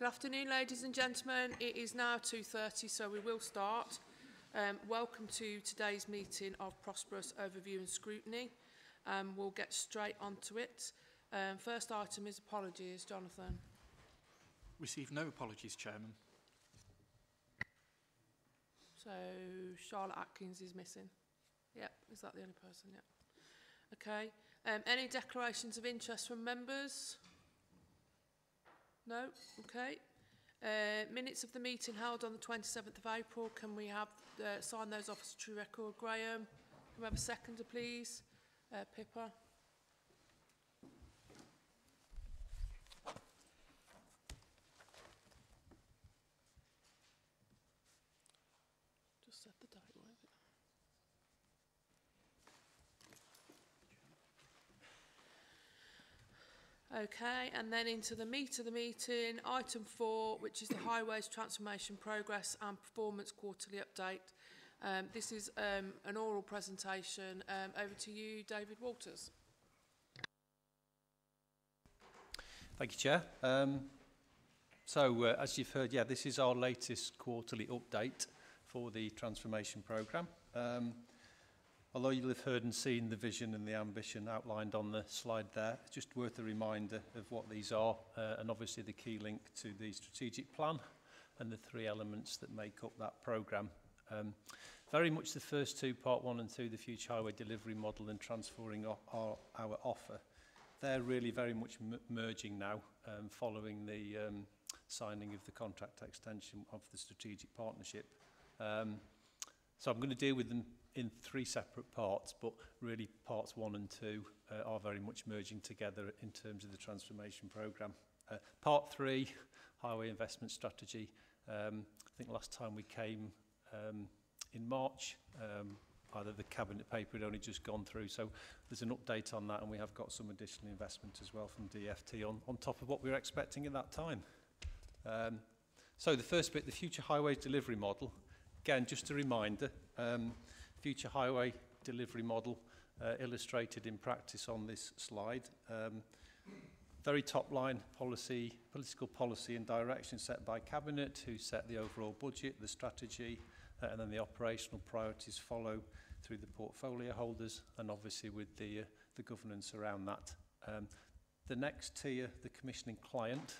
Good afternoon, ladies and gentlemen. It is now 2:30, so we will start. Welcome to today's meeting of Prosperous Overview and Scrutiny. We'll get straight onto it. First item is apologies. Jonathan. Receive no apologies, Chairman. So Charlotte Atkins is missing. Yep, is that the only person? Yep. Okay. Any declarations of interest from members? No? Okay. Minutes of the meeting held on the 27th of April. Can we have sign those off as a true record? Graham. Can we have a seconder, please? Pippa. Just set the date, won't it? Okay, and then into the meat of the meeting, item 4, which is the Highways Transformation Progress and Performance Quarterly Update. This is an oral presentation. Over to you, David Walters. Thank you, Chair. As you've heard, this is our latest quarterly update for the transformation programme. Although you'll have heard and seen the vision and the ambition outlined on the slide there, it's just worth a reminder of what these are and obviously the key link to the strategic plan and the 3 elements that make up that programme. Very much the first 2, part 1 and 2, the future highway delivery model and transforming our offer, they're really very much merging now following the signing of the contract extension of the strategic partnership. So I'm going to deal with them in 3 separate parts, but really parts 1 and 2 are very much merging together in terms of the transformation programme. Part 3, highway investment strategy. I think last time we came in March, either the cabinet paper had only just gone through, so there's an update on that, and we have got some additional investment as well from DFT on top of what we were expecting at that time. So the first bit, the future highways delivery model. Again, just a reminder, future highway delivery model illustrated in practice on this slide. Very top line political policy and direction set by Cabinet, who set the overall budget, the strategy, and then the operational priorities follow through the portfolio holders and obviously with the governance around that. The next tier, the commissioning client,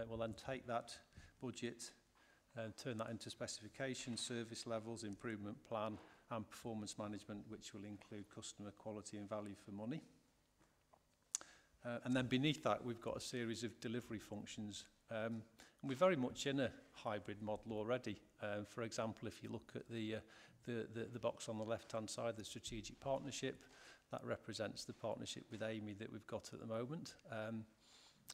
will then take that budget and turn that into specification, service levels, improvement plan and performance management, which will include customer quality and value for money. And then beneath that, we've got a series of delivery functions. And we're very much in a hybrid model already. For example, if you look at the box on the left-hand side, the strategic partnership, that represents the partnership with Amy that we've got at the moment.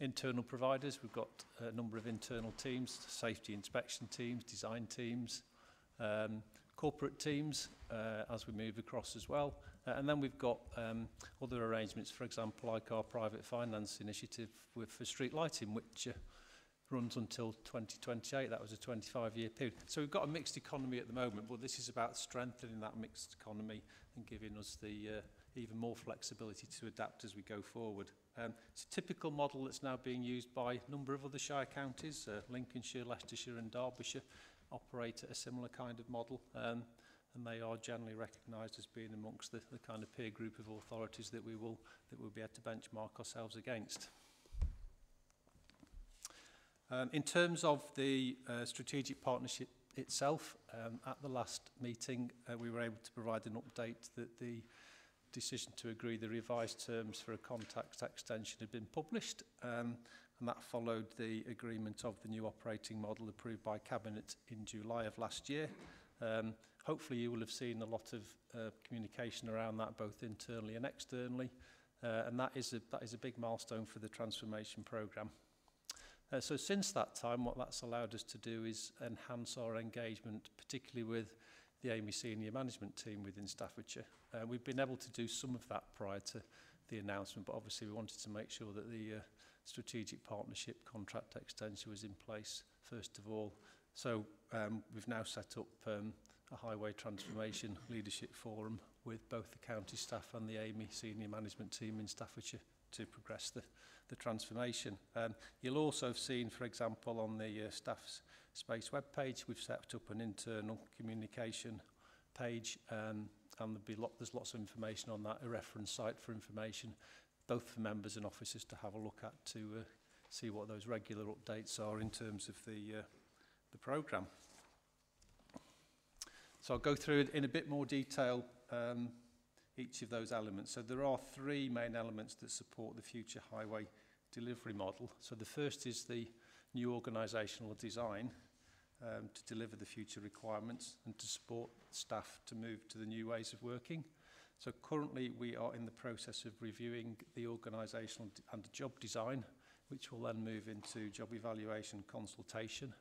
Internal providers, we've got a number of internal teams, safety inspection teams, design teams, corporate teams as we move across as well. And then we've got other arrangements, for example, like our private finance initiative for street lighting, which runs until 2028. That was a 25-year period. So we've got a mixed economy at the moment, but this is about strengthening that mixed economy and giving us the even more flexibility to adapt as we go forward. It's a typical model that's now being used by a number of other Shire counties. Lincolnshire, Leicestershire and Derbyshire operate at a similar kind of model, and they are generally recognised as being amongst the kind of peer group of authorities that we'll be able to benchmark ourselves against. In terms of the strategic partnership itself, at the last meeting we were able to provide an update that the decision to agree the revised terms for a contract extension had been published, and that followed the agreement of the new operating model approved by Cabinet in July of last year. Hopefully you will have seen a lot of communication around that both internally and externally, and that is a big milestone for the transformation programme. So since that time, what that's allowed us to do is enhance our engagement, particularly with the Amy senior management team within Staffordshire. We've been able to do some of that prior to the announcement, but obviously we wanted to make sure that the strategic partnership contract extension was in place first of all. So we've now set up a highway transformation leadership forum with both the county staff and the AMI senior management team in Staffordshire to progress the transformation. You'll also have seen, for example, on the Staff's Space webpage, we've set up an internal communication page, and there's lots of information on that, a reference site for information, both for members and officers to have a look at to see what those regular updates are in terms of the programme. So I'll go through it in a bit more detail, each of those elements. So there are three main elements that support the future highway delivery model. So the first is the new organisational design to deliver the future requirements and to support staff to move to the new ways of working. So currently we are in the process of reviewing the organisational and job design, which will then move into job evaluation consultation.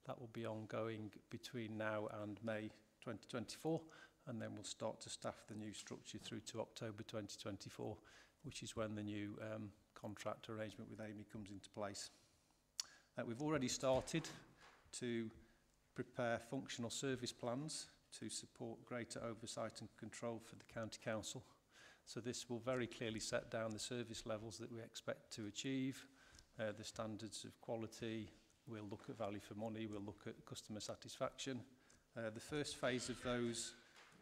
That will be ongoing between now and May 2024, and then we'll start to staff the new structure through to October 2024, which is when the new contract arrangement with AMI comes into place. We've already started to prepare functional service plans to support greater oversight and control for the County Council. So this will very clearly set down the service levels that we expect to achieve, the standards of quality. We'll look at value for money, we'll look at customer satisfaction. The first phase of those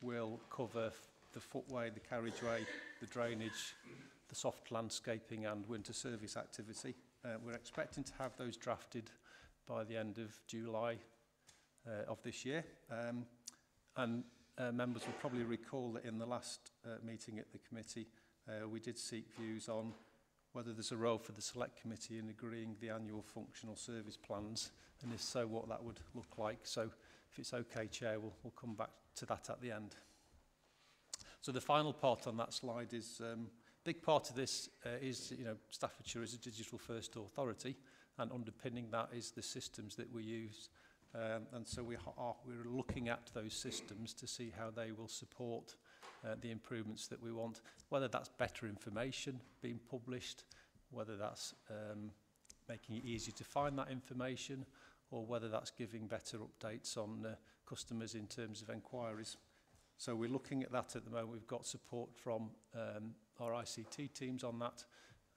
will cover the footway, the carriageway, the drainage, the soft landscaping and winter service activity. We're expecting to have those drafted by the end of July of this year. Members will probably recall that in the last meeting at the committee, we did seek views on whether there's a role for the select committee in agreeing the annual functional service plans, and if so, what that would look like. So if it's okay, Chair, we'll come back to that at the end. So the final part on that slide is, big part of this is, Staffordshire is a digital first authority, and underpinning that is the systems that we use. And so we're looking at those systems to see how they will support the improvements that we want, whether that's better information being published, whether that's making it easier to find that information, or whether that's giving better updates on customers in terms of enquiries. So we're looking at that at the moment. We've got support from our ICT teams on that,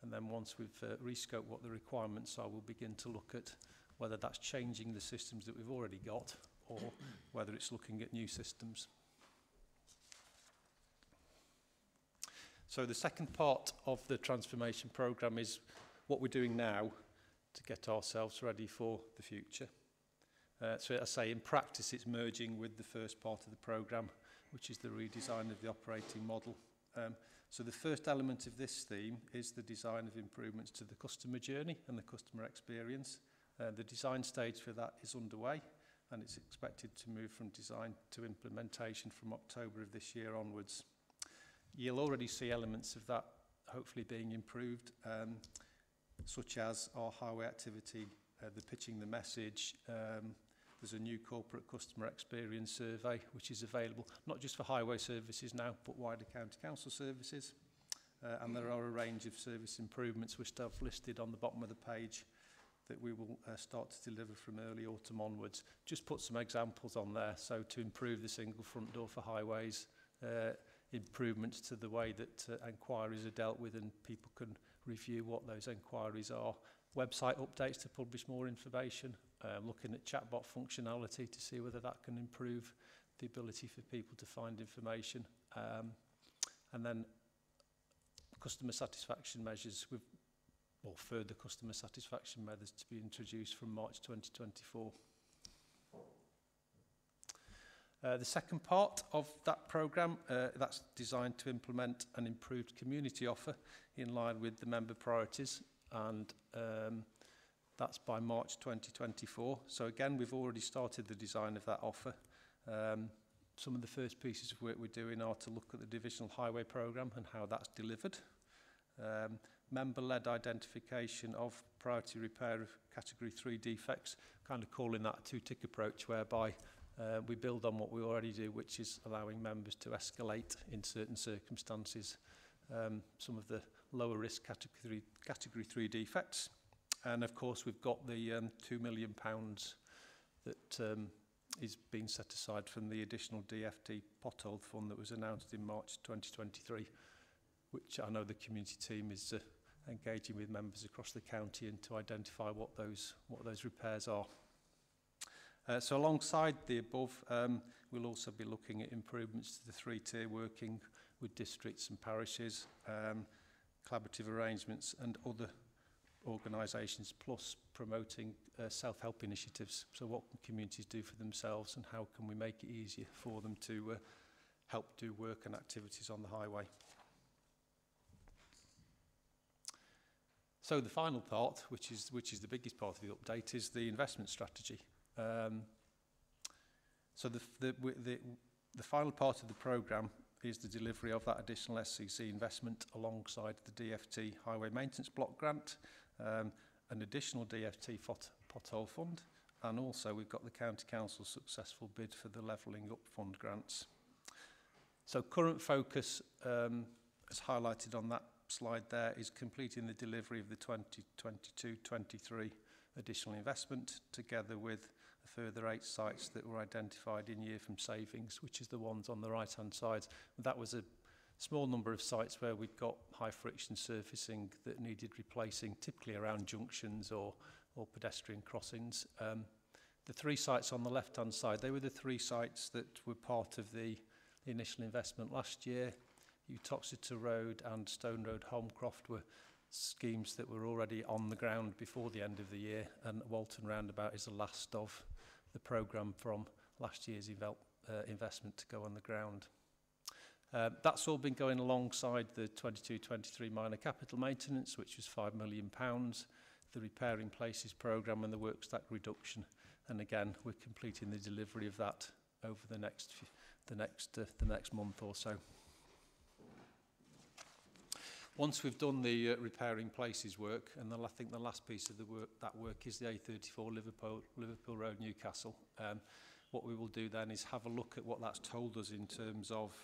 and then once we've rescoped what the requirements are, we'll begin to look at whether that's changing the systems that we've already got or whether it's looking at new systems. So the second part of the transformation programme is what we're doing now to get ourselves ready for the future. So as I say, in practice it's merging with the first part of the programme, which is the redesign of the operating model. So the first element of this theme is the design of improvements to the customer journey and the customer experience. The design stage for that is underway, and it's expected to move from design to implementation from October of this year onwards. You'll already see elements of that hopefully being improved, such as our highway activity, the pitching the message. There's a new corporate customer experience survey which is available not just for highway services now, but wider county council services. And there are a range of service improvements which I've listed on the bottom of the page that we will start to deliver from early autumn onwards. Just put some examples on there. So to improve the single front door for highways, improvements to the way that enquiries are dealt with and people can review what those enquiries are, website updates to publish more information, looking at chatbot functionality to see whether that can improve the ability for people to find information, and then customer satisfaction measures with further customer satisfaction methods to be introduced from March 2024. The second part of that programme, that's designed to implement an improved community offer in line with the member priorities, and that's by March 2024. So again, we've already started the design of that offer. Some of the first pieces of work we're doing are to look at the divisional highway programme and how that's delivered. Member-led identification of priority repair of category 3 defects, kind of calling that a two-tick approach, whereby we build on what we already do, which is allowing members to escalate in certain circumstances some of the lower risk category 3 defects. And of course we've got the £2 million that is being set aside from the additional DFT pothole fund that was announced in March 2023, which I know the community team is engaging with members across the county and to identify what those repairs are. So alongside the above, we'll also be looking at improvements to the three-tier working with districts and parishes, collaborative arrangements and other organisations, plus promoting self-help initiatives. So what can communities do for themselves and how can we make it easier for them to help do work and activities on the highway. So the final part, which is the biggest part of the update, is the investment strategy. So the final part of the programme is the delivery of that additional SCC investment alongside the DFT Highway Maintenance Block Grant, an additional DFT pothole fund, and also we've got the County Council's successful bid for the Levelling Up Fund grants. So current focus, as highlighted on that slide there, is completing the delivery of the 2022-23 additional investment, together with a further 8 sites that were identified in year from savings, which is the ones on the right hand side. That was a small number of sites where we'd got high friction surfacing that needed replacing, typically around junctions or pedestrian crossings. The 3 sites on the left hand side, they were the 3 sites that were part of the initial investment last year. Uttoxeter Road and Stone Road Holmcroft were schemes that were already on the ground before the end of the year, and Walton Roundabout is the last of the programme from last year's investment to go on the ground. That's all been going alongside the 22-23 minor capital maintenance, which was £5 million, the Repairing Places programme and the work stack reduction. And again, we're completing the delivery of that over the next month or so. Once we've done the Repairing Places work, and then I think the last piece of that work is the A34 Liverpool Road, Newcastle. What we will do then is have a look at what that's told us in terms of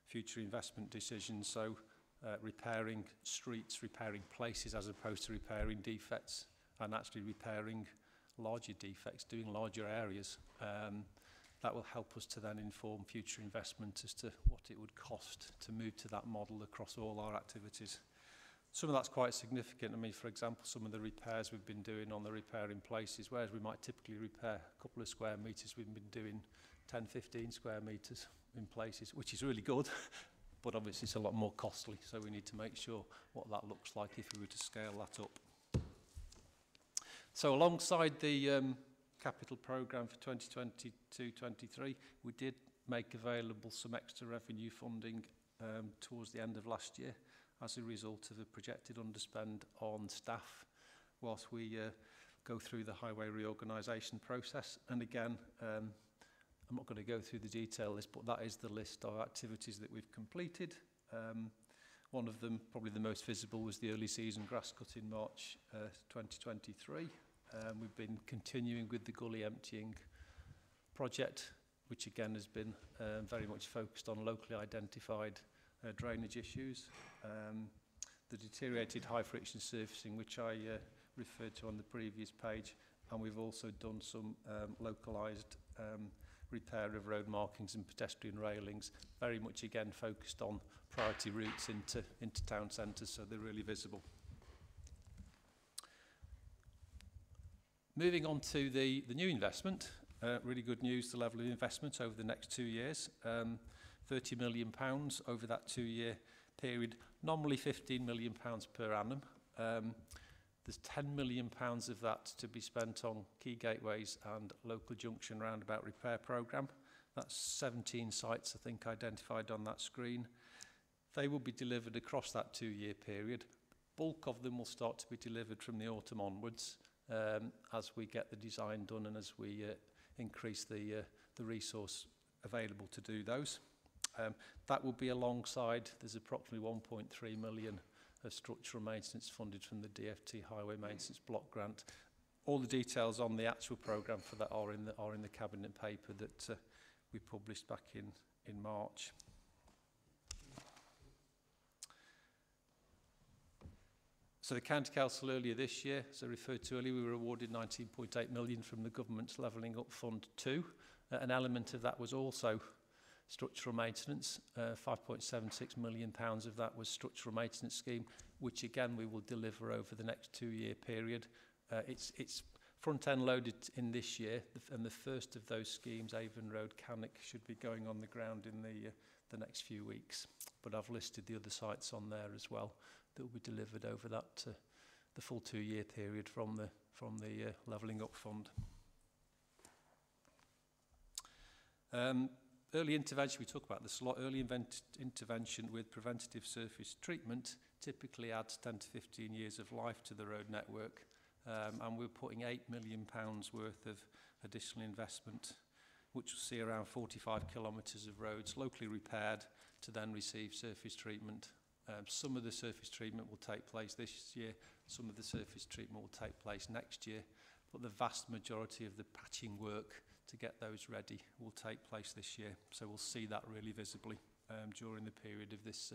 future investment decisions. So repairing streets, repairing places as opposed to repairing defects, and actually repairing larger defects, doing larger areas. That will help us to then inform future investment as to what it would cost to move to that model across all our activities. Some of that's quite significant. I mean, for example, some of the repairs we've been doing on the Repairing Places, whereas we might typically repair a couple of square metres, we've been doing 10, 15 square metres in places, which is really good, but obviously it's a lot more costly, so we need to make sure what that looks like if we were to scale that up. So alongside the capital programme for 2022-23, we did make available some extra revenue funding towards the end of last year as a result of a projected underspend on staff whilst we go through the highway reorganisation process. And again, I'm not going to go through the detail list, but that is the list of activities that we've completed. One of them, probably the most visible, was the early season grass cut in March 2023. We've been continuing with the gully emptying project, which again has been very much focused on locally identified drainage issues. The deteriorated high friction surfacing, which I referred to on the previous page, and we've also done some localised repair of road markings and pedestrian railings, very much again focused on priority routes into town centres, so they're really visible. Moving on to the new investment, really good news, the level of investment over the next 2 years, £30 million over that 2-year period, nominally £15 million per annum. There's £10 million of that to be spent on key gateways and local junction roundabout repair programme. That's 17 sites, I think, identified on that screen. They will be delivered across that 2-year period. Bulk of them will start to be delivered from the autumn onwards, as we get the design done and as we increase the resource available to do those. That will be alongside, there's approximately 1.3 million of structural maintenance funded from the DFT Highway Maintenance Block Grant. All the details on the actual programme for that are in the cabinet paper that we published back in March. So the County Council earlier this year, as I referred to earlier, we were awarded 19.8 million from the Government's Levelling Up Fund 2. An element of that was also structural maintenance. 5.76 million pounds of that was structural maintenance scheme, which again we will deliver over the next 2-year period. It's front-end loaded in this year, and the first of those schemes, Avon Road, Cannock, should be going on the ground in the next few weeks. But I've listed the other sites on there as well that will be delivered over that the full 2-year period from the Levelling Up Fund. Early intervention, we talk about this a lot. Early intervention with preventative surface treatment typically adds 10 to 15 years of life to the road network. And we're putting £8 million worth of additional investment, which will see around 45 kilometres of roads locally repaired to then receive surface treatment. Some of the surface treatment will take place this year, some of the surface treatment will take place next year, but the vast majority of the patching work to get those ready will take place this year. So we'll see that really visibly during the period of this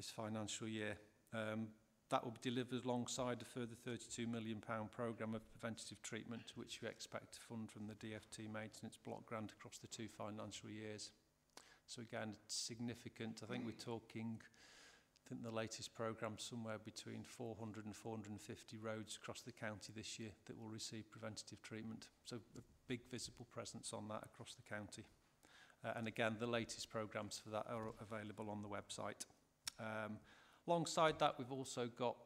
financial year. That will be delivered alongside a further £32 million programme of preventative treatment, which we expect to fund from the DFT maintenance block grant across the 2 financial years. So again, significant. I think we're talking, I think the latest programme somewhere between 400 and 450 roads across the county this year that will receive preventative treatment. So a big visible presence on that across the county. And again, the latest programmes for that are available on the website. Alongside that, we've also got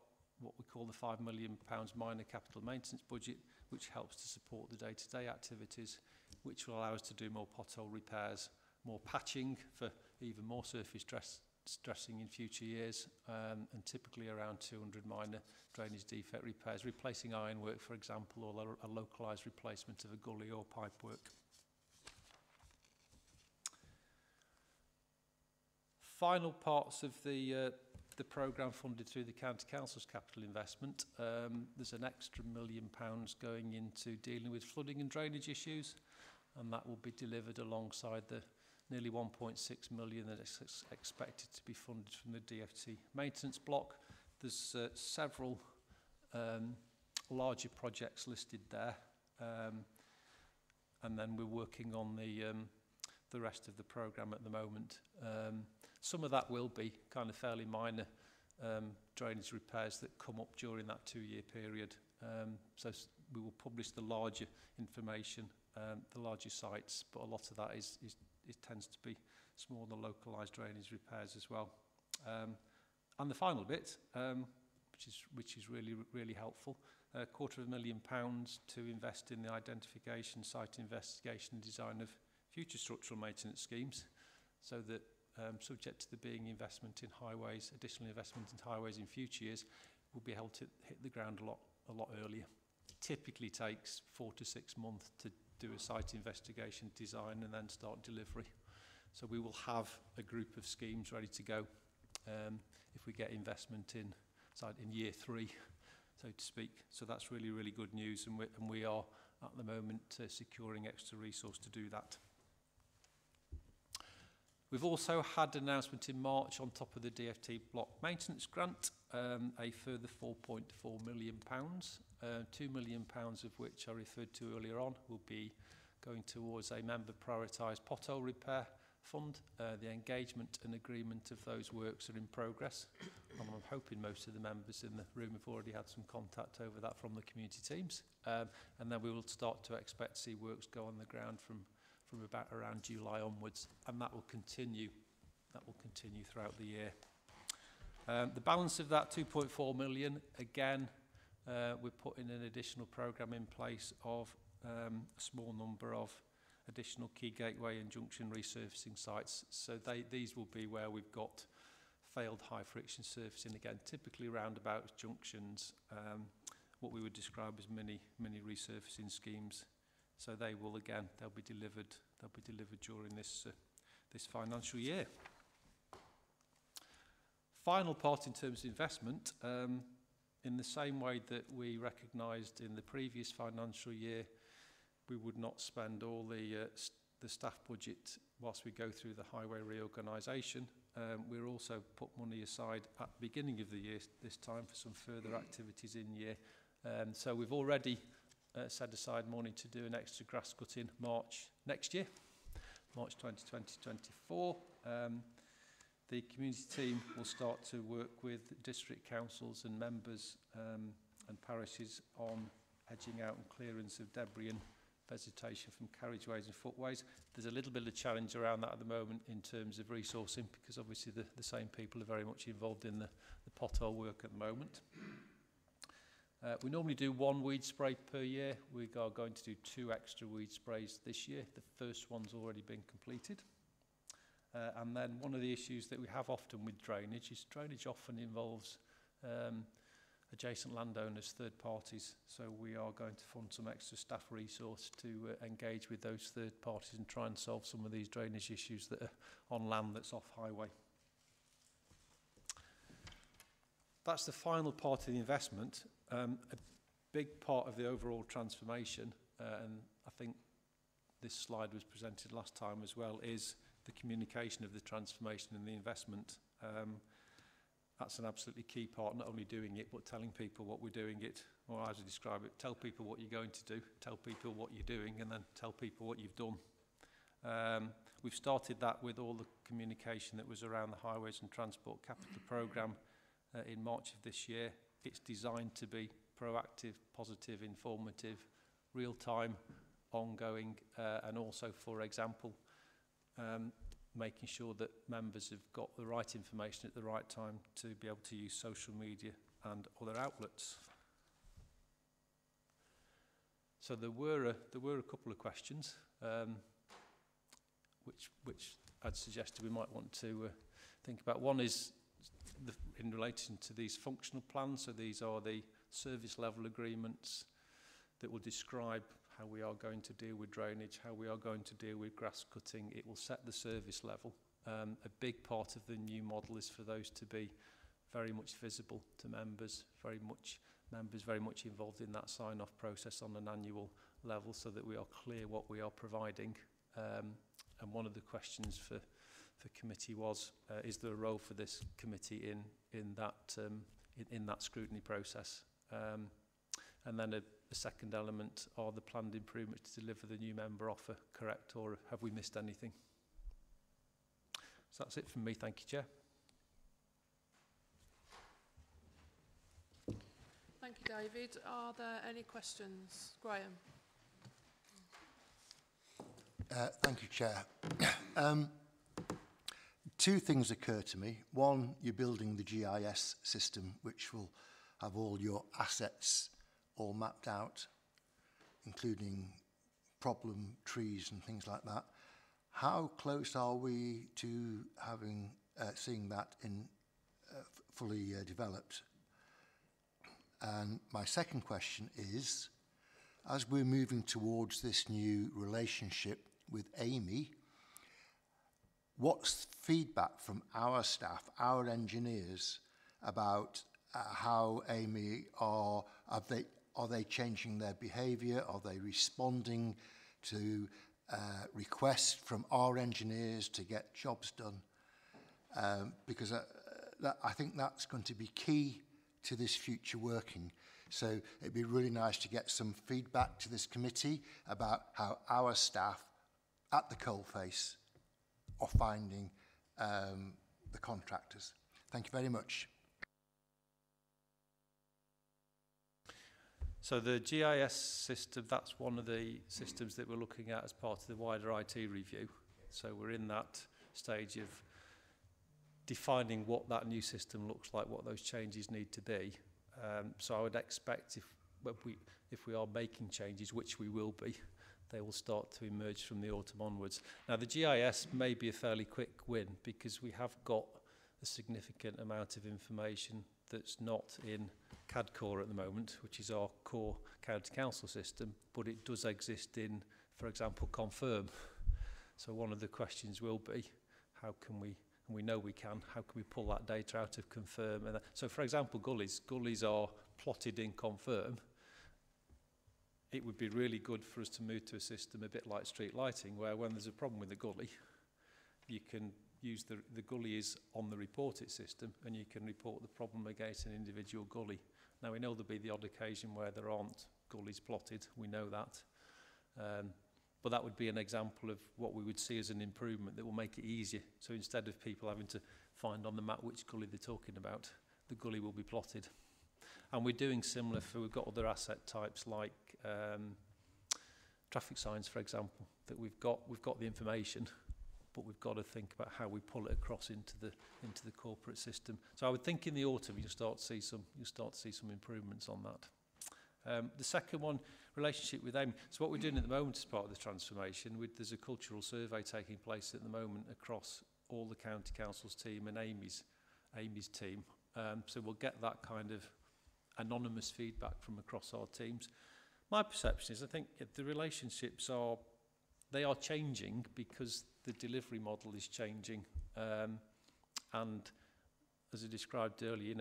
what we call the £5 million minor capital maintenance budget, which helps to support the day-to-day activities, which will allow us to do more pothole repairs, more patching for even more surface dressing in future years, and typically around 200 minor drainage defect repairs, replacing ironwork, for example, or a localised replacement of a gully or pipe work. Final parts of the programme funded through the County Council's capital investment. There's an extra £1 million going into dealing with flooding and drainage issues, and that will be delivered alongside the nearly 1.6 million that is expected to be funded from the DFT maintenance block. There's several larger projects listed there, and then we're working on the rest of the programme at the moment. Some of that will be kind of fairly minor drainage repairs that come up during that 2-year period. So we will publish the larger information, the larger sites, but a lot of that it tends to be smaller localised drainage repairs as well. And the final bit, which is really helpful, £250,000 to invest in the identification, site investigation and design of future structural maintenance schemes, so that subject to there being investment in highways, additional investment in highways in future years, we'll be able to hit the ground a lot earlier. It typically takes 4 to 6 months to do a site investigation, design, and then start delivery. So we will have a group of schemes ready to go if we get investment in year 3, so to speak. So that's really good news, and we are at the moment securing extra resource to do that. We've also had an announcement in March on top of the DFT block maintenance grant, a further £4.4 million, £2 million of which I referred to earlier on will be going towards a member prioritised pothole repair fund. The engagement and agreement of those works are in progress, and I'm hoping most of the members in the room have already had some contact over that from the community teams. And then we will start to expect to see works go on the ground from about around July onwards, and that will continue throughout the year. The balance of that 2.4 million, again, we're putting an additional programme in place of a small number of additional key gateway and junction resurfacing sites. So these will be where we've got failed high friction surfacing, again, typically roundabouts, junctions, what we would describe as mini resurfacing schemes. So they'll be delivered during this financial year. Final part in terms of investment, in the same way that we recognised in the previous financial year, we would not spend all the staff budget whilst we go through the highway reorganisation. we'll also put money aside at the beginning of the year this time for some further activities in year. So we've already set aside money to do an extra grass cutting March next year, March 2020-24. The community team will start to work with district councils and members and parishes on edging out and clearance of debris and vegetation from carriageways and footways. There's a little bit of challenge around that at the moment in terms of resourcing, because obviously the same people are very much involved in the pothole work at the moment. We normally do 1 weed spray per year. We are going to do 2 extra weed sprays this year. The first one's already been completed. And then one of the issues that we have often with drainage is drainage often involves adjacent landowners, third parties. So we are going to fund some extra staff resource to engage with those third parties and try and solve some of these drainage issues that are on land that's off highway. That's the final part of the investment. A big part of the overall transformation, and I think this slide was presented last time as well, is the communication of the transformation and the investment. That's an absolutely key part, not only doing it, but telling people what we're doing it, or as I describe it, tell people what you're going to do, tell people what you're doing, and then tell people what you've done. We've started that with all the communication that was around the Highways and Transport Capital Programme in March of this year. It's designed to be proactive, positive, informative, real-time, ongoing, and also, for example, making sure that members have got the right information at the right time to be able to use social media and other outlets. So there were a couple of questions which I'd suggested we might want to think about. One is in relation to these functional plans. So these are the service level agreements that will describe how we are going to deal with drainage, how we are going to deal with grass cutting. It will set the service level. A big part of the new model is for those to be very much visible to members, very much involved in that sign-off process on an annual level, so that we are clear what we are providing. And one of the questions for committee was, is there a role for this committee in that scrutiny process? And then a second element, are the planned improvements to deliver the new member offer correct, or have we missed anything? So that's it from me. Thank you, Chair. Thank you, David. Are there any questions? Graham. Thank you, Chair. 2 things occur to me. One, you're building the GIS system, which will have all your assets all mapped out, including problem trees and things like that. How close are we to having seeing that in fully developed? And my second question is, as we're moving towards this new relationship with Amy, what's feedback from our staff, our engineers, about how Amy are they changing their behaviour? Are they responding to requests from our engineers to get jobs done? Because I think that's going to be key to this future working. So it'd be really nice to get some feedback to this committee about how our staff at the coalface are finding the contractors. Thank you very much. So the GIS system, that's one of the systems that we're looking at as part of the wider IT review. So we're in that stage of defining what that new system looks like, what those changes need to be. So I would expect if we are making changes, which we will be, they will start to emerge from the autumn onwards. Now the GIS may be a fairly quick win because we have got a significant amount of information that's not in CAD Core at the moment, which is our core county council system, but it does exist in, for example, Confirm. So one of the questions will be, how can we, and we know we can, how can we pull that data out of Confirm? And so for example, gullies are plotted in Confirm. It would be really good for us to move to a system a bit like street lighting, where when there's a problem with the gully, you can use the gullies on the report it system, and you can report the problem against an individual gully. Now, we know there'll be the odd occasion where there aren't gullies plotted, we know that. But that would be an example of what we would see as an improvement that will make it easier. So instead of people having to find on the map which gully they're talking about, the gully will be plotted. And we're doing similar for, we've got other asset types like traffic signs, for example, that we've got the information, but we've got to think about how we pull it across into the corporate system. So I would think in the autumn you'll start to see some improvements on that. The second one, relationship with AIM. So what we're doing at the moment as part of the transformation, there's a cultural survey taking place at the moment across all the county council's team and Amy's team. So we'll get that kind of anonymous feedback from across our teams. My perception is I think the relationships are changing because the delivery model is changing. And as I described earlier,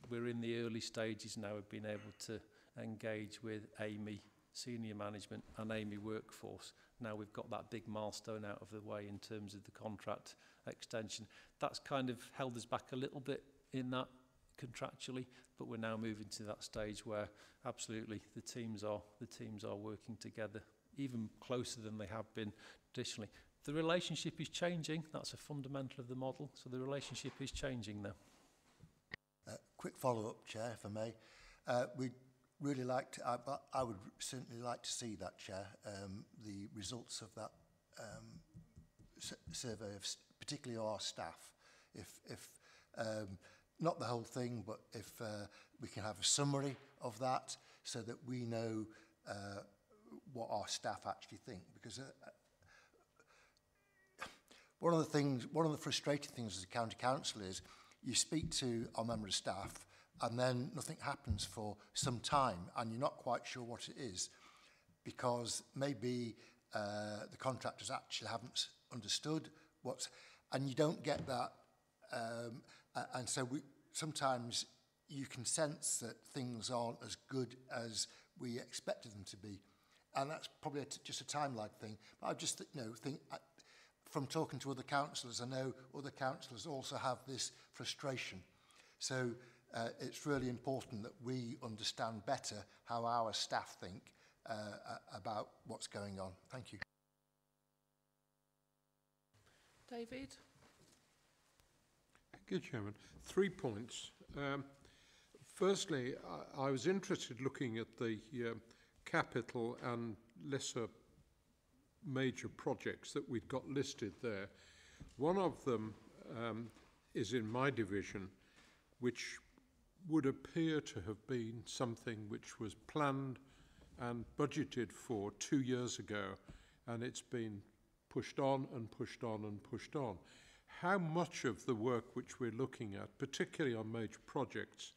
we're in the early stages now of being able to engage with Amy senior management and Amy workforce. Now we've got that big milestone out of the way in terms of the contract extension. That's kind of held us back a little bit in that contractually, but we're now moving to that stage where absolutely the teams are working together even closer than they have been traditionally. The relationship is changing. That's a fundamental of the model. So the relationship is changing now. Quick follow-up, Chair, if I may. We'd really like to, I would certainly like to see that, Chair, the results of that survey, of particularly our staff. If not the whole thing, but if we can have a summary of that so that we know what our staff actually think. Because one of the frustrating things as a county council is you speak to our member of staff and then nothing happens for some time and you're not quite sure what it is because maybe the contractors actually haven't understood and you don't get that. And so sometimes you can sense that things aren't as good as we expected them to be. And that's probably just a time lag thing. But I just think from talking to other councillors, I know other councillors also have this frustration. So it's really important that we understand better how our staff think about what's going on. Thank you. David? Thank you, Chairman. 3 points. Firstly, I was interested looking at the capital and lesser major projects that we've got listed there. One of them is in my division, which would appear to have been something which was planned and budgeted for 2 years ago, and it's been pushed on and pushed on and pushed on. How much of the work which we're looking at, particularly on major projects,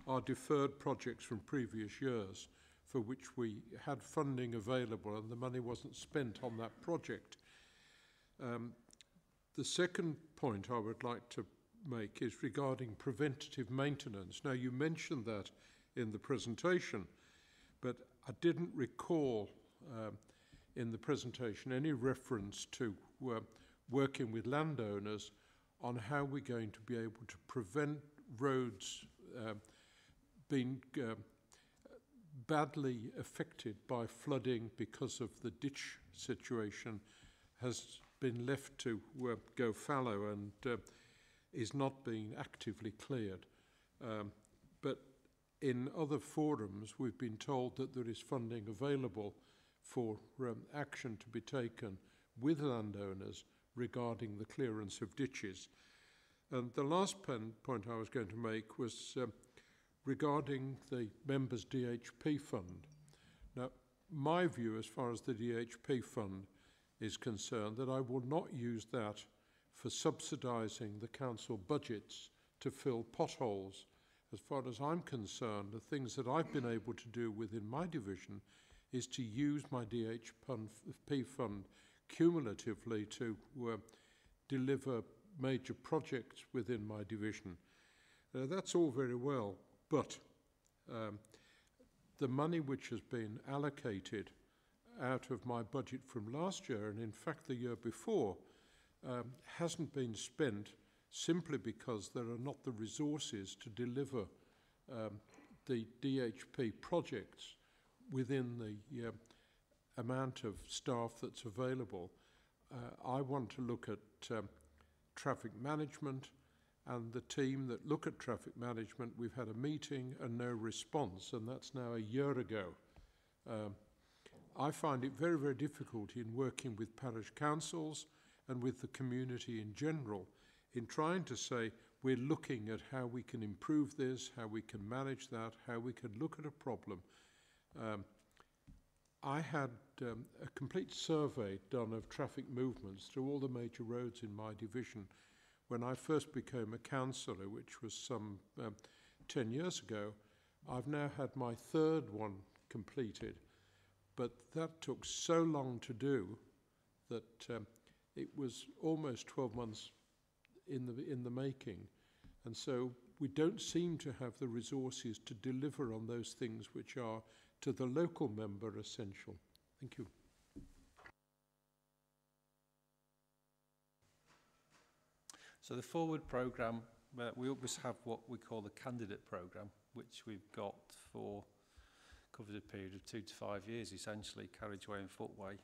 are deferred projects from previous years for which we had funding available and the money wasn't spent on that project? The second point I would like to make is regarding preventative maintenance. Now, you mentioned that in the presentation, but I didn't recall in the presentation any reference to working with landowners on how we're going to be able to prevent roads being badly affected by flooding because of the ditch situation has been left to go fallow and is not being actively cleared. But in other forums, we've been told that there is funding available for action to be taken with landowners regarding the clearance of ditches. And the last point I was going to make was regarding the members' DHP fund. Now, my view as far as the DHP fund is concerned, that I will not use that for subsidising the council budgets to fill potholes. As far as I'm concerned, the things that I've been able to do within my division is to use my DHP fund cumulatively to deliver major projects within my division. That's all very well, but the money which has been allocated out of my budget from last year, and in fact the year before, hasn't been spent simply because there are not the resources to deliver the DHP projects within the amount of staff that's available. I want to look at traffic management, and the team that look at traffic management, we've had a meeting and no response, and that's now a year ago. I find it very, very difficult in working with parish councils and with the community in general in trying to say we're looking at how we can improve this, how we can manage that, how we can look at a problem. I had a complete survey done of traffic movements through all the major roads in my division when I first became a councillor, which was some 10 years ago. I've now had my third one completed, but that took so long to do that it was almost 12 months in the making. And so we don't seem to have the resources to deliver on those things which are, to the local member, essential. Thank you. So the forward programme, we always have what we call the candidate programme, which we've got for covers a period of 2 to 5 years, essentially, carriageway and footway.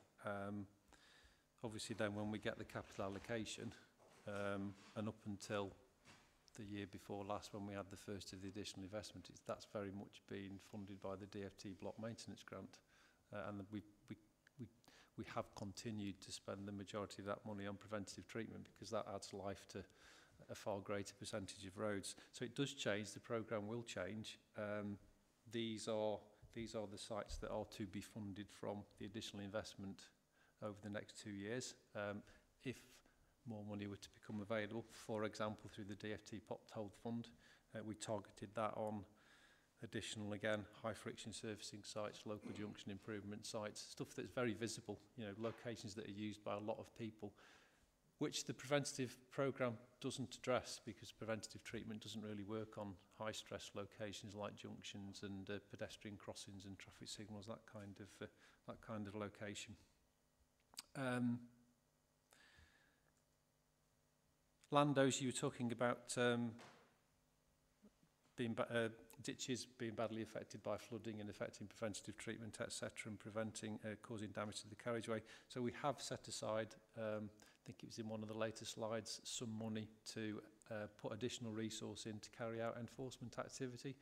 Obviously then when we get the capital allocation, and up until the year before last when we had the first of the additional investment, that's very much been funded by the DFT block maintenance grant, and we have continued to spend the majority of that money on preventative treatment because that adds life to a far greater percentage of roads. So it does change, the programme will change. These are the sites that are to be funded from the additional investment over the next 2 years. If more money were to become available, for example, through the DFT pothole fund, we targeted that on additional, again, high friction surfacing sites, local junction improvement sites, stuff that's very visible, you know, locations that are used by a lot of people, which the preventative programme doesn't address because preventative treatment doesn't really work on high stress locations like junctions and pedestrian crossings and traffic signals, that kind of location. Landos, you were talking about ditches being badly affected by flooding and affecting preventative treatment, etc., and preventing causing damage to the carriageway. So we have set aside, I think it was in one of the later slides, some money to put additional resource in to carry out enforcement activity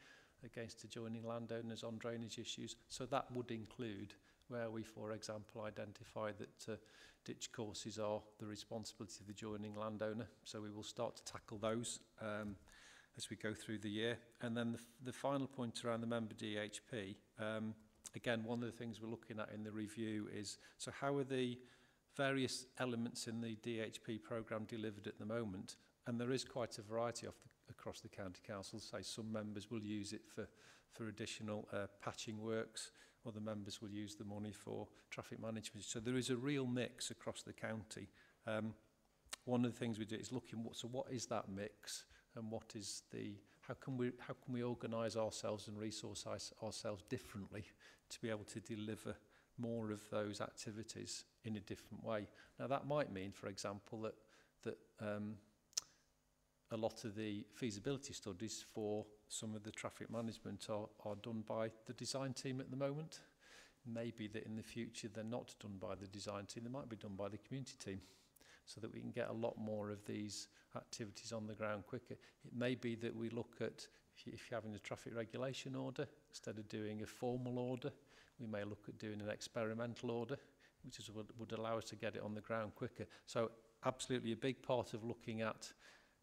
against adjoining landowners on drainage issues. So that would include where we, for example, identify that ditch courses are the responsibility of the adjoining landowner. So we will start to tackle those as we go through the year. And then the final point around the member DHP, again, one of the things we're looking at in the review is, so how are the various elements in the DHP programme delivered at the moment? And there is quite a variety across the county councils. Say some members will use it for additional patching works, other members will use the money for traffic management. So there is a real mix across the county. One of the things we do is looking what is that mix, and what is how can we organise ourselves and resource ourselves differently to be able to deliver more of those activities in a different way. Now that might mean, for example, that a lot of the feasibility studies for some of the traffic management are done by the design team at the moment. Maybe that in the future they're not done by the design team, they might be done by the community team, so that we can get a lot more of these activities on the ground quicker. It may be that we look at, if you're having a traffic regulation order, instead of doing a formal order, we may look at doing an experimental order, which is what would allow us to get it on the ground quicker. So absolutely a big part of looking at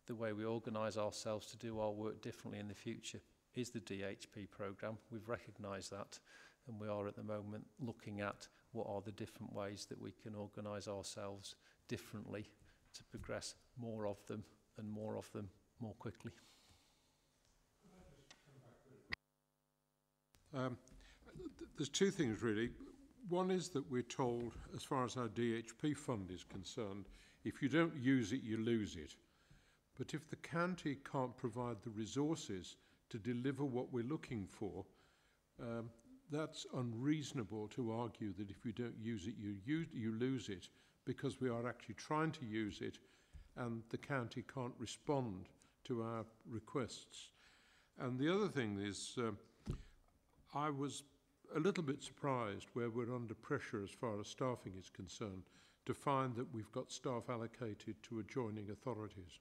the way we organise ourselves to do our work differently in the future is the DHP programme. We've recognised that, and we are at the moment looking at what are the different ways that we can organise ourselves differently to progress more of them and more of them more quickly. There's two things really. One is that we're told, as far as our DHP fund is concerned, if you don't use it, you lose it. But if the county can't provide the resources to deliver what we're looking for, that's unreasonable to argue that if you don't use it, you lose it, because we are actually trying to use it and the county can't respond to our requests. And the other thing is, I was a little bit surprised where we're under pressure as far as staffing is concerned to find that we've got staff allocated to adjoining authorities.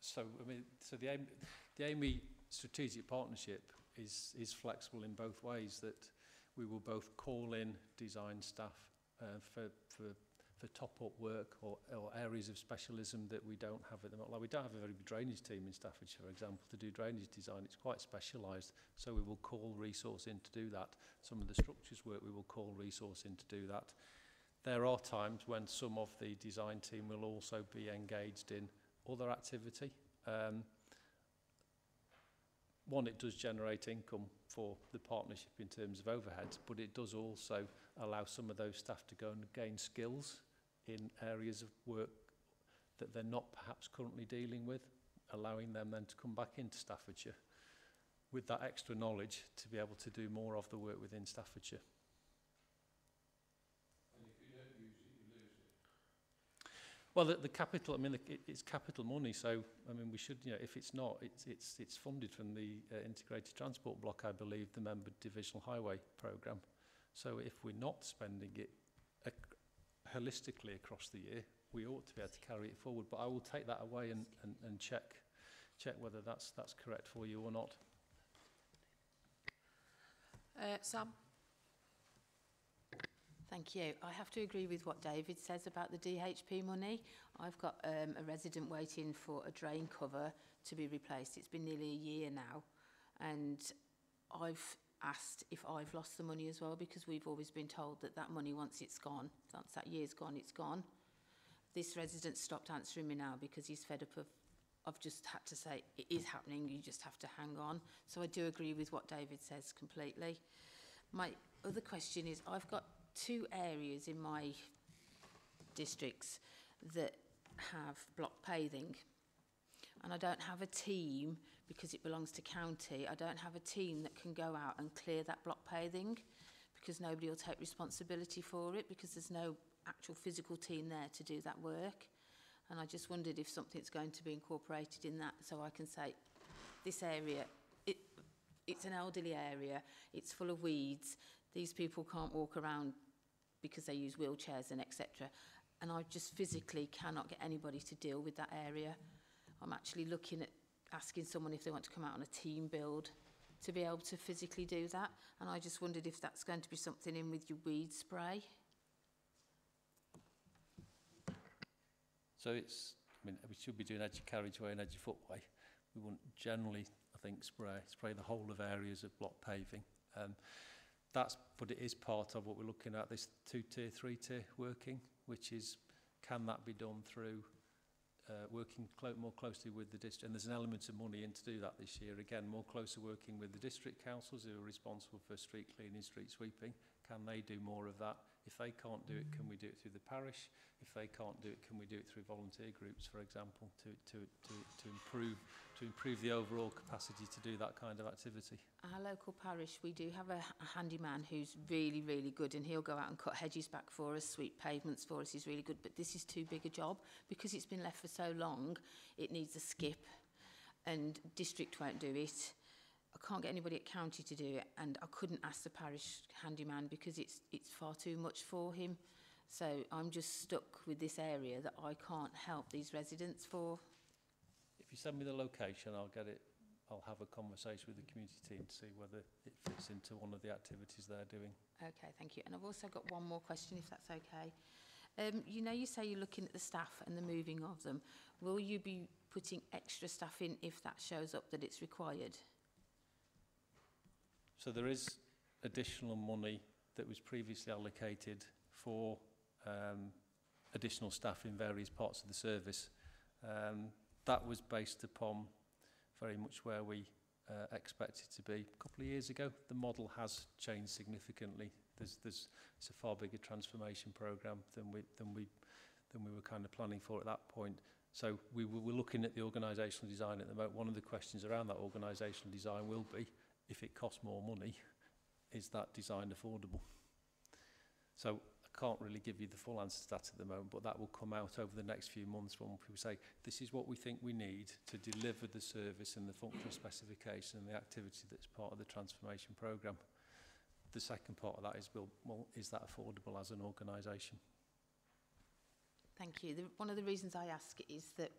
So, I mean, so the AMI strategic partnership is flexible in both ways, that we will both call in design staff for top-up work or areas of specialism that we don't have at the moment. Like we don't have a very good drainage team in Staffordshire, for example, to do drainage design. It's quite specialised, so we will call resource in to do that. Some of the structures work, we will call resource in to do that. There are times when some of the design team will also be engaged in other activity. One, it does generate income for the partnership in terms of overheads, but it does also allow some of those staff to go and gain skills in areas of work that they're not perhaps currently dealing with, allowing them then to come back into Staffordshire with that extra knowledge to be able to do more of the work within Staffordshire. And if you don't use it, you lose it. Well, the capital, I mean, it's capital money, so, I mean, we should, you know, if it's not, it's funded from the Integrated Transport Block, I believe, the member divisional highway programme. So if we're not spending it holistically across the year, we ought to be able to carry it forward. But I will take that away and check whether that's correct for you or not. Sam? Thank you. I have to agree with what David says about the DHP money. I've got a resident waiting for a drain cover to be replaced. It's been nearly a year now, and I've asked if I've lost the money as well, because we've always been told that that money, once it's gone, once that year's gone, it's gone. This resident stopped answering me now because he's fed up of I've just had to say it is happening, you just have to hang on. So I do agree with what David says completely. My other question is, I've got 2 areas in my districts that have block paving, and I don't have a team, because it belongs to county, I don't have a team that can go out and clear that block paving, because nobody will take responsibility for it, because there's no actual physical team there to do that work. And I just wondered if something's going to be incorporated in that, so I can say this area, it's an elderly area, it's full of weeds, these people can't walk around because they use wheelchairs and etc. And I just physically cannot get anybody to deal with that area. I'm actually looking at asking someone if they want to come out on a team build to be able to physically do that. And I just wondered if that's going to be something in with your weed spray. So it's, I mean, we should be doing edge of carriageway and edge of footway. We wouldn't generally, I think, spray the whole of areas of block paving. But it is part of what we're looking at, this 2-tier, 3-tier working, which is, can that be done through working more closely with the district? And there's an element of money in to do that this year. Again, more closer working with the district councils who are responsible for street cleaning, street sweeping. Can they do more of that? If they can't do it, can we do it through the parish? If they can't do it, can we do it through volunteer groups, for example, to improve the overall capacity to do that kind of activity? Our local parish, we do have a handyman who's really, really good, and he'll go out and cut hedges back for us, sweep pavements for us. He's really good, but this is too big a job because it's been left for so long. It needs a skip, and district won't do it. I can't get anybody at county to do it, and I couldn't ask the parish handyman because it's far too much for him. So I'm just stuck with this area that I can't help these residents for. If you send me the location, I'll have a conversation with the community team to see whether it fits into one of the activities they're doing. Okay, thank you. And I've also got one more question, if that's okay. You know, you say you're looking at the staff and the moving of them. Will you be putting extra staff in if that shows up that it's required? So there is additional money that was previously allocated for additional staff in various parts of the service. That was based upon very much where we expected to be a couple of years ago. The model has changed significantly. It's a far bigger transformation programme than we were kind of planning for at that point. So we're looking at the organisational design at the moment. One of the questions around that organisational design will be, if it costs more money, is that design affordable? So I can't really give you the full answer to that at the moment, but that will come out over the next few months when people say, this is what we think we need to deliver the service and the functional specification and the activity that's part of the transformation programme. The second part of that is, well, is that affordable as an organisation? Thank you. One of the reasons I ask is that,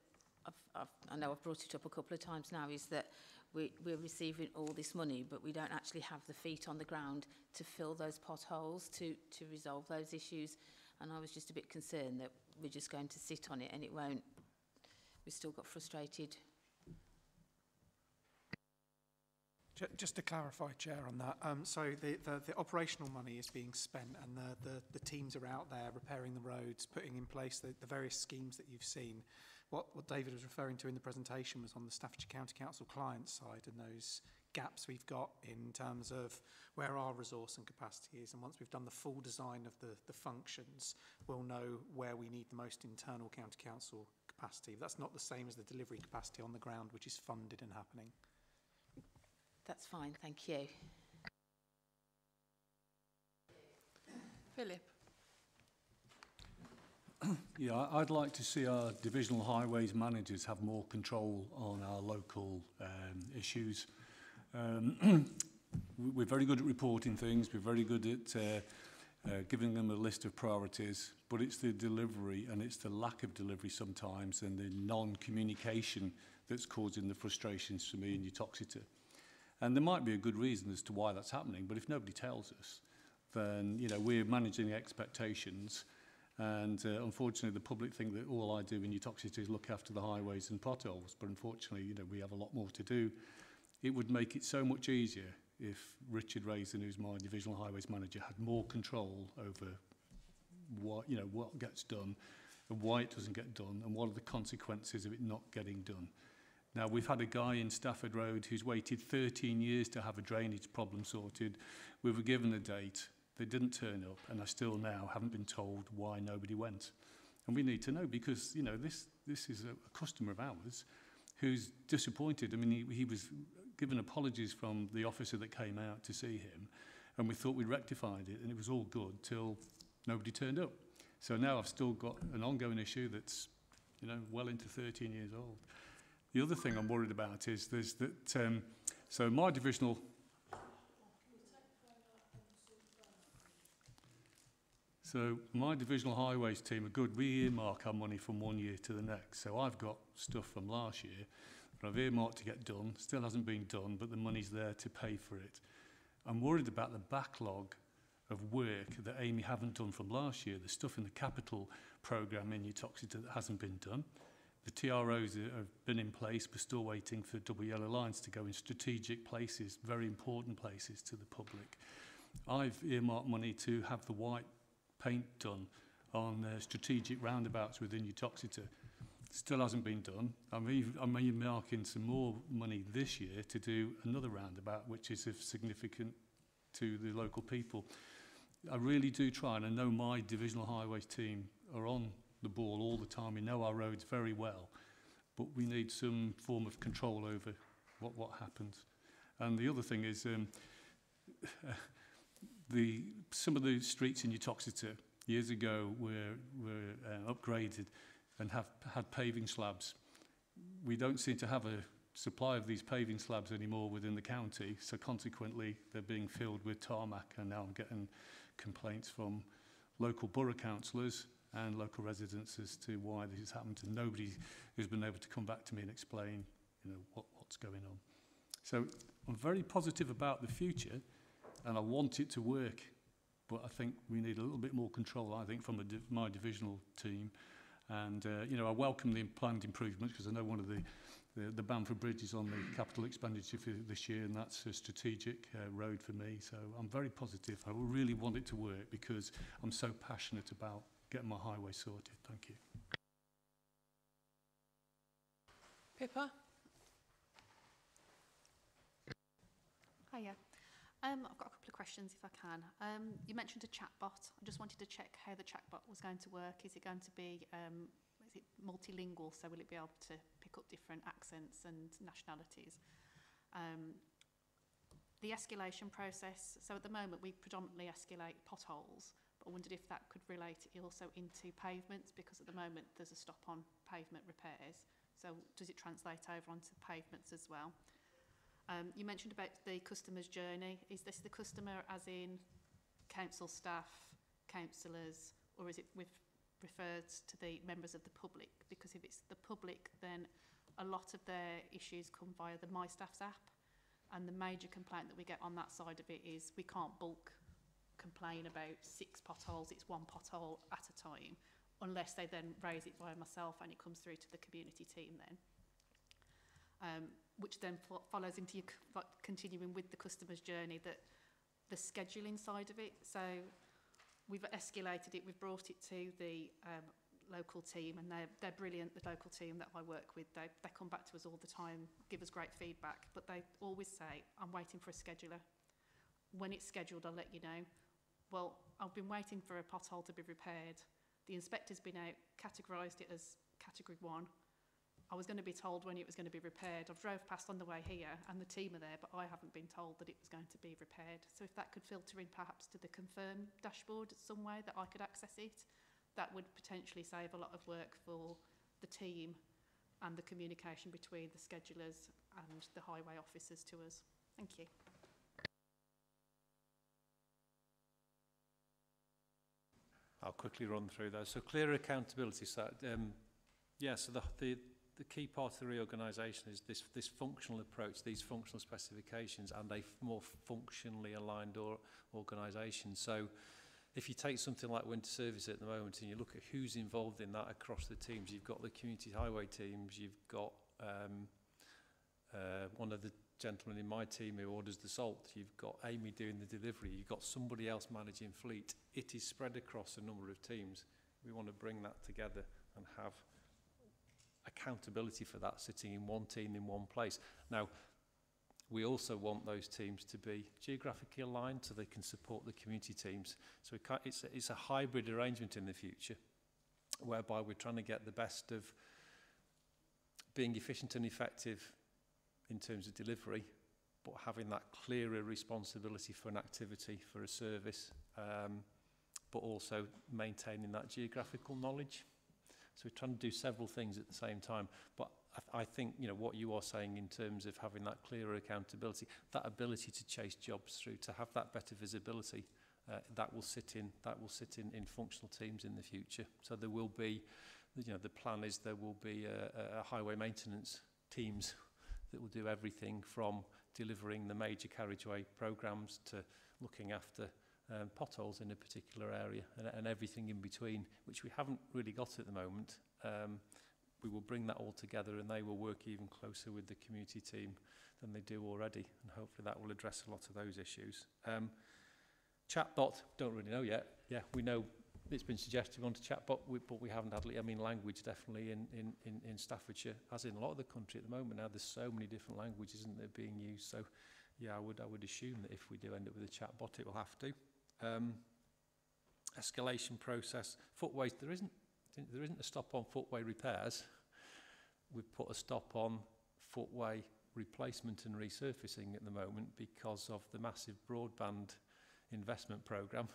I know I've brought it up a couple of times now, is that we're receiving all this money, but we don't actually have the feet on the ground to fill those potholes, to resolve those issues. And I was just a bit concerned that we're just going to sit on it and it won't. We've still got frustrated. Just to clarify, Chair, on that, so the operational money is being spent and the teams are out there repairing the roads, putting in place the various schemes that you've seen. What David was referring to in the presentation was on the Staffordshire County Council client side and those gaps we've got in terms of where our resource and capacity is. And once we've done the full design of the functions, we'll know where we need the most internal county council capacity. But that's not the same as the delivery capacity on the ground, which is funded and happening. That's fine, thank you. Philip. Yeah, I'd like to see our divisional highways managers have more control on our local issues. We're very good at reporting things, we're very good at giving them a list of priorities, but it's the delivery and it's the lack of delivery sometimes and the non-communication that's causing the frustrations for me and Utoxeter. And there might be a good reason as to why that's happening, but if nobody tells us, then, you know, we're managing the expectations. And unfortunately, the public think that all I do in Utoxeter is look after the highways and potholes. But unfortunately, you know, we have a lot more to do. It would make it so much easier if Richard Raisin, who's my divisional highways manager, had more control over what, you know, what gets done and why it doesn't get done and what are the consequences of it not getting done. Now, we've had a guy in Stafford Road who's waited 13 years to have a drainage problem sorted. We were given a date. They didn't turn up, and I still now haven't been told why nobody went. And we need to know because, you know, this is a customer of ours who's disappointed. I mean, he was given apologies from the officer that came out to see him, and we thought we'd rectified it, and it was all good till nobody turned up. So now I've still got an ongoing issue that's, you know, well into 13 years old. The other thing I'm worried about is there's that, so my divisional... So my divisional highways team are good. We earmark our money from one year to the next. So I've got stuff from last year that I've earmarked to get done. Still hasn't been done, but the money's there to pay for it. I'm worried about the backlog of work that Amy haven't done from last year. The stuff in the capital programme in Utoxeter that hasn't been done. The TROs have been in place, but still waiting for double yellow lines to go in strategic places, very important places to the public. I've earmarked money to have the white paint done on strategic roundabouts within Utoxeter. Still hasn't been done. I'm earmarking some more money this year to do another roundabout, which is significant to the local people. I really do try, and I know my divisional highways team are on the ball all the time. We know our roads very well, but we need some form of control over what happens. And the other thing is some of the streets in Utoxeter years ago were upgraded and have had paving slabs. We don't seem to have a supply of these paving slabs anymore within the county, so consequently they're being filled with tarmac, and now I'm getting complaints from local borough councillors and local residents as to why this has happened, and nobody has been able to come back to me and explain, you know, what's going on. So I'm very positive about the future, and I want it to work, but I think we need a little bit more control, I think, from my divisional team. And, you know, I welcome the planned improvements, because I know one of the Bamford Bridge is on the capital expenditure for this year, and that's a strategic road for me. So I'm very positive. I really want it to work because I'm so passionate about getting my highway sorted. Thank you. Pippa? Hiya. I've got a couple of questions if I can. You mentioned a chatbot. I just wanted to check how the chatbot was going to work. Is it going to be is it multilingual, so will it be able to pick up different accents and nationalities? The escalation process, so at the moment we predominantly escalate potholes, but I wondered if that could relate also into pavements, because at the moment there's a stop on pavement repairs. So does it translate over onto pavements as well? You mentioned about the customer's journey. Is this the customer as in council staff, councillors, or is it referred to the members of the public? Because if it's the public, then a lot of their issues come via the My Staff's app. And the major complaint that we get on that side of it is we can't bulk complain about 6 potholes, it's 1 pothole at a time, unless they then raise it via myself and it comes through to the community team then. Which then follows into continuing with the customer's journey, that the scheduling side of it. So we've escalated it, we've brought it to the local team, and they're brilliant, the local team that I work with. They come back to us all the time, give us great feedback, but they always say, I'm waiting for a scheduler. When it's scheduled, I'll let you know. Well, I've been waiting for a pothole to be repaired. The inspector's been out, categorised it as category 1. I was going to be told when it was going to be repaired. I've drove past on the way here and the team are there, but I haven't been told that it was going to be repaired. So if that could filter in perhaps to the confirm dashboard some way that I could access it, that would potentially save a lot of work for the team and the communication between the schedulers and the highway officers to us. Thank you. I'll quickly run through those. So clear accountability. So, so the key part of the reorganisation is this functional approach, these functional specifications, and a more functionally aligned organisation. So if you take something like winter service at the moment and you look at who's involved in that across the teams, you've got the community highway teams, you've got one of the gentlemen in my team who orders the salt, you've got Amy doing the delivery, you've got somebody else managing fleet. It is spread across a number of teams. We want to bring that together and have accountability for that sitting in one team in one place. Now, we also want those teams to be geographically aligned so they can support the community teams. So it's a hybrid arrangement in the future, whereby we're trying to get the best of being efficient and effective in terms of delivery, but having that clearer responsibility for an activity, for a service, but also maintaining that geographical knowledge. So we're trying to do several things at the same time. But I think, you know, what you are saying in terms of having that clearer accountability, that ability to chase jobs through, to have that better visibility, that will sit in functional teams in the future. So there will be, you know, the plan is there will be a highway maintenance teams that will do everything from delivering the major carriageway programs to looking after potholes in a particular area and everything in between, which we haven't really got at the moment. We will bring that all together and they will work even closer with the community team than they do already, and hopefully that will address a lot of those issues. Chatbot, don't really know yet. Yeah, we know it's been suggested on to chatbot, but we haven't had, I mean, language definitely in Staffordshire, as in a lot of the country at the moment now. There's so many different languages, isn't there, being used. So yeah, I would assume that if we do end up with a chatbot, it will have to. Escalation process, footways, there isn't a stop on footway repairs. We've put a stop on footway replacement and resurfacing at the moment because of the massive broadband investment programme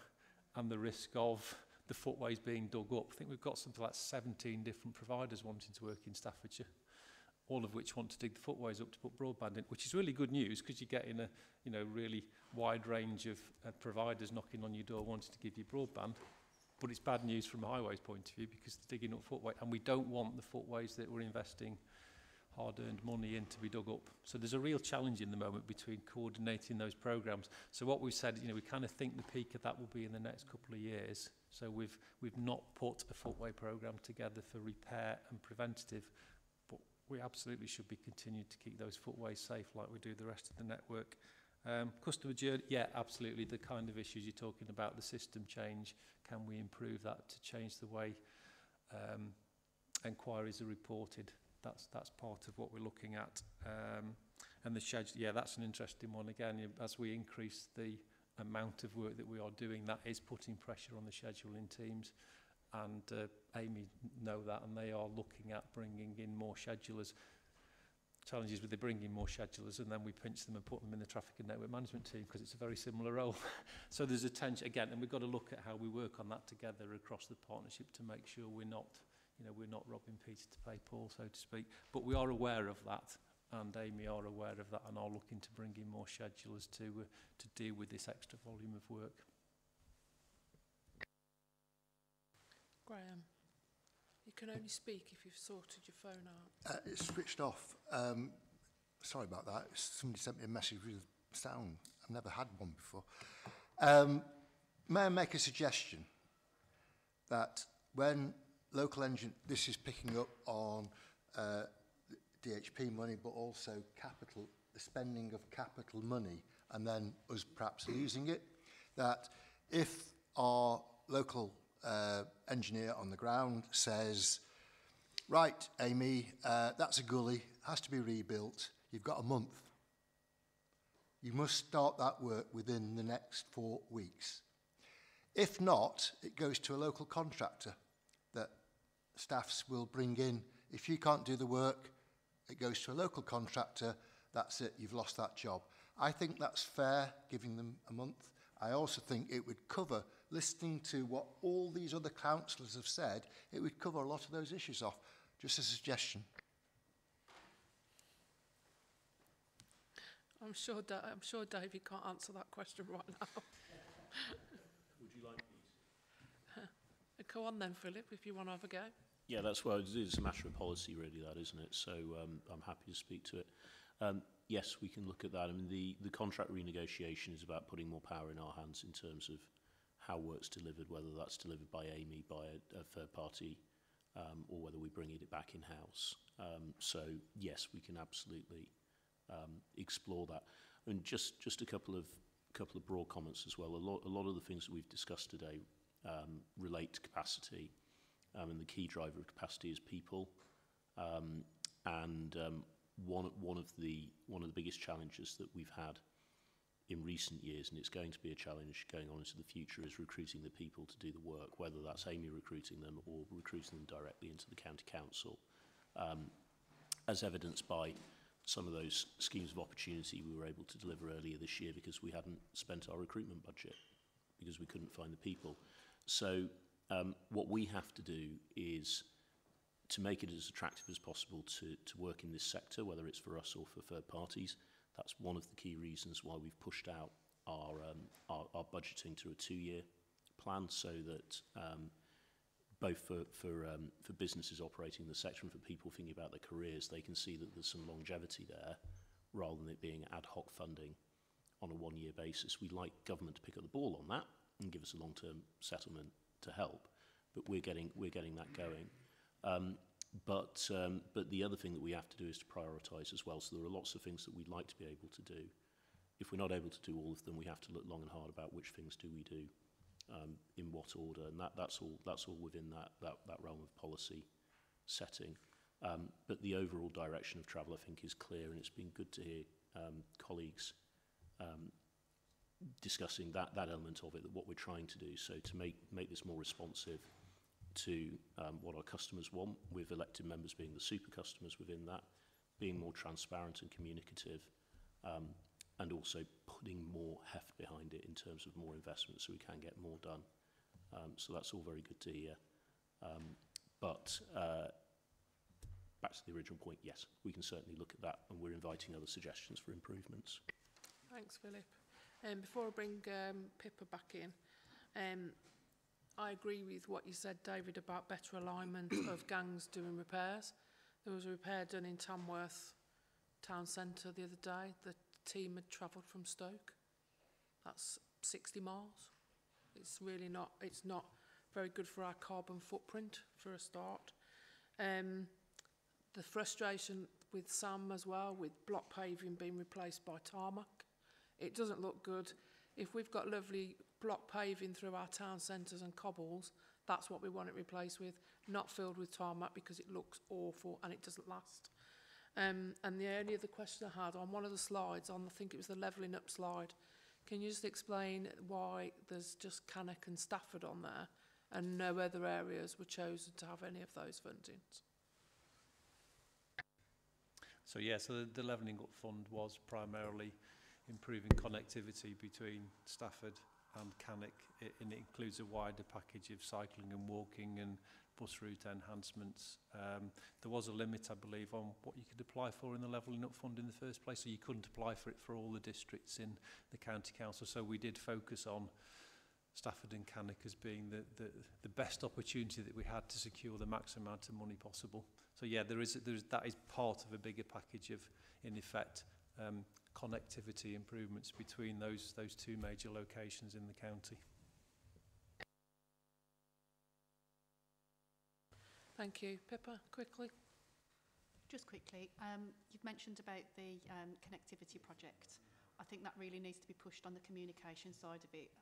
and the risk of the footways being dug up. I think we've got something like 17 different providers wanting to work in Staffordshire, all of which want to dig the footways up to put broadband in, which is really good news because you're getting a really wide range of providers knocking on your door wanting to give you broadband. But it's bad news from a highways point of view because they're digging up footway, and we don't want the footways that we're investing hard-earned money in to be dug up. So there's a real challenge in the moment between coordinating those programs. So what we've said, we kind of think the peak of that will be in the next couple of years. So we've not put a footway program together for repair and preventative, but we absolutely should be continuing to keep those footways safe like we do the rest of the network. Customer journey, yeah, absolutely. The kind of issues you're talking about, the system change, can we improve that to change the way enquiries are reported? That's part of what we're looking at. And the schedule, yeah, that's an interesting one. Again, as we increase the amount of work that we are doing, that is putting pressure on the scheduling teams. And Amy know that, and they are looking at bringing in more schedulers. challenges with the bringing more schedulers, and then we pinch them and put them in the traffic and network management team because it's a very similar role. So there's a tension again, and we've got to look at how we work on that together across the partnership to make sure we're not, you know, we're not robbing Peter to pay Paul, so to speak. But we are aware of that, and Amy are aware of that, and are looking to bring in more schedulers to deal with this extra volume of work. Graham, you can only speak if you've sorted your phone out. It's switched off. Sorry about that. Somebody sent me a message with sound. I've never had one before. May I make a suggestion that when local engine, this is picking up on DHP money, but also capital, the spending of capital money, and then us perhaps losing it, that if our local engineer on the ground says, right, Amy, that's a gully, has to be rebuilt, you've got a month. You must start that work within the next 4 weeks. If not, it goes to a local contractor that staffs will bring in. If you can't do the work, it goes to a local contractor, that's it, you've lost that job. I think that's fair, giving them a month. I also think it would cover, listening to what all these other councillors have said, it would cover a lot of those issues off. Just a suggestion. I'm sure Davey can't answer that question right now. Would you like me to? Go on then, Philip, if you want to have a go. Yeah, that's what it's a matter of policy, really, that, isn't it? So I'm happy to speak to it. Yes, we can look at that. I mean, the contract renegotiation is about putting more power in our hands in terms of how work's delivered, whether that's delivered by Amy, by a third party, or whether we bring it back in-house. So, yes, we can absolutely explore that. And just a couple of broad comments as well. A lot of the things that we've discussed today relate to capacity, and the key driver of capacity is people. One of the biggest challenges that we've had in recent years, and it's going to be a challenge going on into the future, is recruiting the people to do the work, whether that's Amy recruiting them or recruiting them directly into the county council, as evidenced by some of those schemes of opportunity we were able to deliver earlier this year because we hadn't spent our recruitment budget, because we couldn't find the people. So what we have to do is to make it as attractive as possible to work in this sector, whether it's for us or for third parties. That's one of the key reasons why we've pushed out our budgeting to a 2-year plan, so that both for businesses operating in the sector and for people thinking about their careers, they can see that there's some longevity there, rather than it being ad hoc funding on a 1-year basis. We'd like government to pick up the ball on that and give us a long-term settlement to help, but we're getting that going. But the other thing that we have to do is to prioritise as well. So there are lots of things that we'd like to be able to do. If we're not able to do all of them, we have to look long and hard about which things do we do, in what order, and that's all within that realm of policy setting. But the overall direction of travel, I think, is clear, and it's been good to hear colleagues discussing that element of it, that what we're trying to do, so to make this more responsive to what our customers want, with elected members being the super customers within that, being more transparent and communicative, and also putting more heft behind it in terms of more investment so we can get more done. So that's all very good to hear. But back to the original point, yes, we can certainly look at that, and we're inviting other suggestions for improvements. Thanks, Philip. Before I bring Pippa back in, I agree with what you said, David, about better alignment of gangs doing repairs. There was a repair done in Tamworth town centre the other day. The team had travelled from Stoke. That's 60 miles. It's really not, it's not very good for our carbon footprint for a start. The frustration with Sam as well, with block paving being replaced by tarmac. It doesn't look good. If we've got lovely block paving through our town centres and cobbles, that's what we want it replaced with, not filled with tarmac, because it looks awful and it doesn't last. And the only other question I had on one of the slides, I think it was the levelling up slide, can you just explain why there's just Cannock and Stafford on there and no other areas were chosen to have any of those fundings? So yeah, so the Levelling Up Fund was primarily improving connectivity between Stafford and Cannock, and it includes a wider package of cycling and walking and bus route enhancements. There was a limit, I believe, on what you could apply for in the Levelling Up Fund in the first place, so you couldn't apply for it for all the districts in the county council. So we did focus on Stafford and Cannock as being the best opportunity that we had to secure the maximum amount of money possible. So yeah, that is part of a bigger package of, in effect, connectivity improvements between those two major locations in the county. Thank you. Pippa, quickly. Just quickly, you've mentioned about the connectivity project. I think that really needs to be pushed on the communication side of it,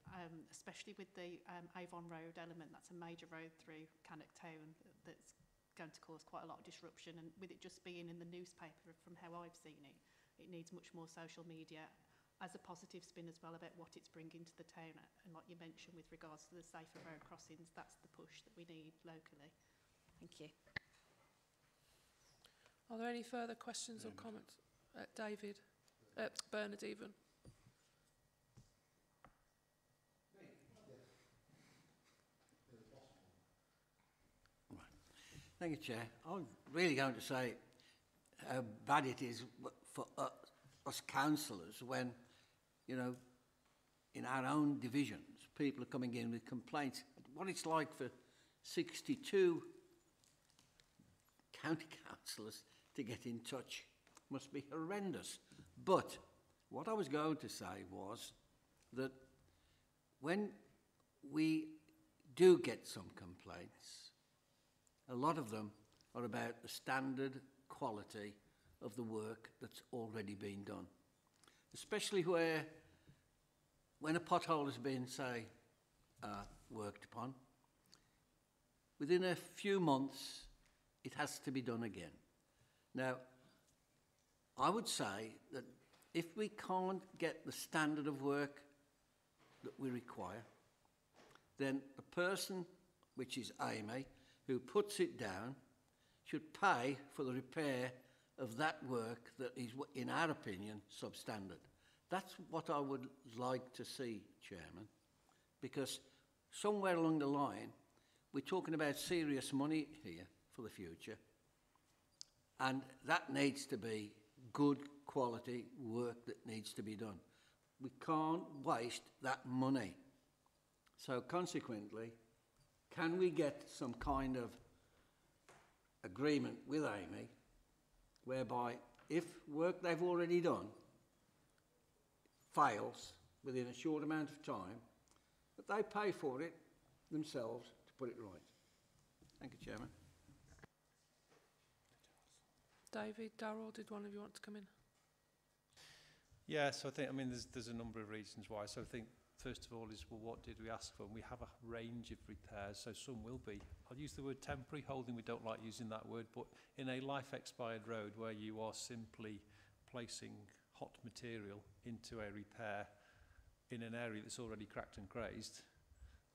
especially with the Avon Road element. That's a major road through Cannock Town that's going to cause quite a lot of disruption, and with it just being in the newspaper from how I've seen it, it needs much more social media as a positive spin as well about what it's bringing to the town. And like you mentioned with regards to the safer road crossings, that's the push that we need locally. Thank you. Are there any further questions or comments? David? Bernard even. Thank you, Chair. I'm really going to say how bad it is for us councillors when, you know, in our own divisions, people are coming in with complaints. What it's like for 62 county councillors to get in touch must be horrendous. But what I was going to say was that when we do get some complaints, a lot of them are about the standard quality of the work that's already been done. Especially where, when a pothole has been, say, worked upon, within a few months, it has to be done again. Now, I would say that if we can't get the standard of work that we require, then the person, which is Amy, who puts it down, should pay for the repair of that work that is, in our opinion, substandard. That's what I would like to see, Chairman, because somewhere along the line, we're talking about serious money here for the future, and that needs to be good quality work that needs to be done. We can't waste that money. So consequently, can we get some kind of agreement with Amy whereby if work they've already done fails within a short amount of time, that they pay for it themselves to put it right? Thank you, Chairman. David, Darryl, did one of you want to come in? Yeah, so I think, I mean, there's a number of reasons why. So I think, first of all, is, well, what did we ask for? And we have a range of repairs, so some will be, I'll use the word temporary holding, we don't like using that word, but in a life-expired road where you are simply placing hot material into a repair in an area that's already cracked and crazed,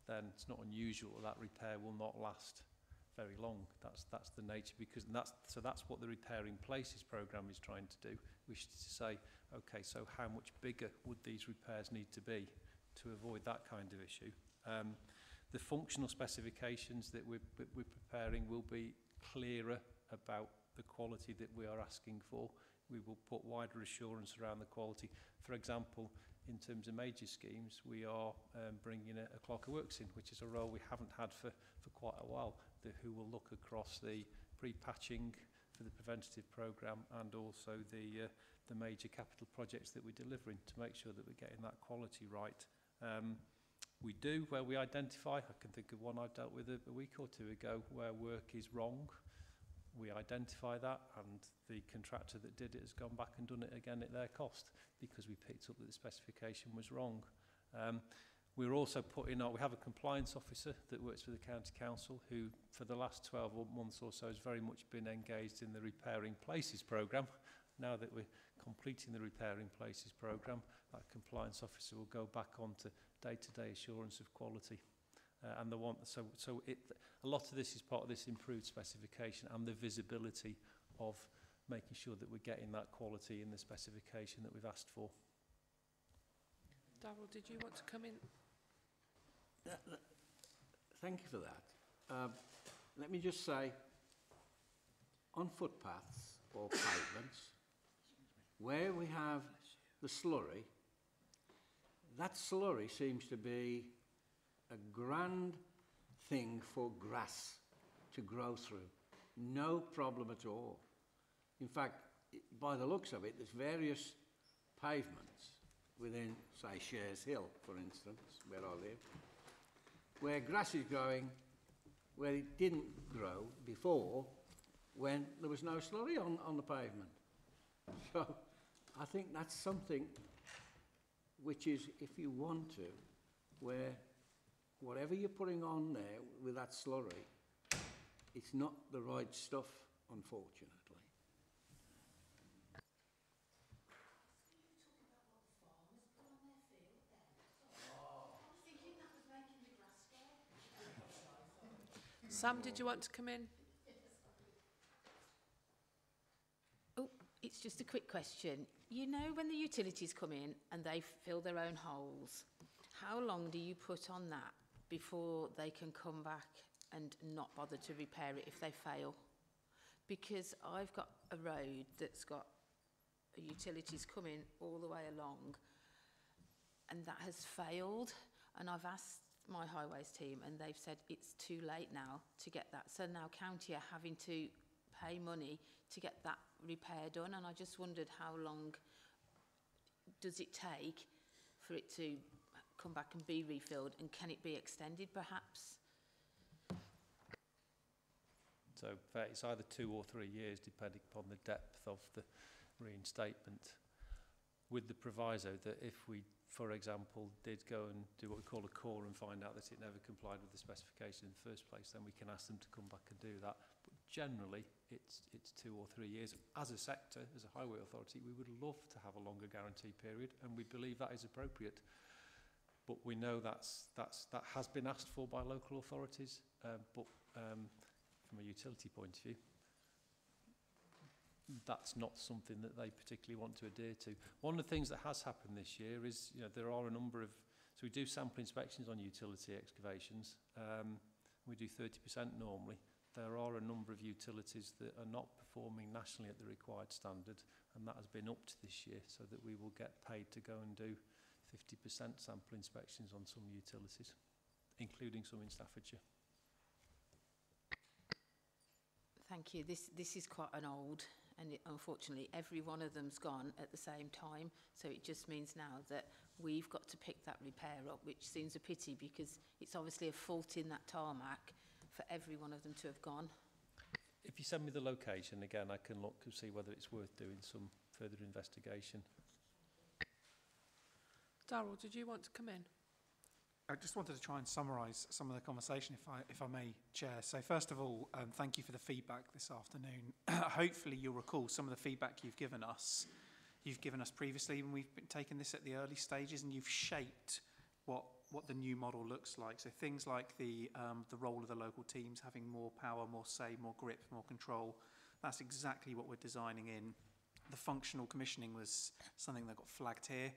then it's not unusual that repair will not last very long. That's the nature, because that's what the Repairing Places programme is trying to do, which is to say, okay, so how much bigger would these repairs need to be to avoid that kind of issue? The functional specifications that we're preparing will be clearer about the quality that we are asking for. We will put wider assurance around the quality. For example, in terms of major schemes, we are bringing a clerk of works in, which is a role we haven't had for quite a while, who will look across the pre-patching for the preventative programme and also the major capital projects that we're delivering to make sure that we're getting that quality right. We do, where we identify, I can think of one I dealt with a week or two ago, where work is wrong. We identify that, and the contractor that did it has gone back and done it again at their cost because we picked up that the specification was wrong. We're also putting we have a compliance officer that works for the County Council who, for the last 12 months or so, has very much been engaged in the Repairing Places programme. Now that we're completing the Repairing Places programme, that compliance officer will go back on to day-to-day assurance of quality. And a lot of this is part of this improved specification and the visibility of making sure that we're getting that quality in the specification that we've asked for. Darryl, did you want to come in? Thank you for that. Let me just say, on footpaths or pavements, where we have the slurry, that slurry seems to be a grand thing for grass to grow through. No problem at all. In fact, by the looks of it, there's various pavements within, say, Shares Hill, for instance, where I live, where grass is growing where it didn't grow before when there was no slurry on the pavement. So I think that's something which is, if you want to, where whatever you're putting on there with that slurry, it's not the right stuff, unfortunately. Sam, did you want to come in? Oh, it's just a quick question. You know, when the utilities come in and they fill their own holes, how long do you put on that before they can come back and not bother to repair it if they fail? Because I've got a road that's got utilities coming all the way along and that has failed, and I've asked my highways team and they've said it's too late now to get that. So now county are having to pay money to get that repair done, and I just wondered how long does it take for it to come back and be refilled, and can it be extended perhaps? So it's either 2 or 3 years depending upon the depth of the reinstatement, with the proviso that if we, for example, did go and do what we call a core and find out that it never complied with the specification in the first place, then we can ask them to come back and do that. But generally, it's 2 or 3 years. As a sector, as a highway authority, we would love to have a longer guarantee period, and we believe that is appropriate. But we know that has been asked for by local authorities, but from a utility point of view, that's not something that they particularly want to adhere to. One of the things that has happened this year is, there are a number of, so we do sample inspections on utility excavations. We do 30% normally. There are a number of utilities that are not performing nationally at the required standard, and that has been upped this year so that we will get paid to go and do 50% sample inspections on some utilities, including some in Staffordshire. Thank you. This is quite an old, and unfortunately every one of them's gone at the same time, so it just means now that we've got to pick that repair up, which seems a pity because it's obviously a fault in that tarmac for every one of them to have gone. If you send me the location again, I can look and see whether it's worth doing some further investigation. Darryl, did you want to come in? I just wanted to try and summarise some of the conversation, if I may, Chair. So first of all, thank you for the feedback this afternoon. Hopefully you'll recall some of the feedback you've given us previously when we've been taking this at the early stages, and you've shaped what the new model looks like. So things like the role of the local teams, having more power, more say, more grip, more control. That's exactly what we're designing in. The functional commissioning was something that got flagged here.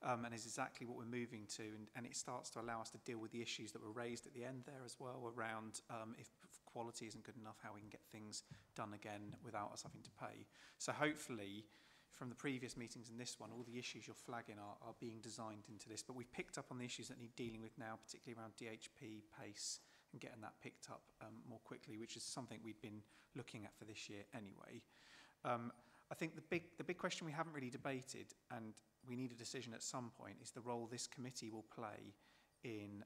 And is exactly what we're moving to, and it starts to allow us to deal with the issues that were raised at the end there as well around if quality isn't good enough, how we can get things done again without us having to pay. So hopefully from the previous meetings and this one, all the issues you're flagging are being designed into this, but we've picked up on the issues that need dealing with now, particularly around DHP, pace, and getting that picked up more quickly, which is something we've been looking at for this year anyway. I think the big question we haven't really debated, and we need a decision at some point, is the role this committee will play in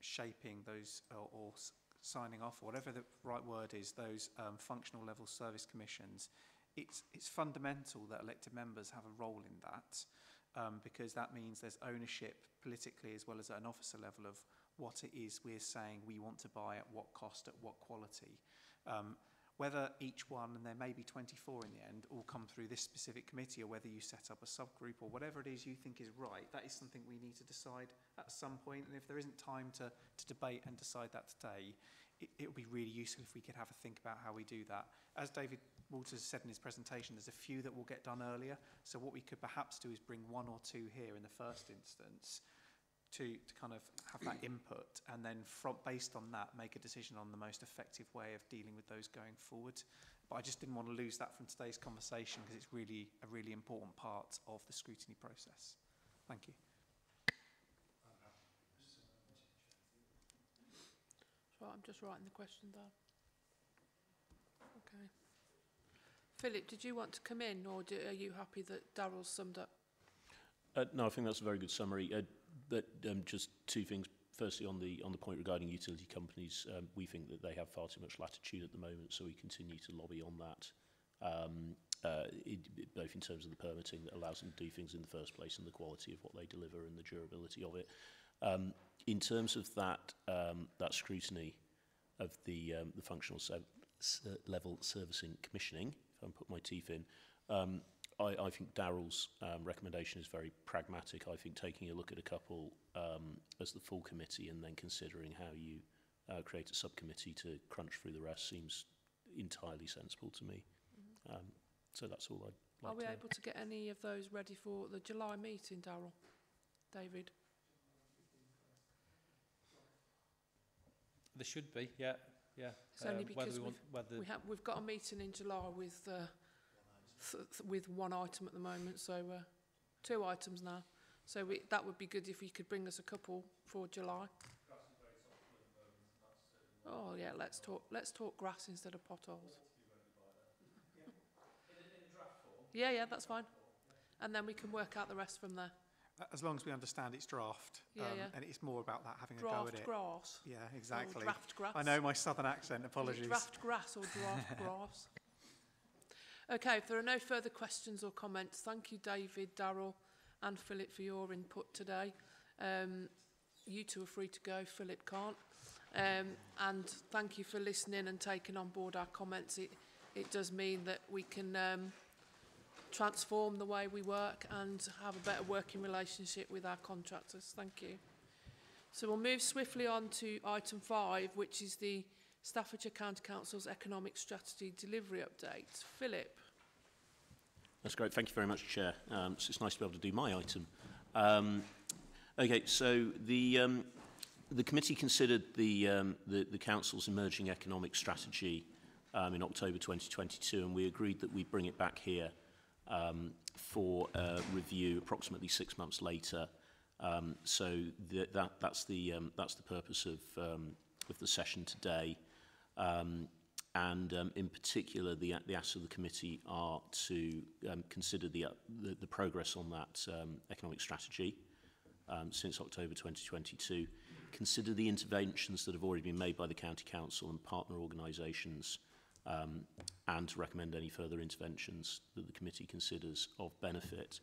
shaping those or signing off, or whatever the right word is, those functional level service commissions. It's fundamental that elected members have a role in that, because that means there's ownership politically as well as at an officer level of what it is we're saying we want to buy, at what cost, at what quality. Whether each one, and there may be 24 in the end, all come through this specific committee, or whether you set up a subgroup or whatever it is you think is right, that is something we need to decide at some point. And if there isn't time to debate and decide that today, it would be really useful if we could have a think about how we do that. As David Walter said in his presentation, there's a few that will get done earlier. So what we could perhaps do is bring one or two here in the first instance to kind of have that input, and then based on that, make a decision on the most effective way of dealing with those going forward. But I just didn't want to lose that from today's conversation, because it's really a really important part of the scrutiny process. Thank you. So I'm just writing the question down. Okay. Philip, did you want to come in, or are you happy that Daryl's summed up? No, I think that's a very good summary. But just two things. Firstly, on the point regarding utility companies, we think that they have far too much latitude at the moment, so we continue to lobby on that, both in terms of the permitting that allows them to do things in the first place and the quality of what they deliver and the durability of it. In terms of that scrutiny of the functional level servicing commissioning, if I put my teeth in, I think Daryl's recommendation is very pragmatic. I think taking a look at a couple as the full committee and then considering how you create a subcommittee to crunch through the rest seems entirely sensible to me. So that's all I'd like Are we to... able to get any of those ready for the July meeting, Daryl? David? There should be, yeah. It's only because we've got a meeting in July with one item at the moment, so 2 items now. So that would be good if you could bring us a couple for July. Oh yeah, let's talk grass instead of potholes. Yeah, that's fine. And then we can work out the rest from there. As long as we understand it's draft, and it's more about that having a go at it. Draft grass. Yeah, exactly. Or draft grass. I know my southern accent, apologies. Is it draft grass or draft grass? Okay, if there are no further questions or comments, thank you, David, Daryl and Philip for your input today. You two are free to go, Philip can't. And thank you for listening and taking on board our comments. It does mean that we can transform the way we work and have a better working relationship with our contractors. Thank you. So we'll move swiftly on to item 5, which is the Staffordshire County Council's Economic Strategy Delivery Update. Philip. That's great. Thank you very much, Chair. So it's nice to be able to do my item. Okay, so the committee considered the Council's Emerging Economic Strategy in October 2022, and we agreed that we'd bring it back here for review approximately 6 months later. So that's the purpose of the session today. And in particular, the asks of the committee are to consider the progress on that economic strategy since October 2022, consider the interventions that have already been made by the County Council and partner organisations, and to recommend any further interventions that the committee considers of benefit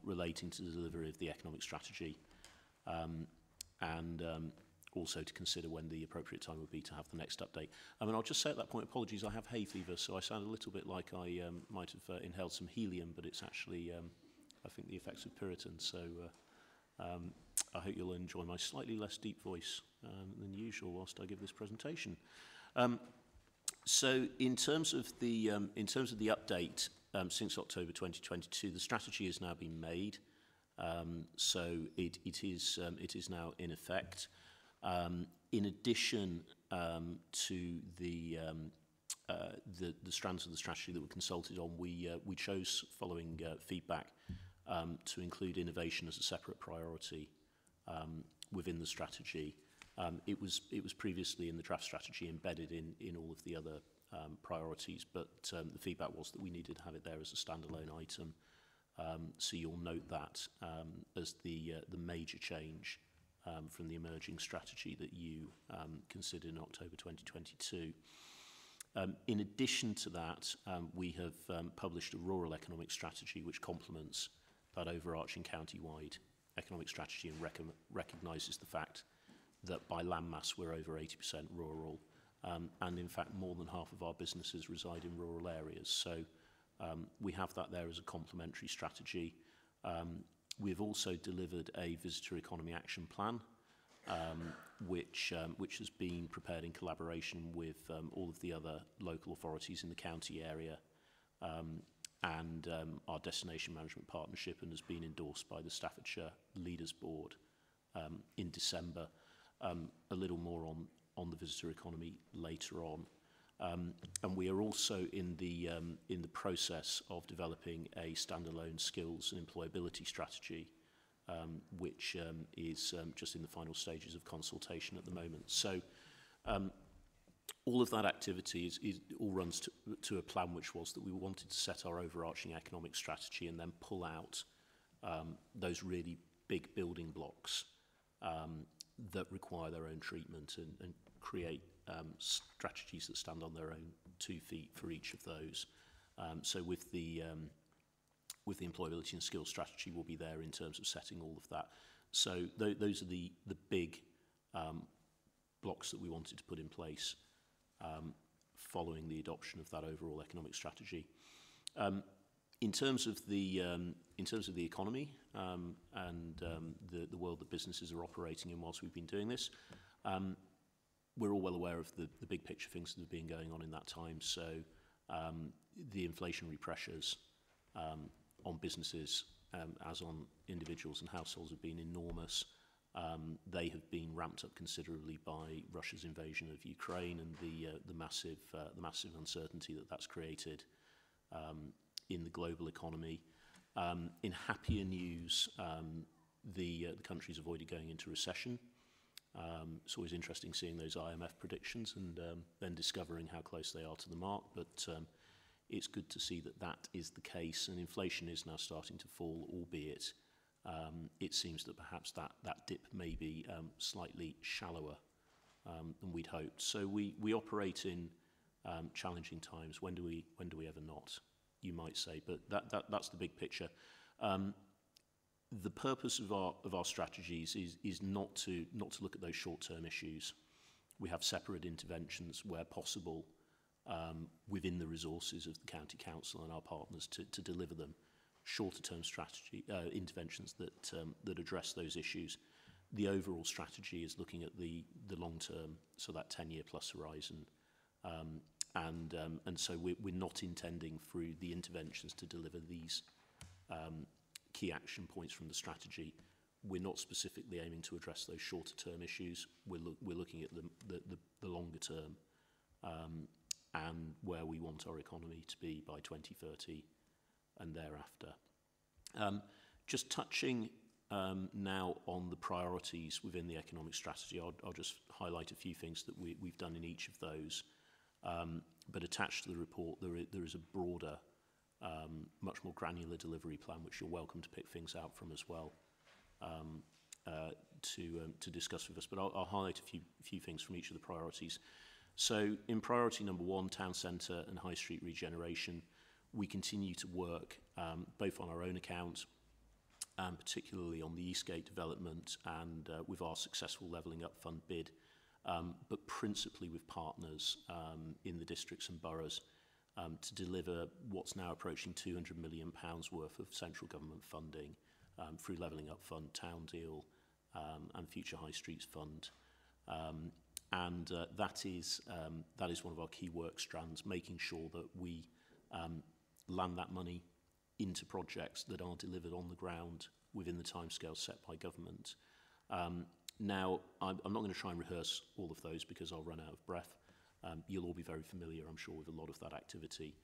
relating to the delivery of the economic strategy, and also to consider when the appropriate time would be to have the next update. And I'll just say at that point, apologies, I have hay fever, so I sound a little bit like I might have inhaled some helium, but it's actually, I think, the effects of Puritan. So I hope you'll enjoy my slightly less deep voice than usual whilst I give this presentation. So in terms of the update since October 2022, the strategy has now been made. So it is now in effect. In addition to the strands of the strategy that were consulted on, we chose, following feedback, to include innovation as a separate priority within the strategy. It was previously in the draft strategy embedded in all of the other priorities, but the feedback was that we needed to have it there as a standalone item. So you'll note that as the major change from the emerging strategy that you considered in October 2022. In addition to that, we have published a rural economic strategy which complements that overarching county-wide economic strategy and recognises the fact that by landmass we're over 80% rural, and in fact more than half of our businesses reside in rural areas. So we have that there as a complementary strategy. We've also delivered a visitor economy action plan, which has been prepared in collaboration with all of the other local authorities in the county area and our destination management partnership, and has been endorsed by the Staffordshire Leaders Board in December. A little more on the visitor economy later on. And we are also in the process of developing a standalone skills and employability strategy, which is just in the final stages of consultation at the moment. So all of that activity all runs to a plan which was that we wanted to set our overarching economic strategy and then pull out those really big building blocks that require their own treatment and create strategies that stand on their own 2 feet for each of those. So with the employability and skills strategy, we'll be there in terms of setting all of that. So those are the big blocks that we wanted to put in place following the adoption of that overall economic strategy. In terms of the economy and the world that businesses are operating in whilst we've been doing this, we're all well aware of the big picture things that have been going on in that time. So the inflationary pressures on businesses as on individuals and households have been enormous. They have been ramped up considerably by Russia's invasion of Ukraine and the massive uncertainty that that's created in the global economy. In happier news, the country's avoided going into recession. It's always interesting seeing those IMF predictions and then discovering how close they are to the mark, but it's good to see that that is the case, and inflation is now starting to fall, albeit it seems that perhaps that dip may be slightly shallower than we'd hoped. So we operate in challenging times. When do we ever not, you might say, but that's the big picture. The purpose of our strategies is not to look at those short-term issues. We have separate interventions where possible within the resources of the County Council and our partners to deliver them. Shorter-term strategy interventions that address those issues. The overall strategy is looking at the long-term, so that 10-year plus horizon. And so we're not intending through the interventions to deliver these key action points from the strategy. We're not specifically aiming to address those shorter term issues. We're looking at the longer term and where we want our economy to be by 2030 and thereafter. Just touching now on the priorities within the economic strategy, I'll just highlight a few things that we've done in each of those. But attached to the report, there is a broader, much more granular delivery plan, which you're welcome to pick things out from as well to discuss with us. But I'll highlight a few things from each of the priorities. So in priority number 1, town centre and high street regeneration, we continue to work both on our own account and particularly on the Eastgate development and with our successful Levelling Up Fund bid, but principally with partners in the districts and boroughs to deliver what's now approaching £200 million worth of central government funding through Levelling Up Fund, Town Deal and Future High Streets Fund. And that is one of our key work strands, making sure that we land that money into projects that are delivered on the ground within the timescale set by government. Now, I'm not going to try and rehearse all of those because I'll run out of breath. You'll all be very familiar, I'm sure, with a lot of that activity.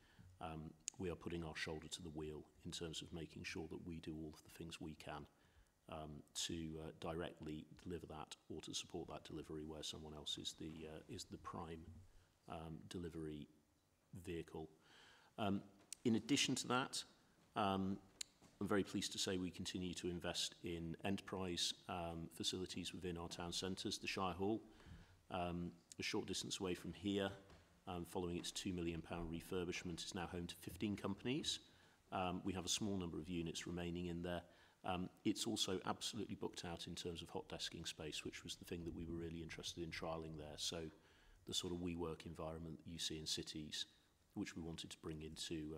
We are putting our shoulder to the wheel in terms of making sure that we do all of the things we can to directly deliver that or to support that delivery where someone else is the prime delivery vehicle. In addition to that, I'm very pleased to say we continue to invest in enterprise facilities within our town centres. The Shire Hall, a short distance away from here, following its £2 million refurbishment, is now home to 15 companies. We have a small number of units remaining in there. It's also absolutely booked out in terms of hot desking space, which was the thing that we were really interested in trialling there. So the sort of WeWork environment that you see in cities, which we wanted to bring into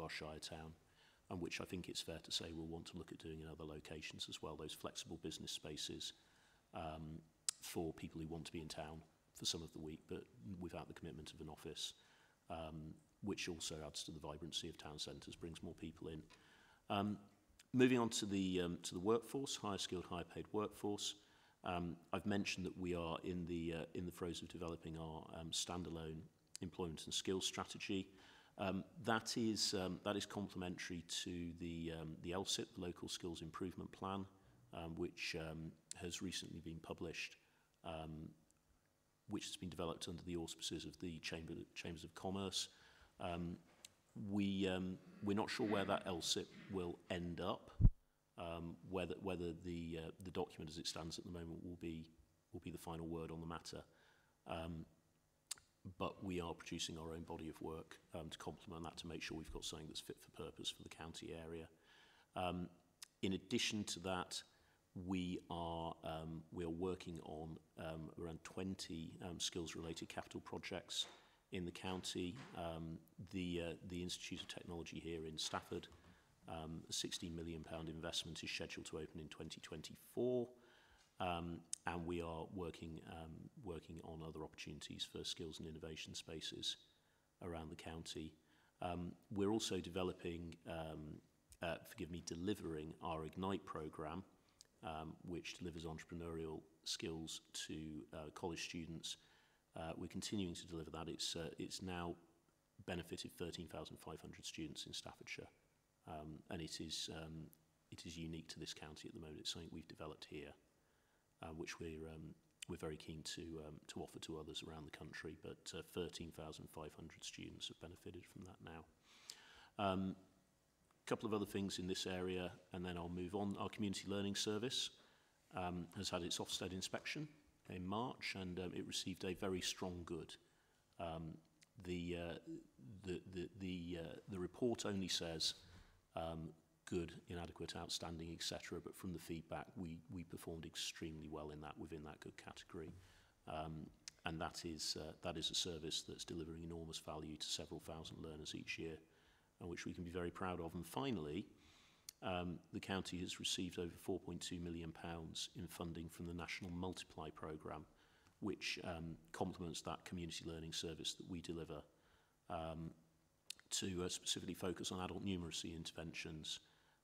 our Shire town, and which I think it's fair to say we'll want to look at doing in other locations as well, those flexible business spaces for people who want to be in town for some of the week, but without the commitment of an office, which also adds to the vibrancy of town centres, brings more people in. Moving on to the workforce, higher skilled, higher paid workforce. I've mentioned that we are in the throes of developing our standalone employment and skills strategy. That is complementary to the LSIP, the Local Skills Improvement Plan, which has recently been published, which has been developed under the auspices of the Chambers of Commerce. We're not sure where that LSIP will end up, whether the document as it stands at the moment will be the final word on the matter. But we are producing our own body of work to complement that, to make sure we've got something that's fit for purpose for the county area. In addition to that, we are working on around 20 skills-related capital projects in the county. The Institute of Technology here in Stafford, a £16 million investment is scheduled to open in 2024, and we are working on other opportunities for skills and innovation spaces around the county. We're also delivering our Ignite programme, which delivers entrepreneurial skills to college students. We're continuing to deliver that. It's now benefited 13,500 students in Staffordshire, and it is unique to this county at the moment. It's something we've developed here, which we're very keen to offer to others around the country. But 13,500 students have benefited from that now. Couple of other things in this area, and then I'll move on. Our community learning service has had its Ofsted inspection in March, and it received a very strong good. The report only says good, inadequate, outstanding, etc. But from the feedback, we performed extremely well within that good category, and that is a service that's delivering enormous value to several thousand learners each year, which we can be very proud of. And finally, the county has received over £4.2 million in funding from the National Multiply programme, which complements that community learning service that we deliver, to specifically focus on adult numeracy interventions,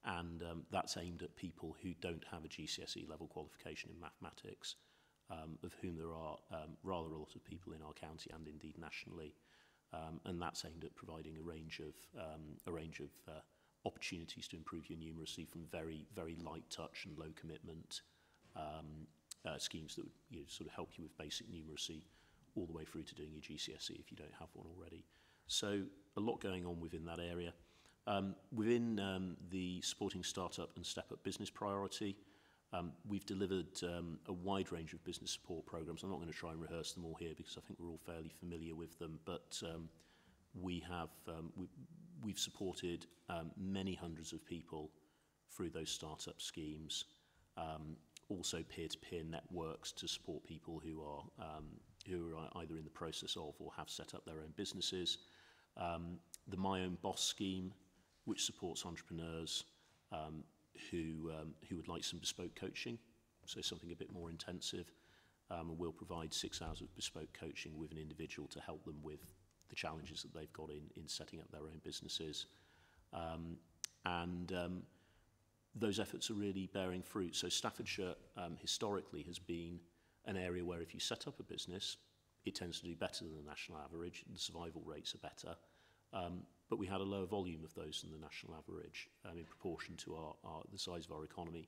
and that's aimed at people who don't have a GCSE level qualification in mathematics, of whom there are rather a lot of people in our county and indeed nationally. And that's aimed at providing a range of opportunities to improve your numeracy, from very, very light touch and low commitment schemes that would sort of help you with basic numeracy, all the way through to doing your GCSE if you don't have one already. So a lot going on within that area. Within the supporting startup and step-up business priority, we've delivered a wide range of business support programs. I'm not going to try and rehearse them all here because I think we're all fairly familiar with them, but we've supported many hundreds of people through those startup schemes. Also peer-to-peer networks to support people who are either in the process of or have set up their own businesses. The My Own Boss scheme, which supports entrepreneurs who would like some bespoke coaching, so something a bit more intensive, and we'll provide 6 hours of bespoke coaching with an individual to help them with the challenges that they've got in setting up their own businesses. Those efforts are really bearing fruit. So Staffordshire historically has been an area where if you set up a business, it tends to do better than the national average. The survival rates are better. But we had a lower volume of those than the national average in proportion to the size of our economy.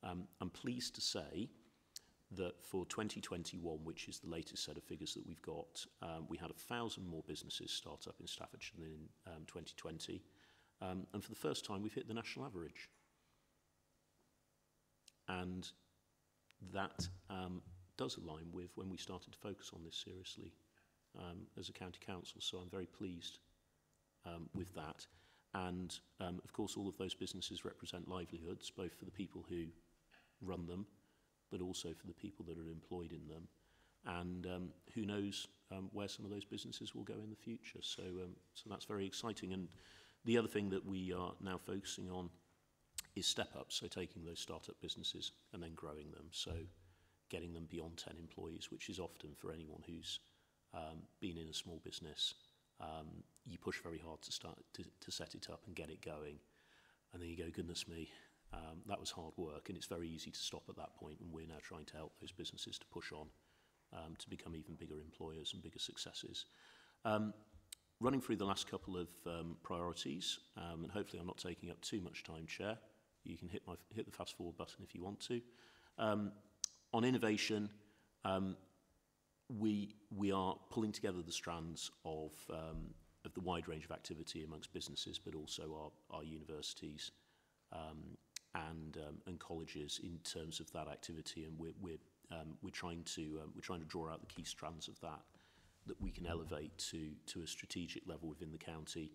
I'm pleased to say that for 2021, which is the latest set of figures that we've got, we had 1,000 more businesses start up in Staffordshire than in 2020. And for the first time, we've hit the national average. And that does align with when we started to focus on this seriously as a county council. So I'm very pleased with that. And of course, all of those businesses represent livelihoods, both for the people who run them, but also for the people that are employed in them. And who knows where some of those businesses will go in the future. So that's very exciting. And the other thing that we are now focusing on is step-ups, so taking those startup businesses and then growing them. So getting them beyond 10 employees, which is often for anyone who's been in a small business. You push very hard to start to set it up and get it going, and then you go, goodness me, that was hard work, and it's very easy to stop at that point, and we're now trying to help those businesses to push on to become even bigger employers and bigger successes. Running through the last couple of priorities, and hopefully I'm not taking up too much time, Chair. You can hit the fast forward button if you want to. On innovation, we are pulling together the strands of the wide range of activity amongst businesses, but also our universities and colleges in terms of that activity, and we're trying to draw out the key strands of that we can elevate to a strategic level within the county.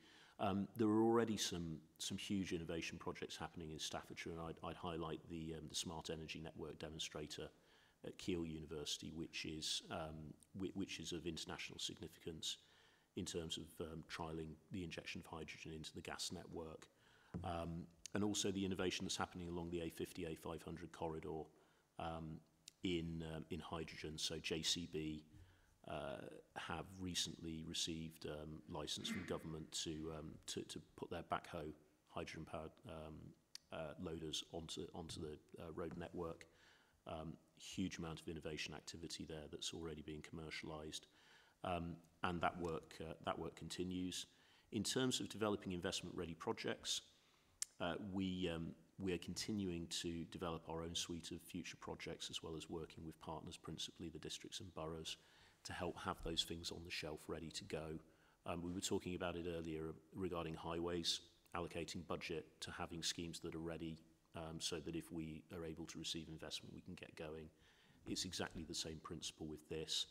There are already some huge innovation projects happening in Staffordshire, and I'd highlight the Smart Energy Network demonstrator at Keele University, which is of international significance in terms of trialling the injection of hydrogen into the gas network, and also the innovation that's happening along the A50, A500 corridor in hydrogen. So JCB have recently received license from government to put their backhoe hydrogen-powered loaders onto the road network. Huge amount of innovation activity there that's already being commercialised, and that work continues. In terms of developing investment-ready projects, we are continuing to develop our own suite of future projects, as well as working with partners, principally the districts and boroughs, to help have those things on the shelf ready to go. We were talking about it earlier regarding highways, allocating budget to having schemes that are ready, so that if we are able to receive investment, we can get going. It's exactly the same principle with this.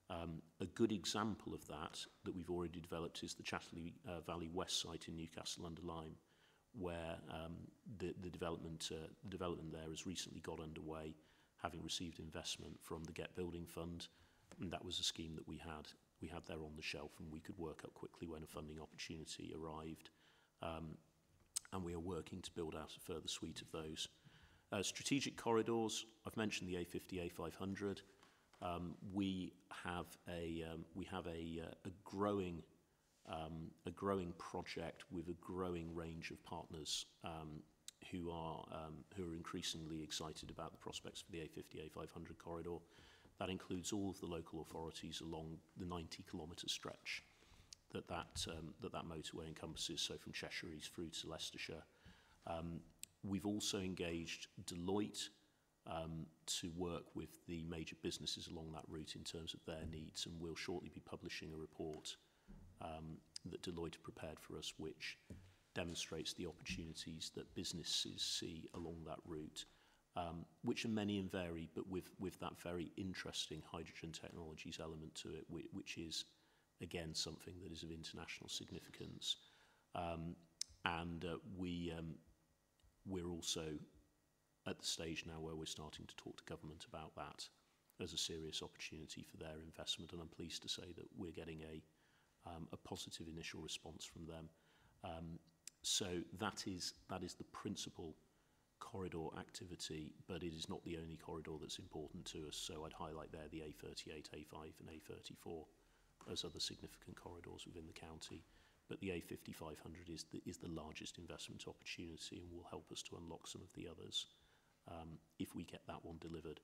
A good example of that we've already developed is the Chatterley Valley West site in Newcastle under Lyme, where the development there has recently got underway, having received investment from the Get Building Fund, and that was a scheme that we had there on the shelf, and we could work up quickly when a funding opportunity arrived. And we are working to build out a further suite of those. Strategic corridors, I've mentioned the A50, A500. We have a growing project with a growing range of partners who are increasingly excited about the prospects for the A50, A500 corridor. That includes all of the local authorities along the 90-kilometre stretch that motorway encompasses, so from Cheshire East through to Leicestershire. We've also engaged Deloitte to work with the major businesses along that route in terms of their needs, and we'll shortly be publishing a report that Deloitte prepared for us, which demonstrates the opportunities that businesses see along that route, which are many and varied, but with that very interesting hydrogen technologies element to it, which is, again, something that is of international significance. We're also at the stage now where we're starting to talk to government about that as a serious opportunity for their investment, and I'm pleased to say that we're getting a positive initial response from them. So that is the principal corridor activity, but it is not the only corridor that's important to us. So I'd highlight there the A38, A5 and A34 as other significant corridors within the county. But the A50 500 is the largest investment opportunity and will help us to unlock some of the others if we get that one delivered.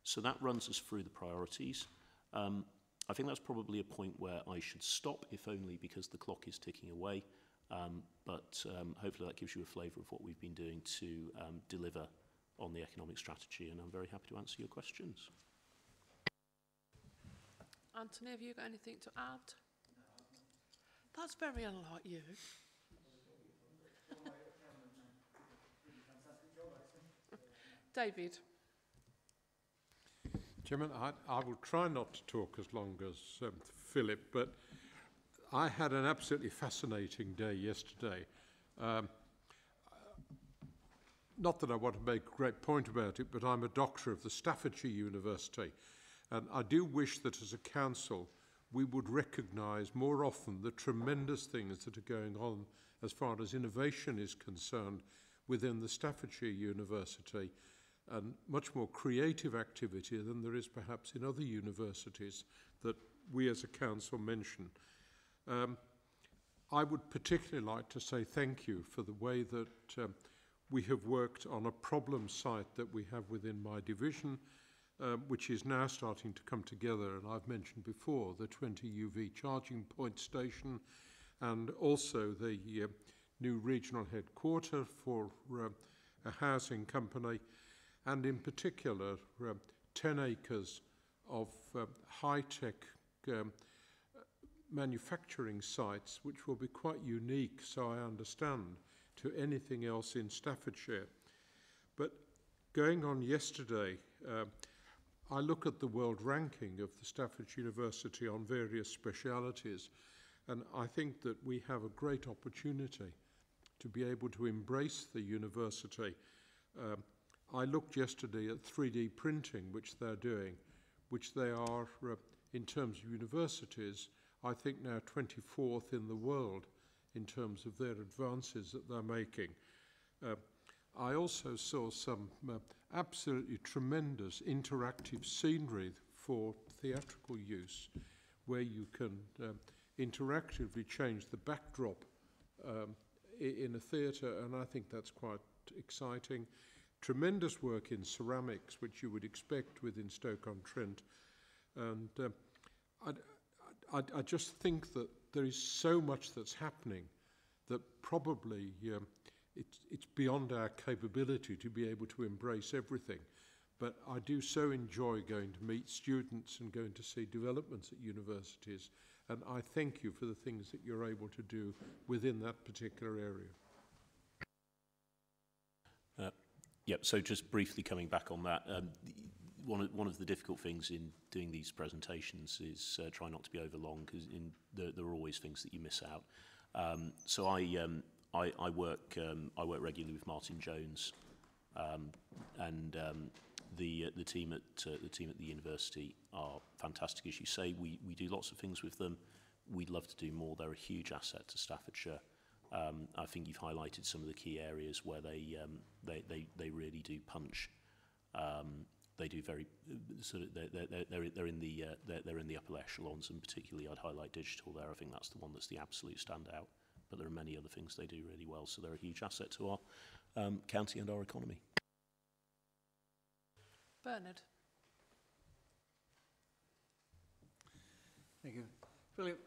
So that runs us through the priorities. I think that's probably a point where I should stop, if only because the clock is ticking away. But hopefully that gives you a flavour of what we've been doing to deliver on the economic strategy, and I'm very happy to answer your questions. Anthony, have you got anything to add? That's very unlike you. David. Chairman, I will try not to talk as long as Philip, but I had an absolutely fascinating day yesterday. Not that I want to make a great point about it, but I'm a doctor of the Staffordshire University, and I do wish that as a council we would recognise more often the tremendous things that are going on as far as innovation is concerned within the Staffordshire University. and much more creative activity than there is perhaps in other universities that we as a council mention. I would particularly like to say thank you for the way that we have worked on a problem site that we have within my division, which is now starting to come together. And I've mentioned before the 20 UV charging point station, and also the new regional headquarter for a housing company, and in particular 10 acres of high-tech manufacturing sites, which will be quite unique, so I understand, to anything else in Staffordshire. But going on yesterday, I look at the world ranking of the Stafford University on various specialities, and I think that we have a great opportunity to be able to embrace the university. I looked yesterday at 3D printing, which they're doing, which they are, in terms of universities, I think now 24th in the world in terms of their advances that they're making. I also saw some absolutely tremendous interactive scenery for theatrical use, where you can interactively change the backdrop in a theatre, and I think that's quite exciting. Tremendous work in ceramics, which you would expect within Stoke-on-Trent. And I just think that there is so much that's happening that probably it's beyond our capability to be able to embrace everything. But I do so enjoy going to meet students and going to see developments at universities. And I thank you for the things that you're able to do within that particular area. Yep, so just briefly coming back on that, one of the difficult things in doing these presentations is try not to be overlong, because there are always things that you miss out. So I work regularly with Martin Jones, and the team at the university are fantastic. As you say, we do lots of things with them. We'd love to do more. They're a huge asset to Staffordshire. I think you've highlighted some of the key areas where they really do punch. They do very sort of they're in the upper echelons, and particularly I'd highlight digital there. I think that's the one that's the absolute standout. But there are many other things they do really well, so they're a huge asset to our county and our economy. Bernard. Thank you. Philip,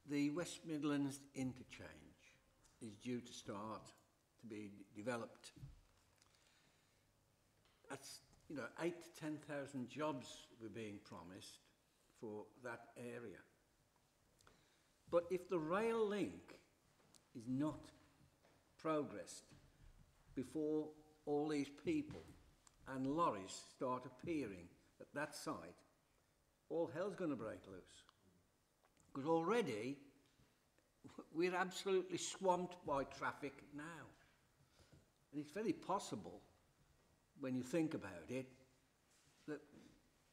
the West Midlands interchange is due to start to be developed. That's, 8 to 10,000 jobs were being promised for that area. But if the rail link is not progressed before all these people and lorries start appearing at that site, all hell's going to break loose. Because already we're absolutely swamped by traffic now. And it's very possible, when you think about it, that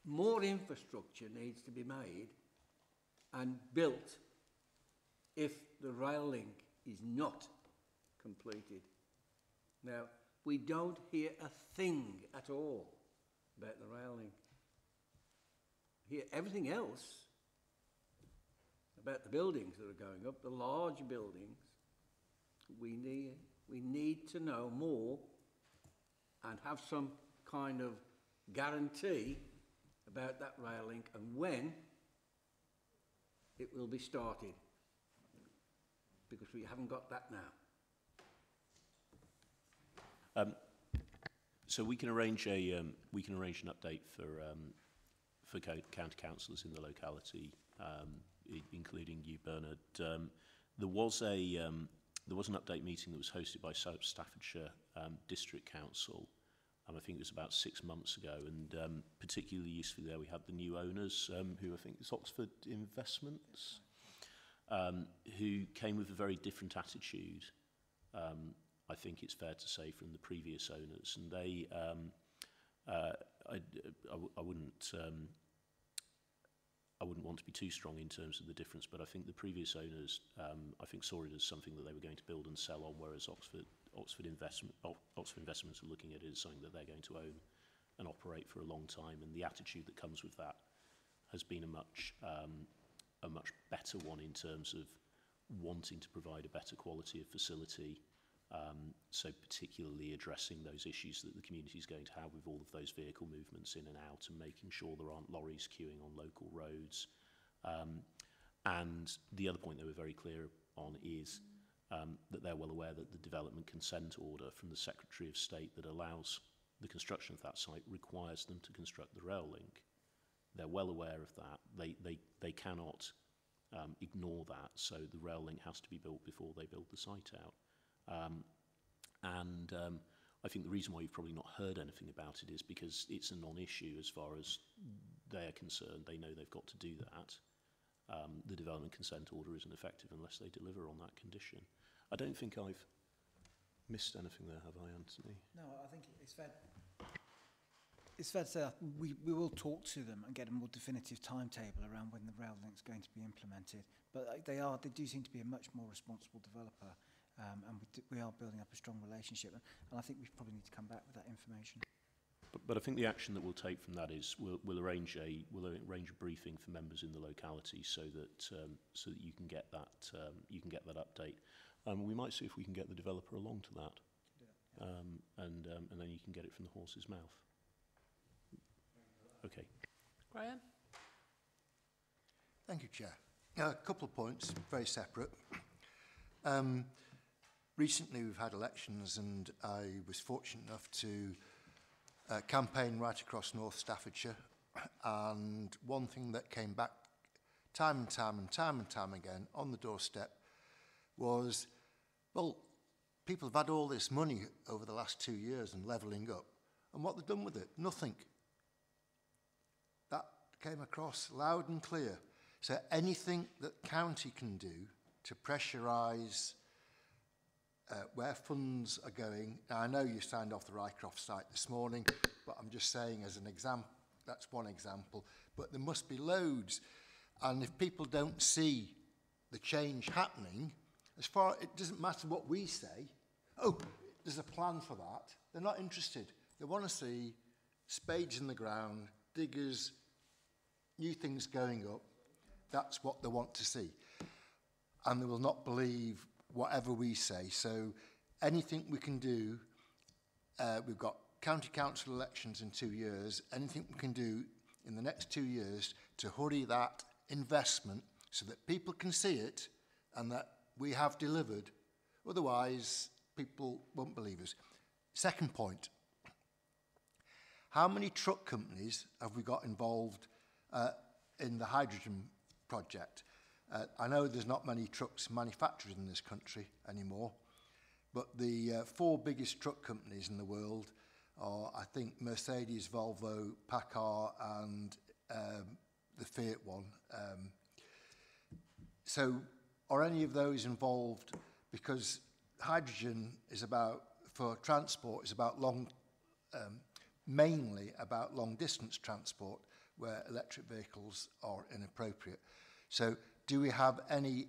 more infrastructure needs to be made and built if the rail link is not completed. Now, we don't hear a thing at all about the rail link. Hear everything else about the buildings that are going up, the large buildings. We need to know more and have some kind of guarantee about that rail link and when it will be started, because we haven't got that now. So we can arrange an update for county councillors in the locality, including you, Bernard. There was an update meeting that was hosted by Staffordshire District Council. I think it was about 6 months ago, and particularly useful there we had the new owners, who I think is Oxford Investments, who came with a very different attitude, I think it's fair to say, from the previous owners. And they, I wouldn't I wouldn't want to be too strong in terms of the difference, but I think the previous owners, I think saw it as something that they were going to build and sell on, whereas Oxford Investments are looking at it as something that they're going to own and operate for a long time. And the attitude that comes with that has been a much better one in terms of wanting to provide a better quality of facility. So particularly addressing those issues that the community is going to have with all of those vehicle movements in and out, and making sure there aren't lorries queuing on local roads. And the other point they were very clear on is that they're well aware that the development consent order from the Secretary of State that allows the construction of that site requires them to construct the rail link. They're well aware of that. They cannot ignore that, so the rail link has to be built before they build the site out. I think the reason why you've probably not heard anything about it is because it's a non-issue as far as they're concerned. They know they've got to do that. The development consent order isn't effective unless they deliver on that condition. I don't think I've missed anything there, have I, Anthony? No, I think it's fair. It's fair to say that we will talk to them and get a more definitive timetable around when the rail link's going to be implemented. But they do seem to be a much more responsible developer. And we are building up a strong relationship, and I think we probably need to come back with that information. But I think the action that we'll take from that is we'll arrange a briefing for members in the locality so that you can get that update. We might see if we can get the developer along to that, and then you can get it from the horse's mouth. Okay. Graham. Thank you, Chair. A couple of points, very separate. Recently we've had elections, and I was fortunate enough to campaign right across North Staffordshire, and one thing that came back time and time again on the doorstep was, well, people have had all this money over the last 2 years and levelling up, and what they've done with it? Nothing. That came across loud and clear. So anything that county can do to pressurise where funds are going. Now, I know you signed off the Rycroft site this morning, but I'm just saying as an example, that's one example, but there must be loads. And if people don't see the change happening, it doesn't matter what we say, oh, there's a plan for that. They're not interested. They want to see spades in the ground, diggers, new things going up. That's what they want to see. And they will not believe whatever we say. So anything we can do, we've got county council elections in 2 years, anything we can do in the next 2 years to hurry that investment so that people can see it and that we have delivered. Otherwise, people won't believe us. Second point, how many truck companies have we got involved in the hydrogen project? I know there's not many trucks manufactured in this country anymore, but the 4 biggest truck companies in the world are, I think, Mercedes, Volvo, PACCAR, and the Fiat one. So are any of those involved? Because hydrogen is about, for transport, is about mainly about long-distance transport, where electric vehicles are inappropriate. So do we have any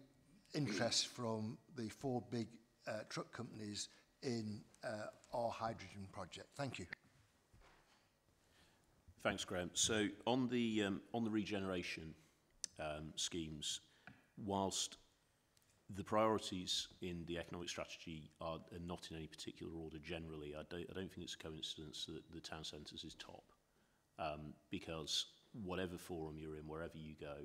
interest from the 4 big truck companies in our hydrogen project? Thank you. Thanks, Graham. So on the regeneration schemes, whilst the priorities in the economic strategy are not in any particular order generally, I don't think it's a coincidence that the town centres is top, because whatever forum you're in, wherever you go,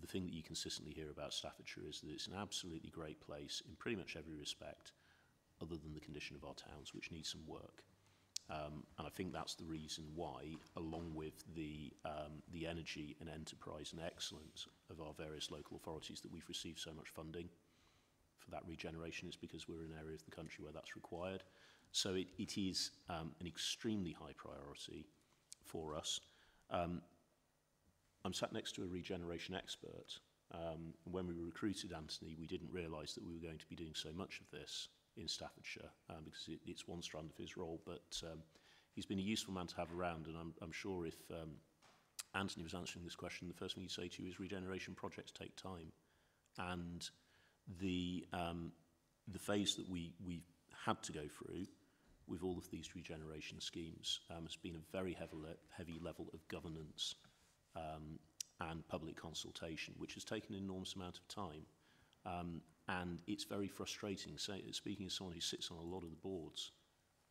the thing that you consistently hear about Staffordshire is that it's an absolutely great place in pretty much every respect, other than the condition of our towns, which needs some work. And I think that's the reason why, along with the energy and enterprise and excellence of our various local authorities, that we've received so much funding for that regeneration, is because we're in an area of the country where that's required. So it is an extremely high priority for us. I'm sat next to a regeneration expert. When we recruited Anthony, we didn't realise that we were going to be doing so much of this in Staffordshire, because it's one strand of his role, but he's been a useful man to have around, and I'm sure if Anthony was answering this question, the first thing he'd say to you is regeneration projects take time. And the phase that we've had to go through with all of these regeneration schemes has been a very heavy level of governance and public consultation, which has taken an enormous amount of time. And it's very frustrating. Speaking as someone who sits on a lot of the boards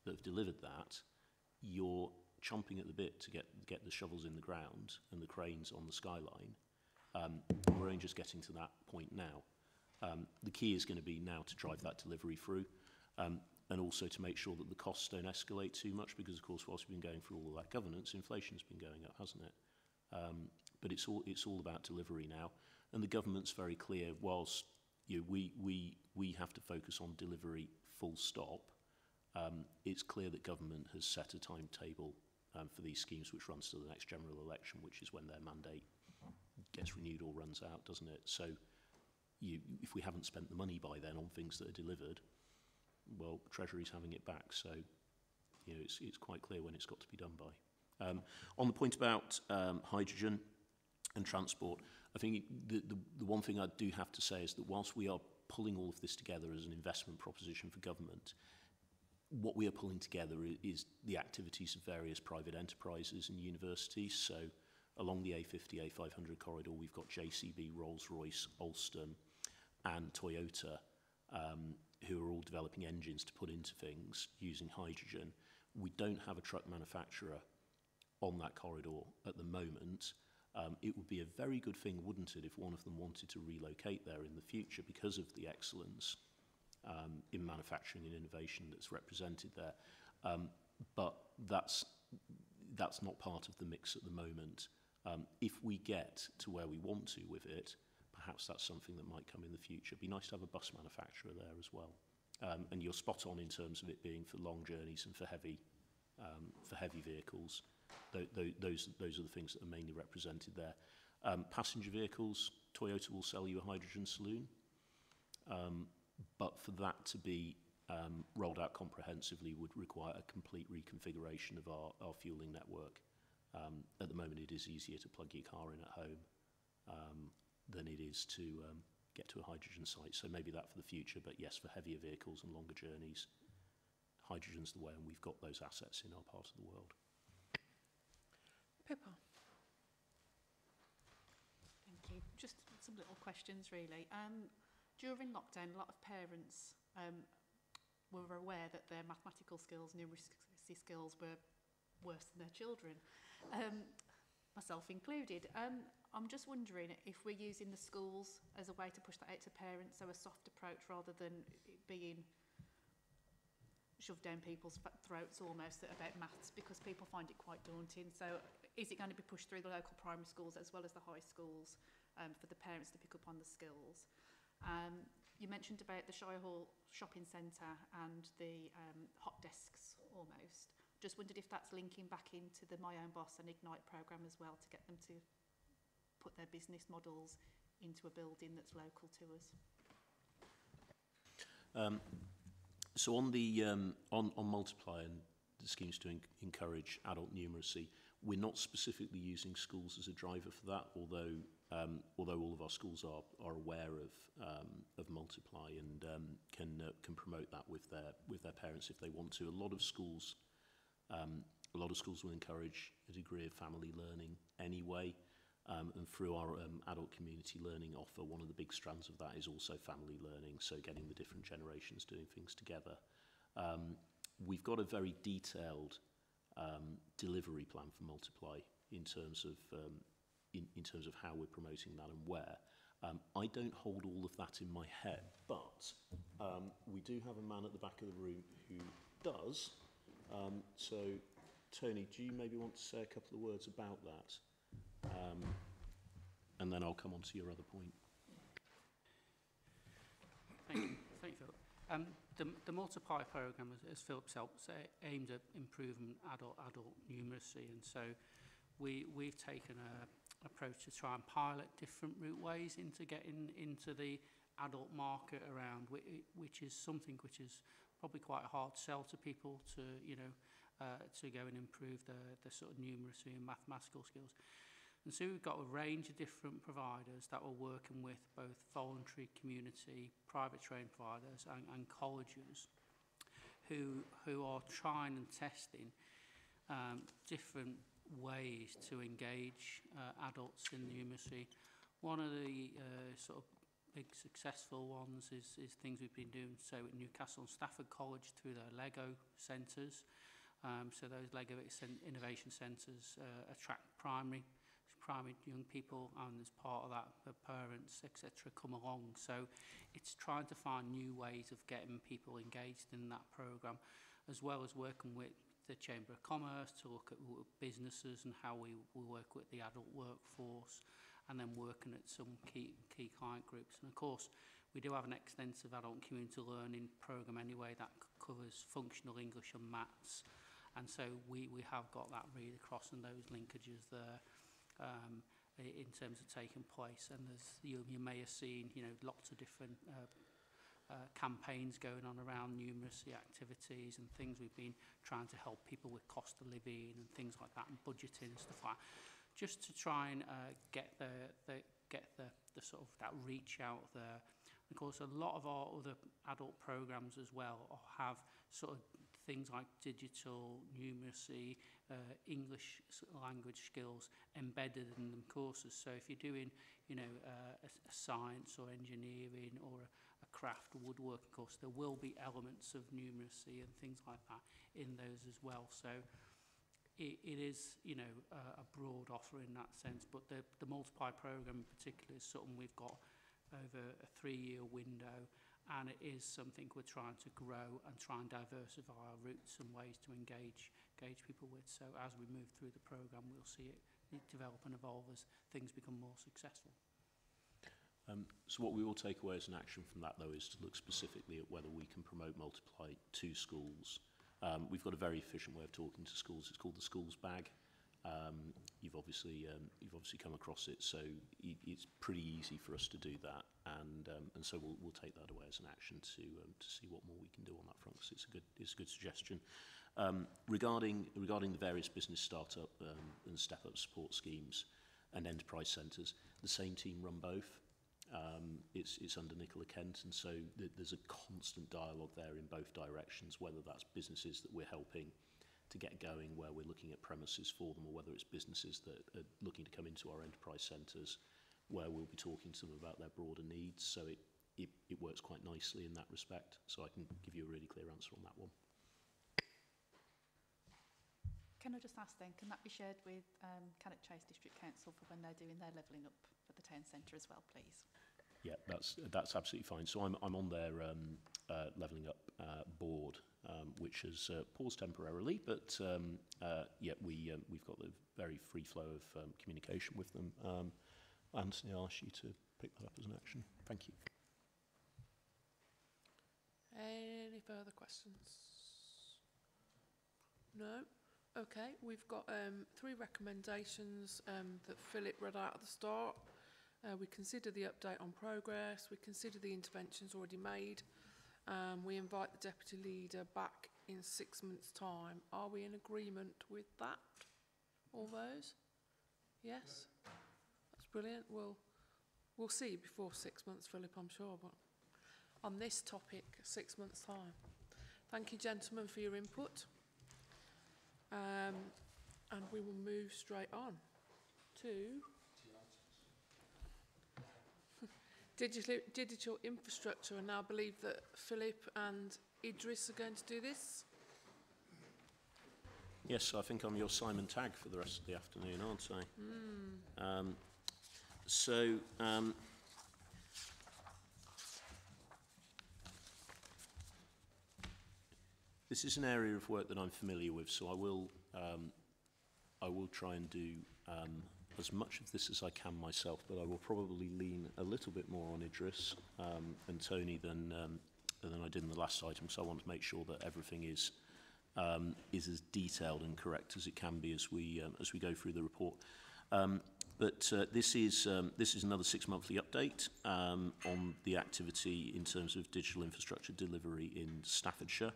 that have delivered that, you're chomping at the bit to get the shovels in the ground and the cranes on the skyline. We're only just getting to that point now. The key is going to be now to drive that delivery through, and also to make sure that the costs don't escalate too much, because of course whilst we've been going through all of that governance, inflation's been going up, hasn't it? But it's all about delivery now, and the government's very clear. Whilst we have to focus on delivery full stop, it's clear that government has set a timetable for these schemes, which runs to the next general election, which is when their mandate gets renewed or runs out, doesn't it? So if we haven't spent the money by then on things that are delivered, well, Treasury's having it back. So it's quite clear when it's got to be done by. On the point about hydrogen and transport, I think the one thing I do have to say is that whilst we are pulling all of this together as an investment proposition for government, what we are pulling together is the activities of various private enterprises and universities. So along the A50, A500 corridor, we've got JCB, Rolls-Royce, Alstom and Toyota, who are all developing engines to put into things using hydrogen. We don't have a truck manufacturer on that corridor at the moment. It would be a very good thing, wouldn't it, if one of them wanted to relocate there in the future because of the excellence in manufacturing and innovation that's represented there. But that's not part of the mix at the moment. If we get to where we want to with it, perhaps that's something that might come in the future. It'd be nice to have a bus manufacturer there as well. And you're spot on in terms of it being for long journeys and for heavy vehicles. Those are the things that are mainly represented there. Passenger vehicles, Toyota will sell you a hydrogen saloon. But for that to be rolled out comprehensively would require a complete reconfiguration of our fueling network. At the moment, it is easier to plug your car in at home than it is to get to a hydrogen site. So maybe that for the future, but yes, for heavier vehicles and longer journeys, hydrogen's the way, and we've got those assets in our part of the world. Pippa. Thank you. Just some little questions, really. During lockdown, a lot of parents were aware that their mathematical skills, numeracy skills were worse than their children, myself included. I'm just wondering if we're using the schools as a way to push that out to parents, so a soft approach rather than it being shoved down people's throats almost about maths, because people find it quite daunting. So is it going to be pushed through the local primary schools as well as the high schools for the parents to pick up on the skills? You mentioned about the Shire Hall shopping centre and the hot desks almost. Just wondered if that's linking back into the My Own Boss and Ignite programme as well, to get them to put their business models into a building that's local to us. So on the on Multiply and the schemes to encourage adult numeracy, we're not specifically using schools as a driver for that, although all of our schools are aware of Multiply and can promote that with their parents if they want to. A lot of schools will encourage a degree of family learning anyway, and through our adult community learning offer, one of the big strands of that is also family learning, so getting the different generations doing things together. We've got a very detailed delivery plan for Multiply in terms of how we're promoting that and where. I don't hold all of that in my head, but we do have a man at the back of the room who does. So, Tony, do you maybe want to say a couple of words about that? And then I'll come on to your other point. Thank you, Philip. The Multiply programme, as Philip said, aimed at improving adult numeracy, and so we've taken an approach to try and pilot different route ways into getting into the adult market around, which is something which is probably quite hard to sell to people to go and improve the sort of numeracy and mathematical skills. And so we've got a range of different providers that we're working with, both voluntary, community, private trained providers and colleges who are trying and testing different ways to engage adults in the numeracy. One of the sort of big successful ones is things we've been doing, so at Newcastle and Stafford College through their Lego centres. So those Lego Innovation Centres attract primary young people, and as part of that, the parents, etc., come along. So it's trying to find new ways of getting people engaged in that programme, as well as working with the Chamber of Commerce to look at businesses and how we work with the adult workforce, and then working at some key client groups. And of course, we do have an extensive adult community learning programme anyway that covers functional English and maths. And so we have got that read across and those linkages there in terms of taking place. And there's, you may have seen, lots of different campaigns going on around numeracy activities and things. We've been trying to help people with cost of living and things like that, and budgeting and stuff like that, just to try and get the sort of that reach out there. And of course, a lot of our other adult programs as well have sort of things like digital numeracy, English language skills embedded in them courses. So if you're doing, a science or engineering or a craft or woodworking course, there will be elements of numeracy and things like that in those as well. So it is, a broad offer in that sense. But the Multiply programme in particular is something we've got over a 3-year window, and it is something we're trying to grow and try and diversify our routes and ways to engage people with. So as we move through the programme, we'll see it develop and evolve as things become more successful. So what we will take away as an action from that, though, is to look specifically at whether we can promote Multiply to schools. We've got a very efficient way of talking to schools. It's called the Schools Bag. You've obviously come across it, so it's pretty easy for us to do that, and so we'll take that away as an action to see what more we can do on that front, because it's a good suggestion. Regarding the various business startup and step-up support schemes and enterprise centres, the same team run both. It's under Nicola Kent, and so there's a constant dialogue there in both directions, whether that's businesses that we're helping to get going, where we're looking at premises for them, or whether it's businesses that are looking to come into our enterprise centres, where we'll be talking to them about their broader needs. So it works quite nicely in that respect. So I can give you a really clear answer on that one. Can I just ask then, can that be shared with Cannock Chase District Council for when they're doing their levelling up at the town centre as well, please? Yeah, that's absolutely fine. So I'm on their levelling up board, which has paused temporarily, but yeah, we've got the very free flow of communication with them. Anthony, I'll ask you to pick that up as an action. Thank you. Any further questions? No? Okay, we've got 3 recommendations that Philip read out at the start. We consider the update on progress, we consider the interventions already made, we invite the Deputy Leader back in 6 months' time. Are we in agreement with that? All those? Yes? That's brilliant. We'll see you before 6 months, Philip, I'm sure, but on this topic, 6 months' time. Thank you, gentlemen, for your input. And we will move straight on to digital infrastructure, and now believe that Philip and Idris are going to do this. Yes, I think I'm your Simon Tagg for the rest of the afternoon, aren't I? This is an area of work that I'm familiar with, so I will try and do as much of this as I can myself, but I will probably lean a little bit more on Idris and Tony than I did in the last item. So I want to make sure that everything is as detailed and correct as it can be as we go through the report. But this is another 6-monthly update on the activity in terms of digital infrastructure delivery in Staffordshire.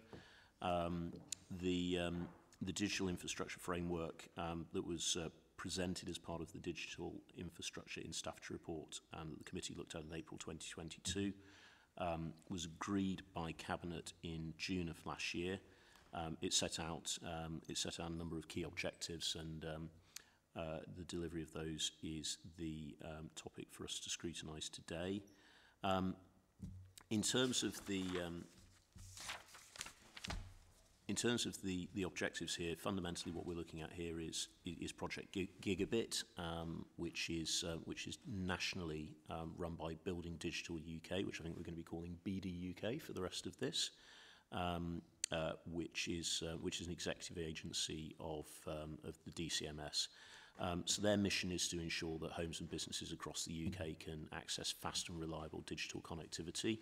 The digital infrastructure framework that was presented as part of the digital infrastructure in Staffordshire report, and that the committee looked at in April 2022, was agreed by Cabinet in June of last year. It set out a number of key objectives, and the delivery of those is the topic for us to scrutinise today. In terms of the objectives here, fundamentally what we're looking at here is Project Gigabit, which is nationally run by Building Digital UK, which I think we're going to be calling BD UK for the rest of this, which is an executive agency of the DCMS. So their mission is to ensure that homes and businesses across the UK can access fast and reliable digital connectivity.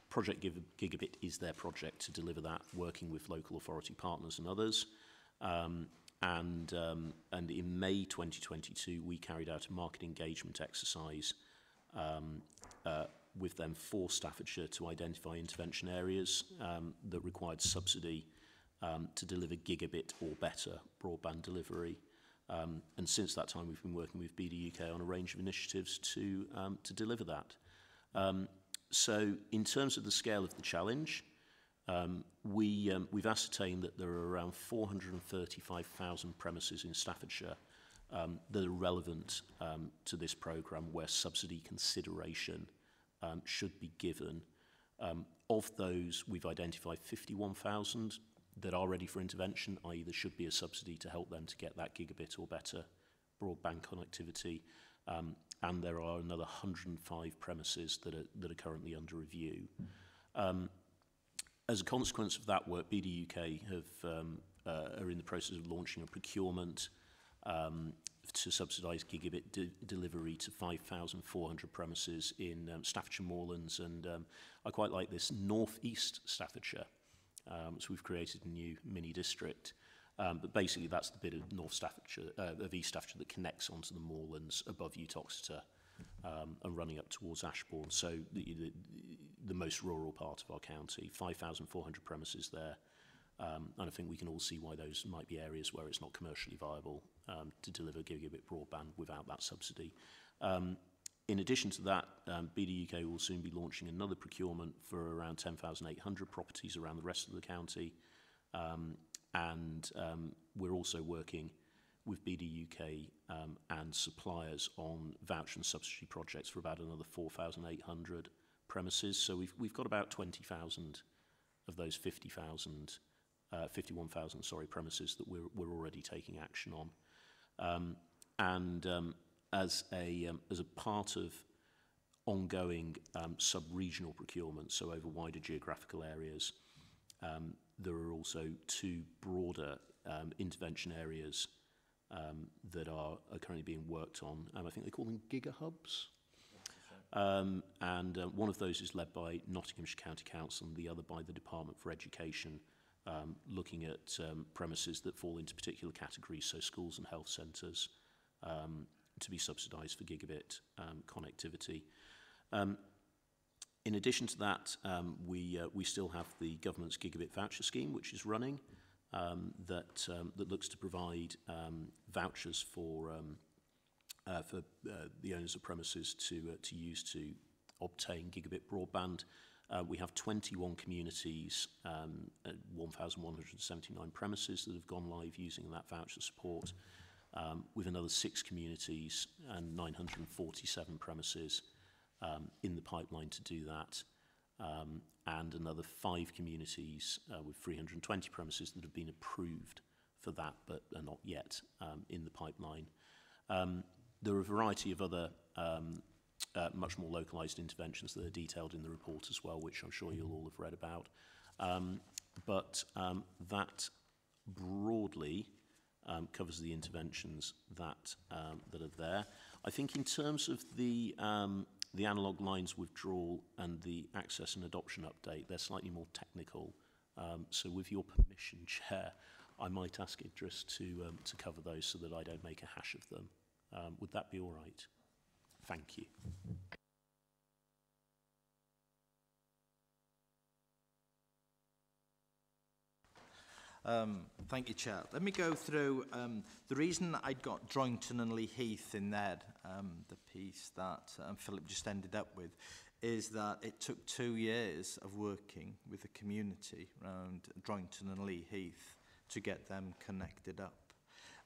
Project Gigabit is their project to deliver that, working with local authority partners and others. And in May 2022, we carried out a market engagement exercise with them for Staffordshire to identify intervention areas that required subsidy to deliver gigabit or better broadband delivery. And since that time, we've been working with BD UK on a range of initiatives to deliver that. So in terms of the scale of the challenge, we've ascertained that there are around 435,000 premises in Staffordshire that are relevant to this programme where subsidy consideration should be given. Of those, we've identified 51,000 that are ready for intervention, i.e. there should be a subsidy to help them to get that gigabit or better broadband connectivity. And there are another 105 premises that are currently under review. As a consequence of that work, BD UK are in the process of launching a procurement to subsidise gigabit delivery to 5,400 premises in Staffordshire Moorlands, and I quite like this, North East Staffordshire. So we've created a new mini district. But basically, that's the bit of North Staffordshire, of East Staffordshire that connects onto the moorlands above Uttoxeter and running up towards Ashbourne. So the most rural part of our county, 5,400 premises there. And I think we can all see why those might be areas where it's not commercially viable to deliver gigabit broadband without that subsidy. In addition to that, BD UK will soon be launching another procurement for around 10,800 properties around the rest of the county. And we're also working with BD UK and suppliers on voucher and subsidy projects for about another 4,800 premises. So we've got about 20,000 of those 51,000 premises that we're already taking action on. As a part of ongoing sub-regional procurement, so over wider geographical areas, there are also two broader intervention areas that are currently being worked on. I think they call them gigahubs. And one of those is led by Nottinghamshire County Council and the other by the Department for Education, looking at premises that fall into particular categories, so schools and health centres, to be subsidised for gigabit connectivity. In addition to that, we still have the government's gigabit voucher scheme, which is running, that looks to provide vouchers for the owners of premises to use to obtain gigabit broadband. We have 21 communities, 1,179 premises that have gone live using that voucher support, with another 6 communities and 947 premises in the pipeline to do that, and another 5 communities with 320 premises that have been approved for that but are not yet in the pipeline. There are a variety of other much more localised interventions that are detailed in the report as well, which I'm sure you'll all have read about. But that broadly covers the interventions that are there. I think in terms of the analogue lines withdrawal and the access and adoption update, they're slightly more technical. So with your permission, Chair, I might ask Idris to cover those so that I don't make a hash of them. Would that be all right? Thank you. Thank you, Chair. Let me go through the reason I got Droington and Lee Heath in there, the piece that Philip just ended up with, is that it took 2 years of working with the community around Droington and Lee Heath to get them connected up.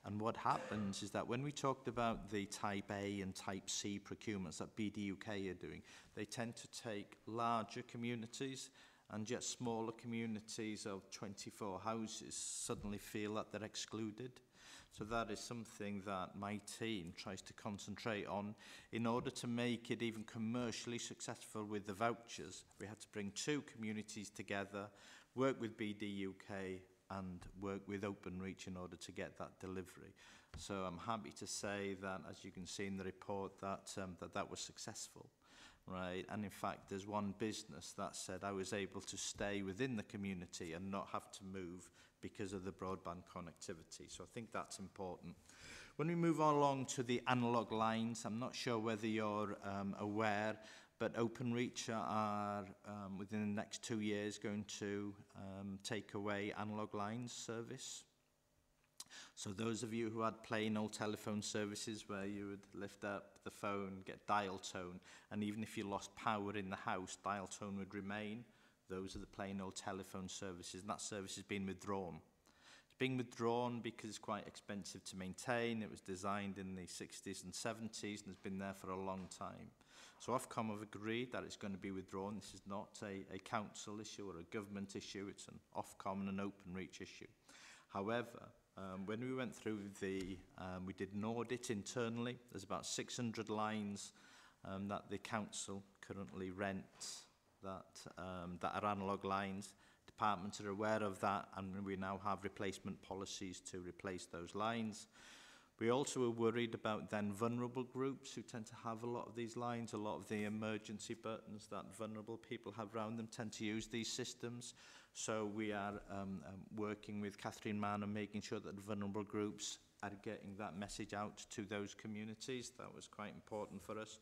And what happens is that when we talked about the Type A and Type C procurements that BDUK are doing, they tend to take larger communities, and yet smaller communities of 24 houses suddenly feel that they're excluded. So that is something that my team tries to concentrate on. In order to make it even commercially successful with the vouchers, we had to bring 2 communities together, work with BDUK and work with Openreach in order to get that delivery. So I'm happy to say that, as you can see in the report, that that was successful. Right, and in fact there's one business that said I was able to stay within the community and not have to move because of the broadband connectivity. So I think that's important. When we move along to the analogue lines, I'm not sure whether you're aware, but Openreach are within the next 2 years going to take away analogue lines service. So those of you who had plain old telephone services where you would lift up the phone, get dial tone, and even if you lost power in the house, dial tone would remain. Those are the plain old telephone services, and that service has been withdrawn. It's being withdrawn because it's quite expensive to maintain. It was designed in the 60s and 70s and has been there for a long time. So Ofcom have agreed that it's going to be withdrawn. This is not a council issue or a government issue. It's an Ofcom and an Openreach issue. However, when we went through we did an audit internally. There's about 600 lines that the council currently rents that are analogue lines. Departments are aware of that, and we now have replacement policies to replace those lines. We also are worried about then vulnerable groups who tend to have a lot of these lines. A lot of the emergency buttons that vulnerable people have around them tend to use these systems. So we are working with Catherine Mann and making sure that vulnerable groups are getting that message out to those communities. That was quite important for us.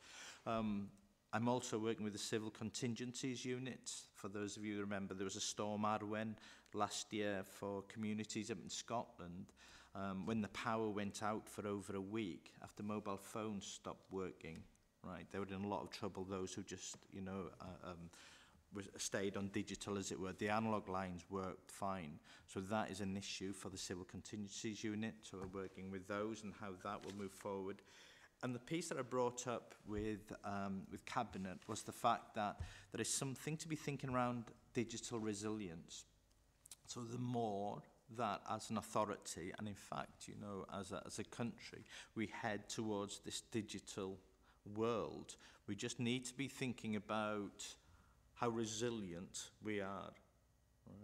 I'm also working with the Civil Contingencies Unit. For those of you who remember, there was a Storm Arwen last year for communities up in Scotland. When the power went out for over a week, after mobile phones stopped working, right, they were in a lot of trouble, those who just, stayed on digital, as it were. The analogue lines worked fine. So that is an issue for the Civil Contingencies Unit. So we're working with those and how that will move forward. And the piece that I brought up with Cabinet was the fact that there is something to be thinking around digital resilience. So the more that as an authority, and in fact, as a country, we head towards this digital world, we just need to be thinking about how resilient we are,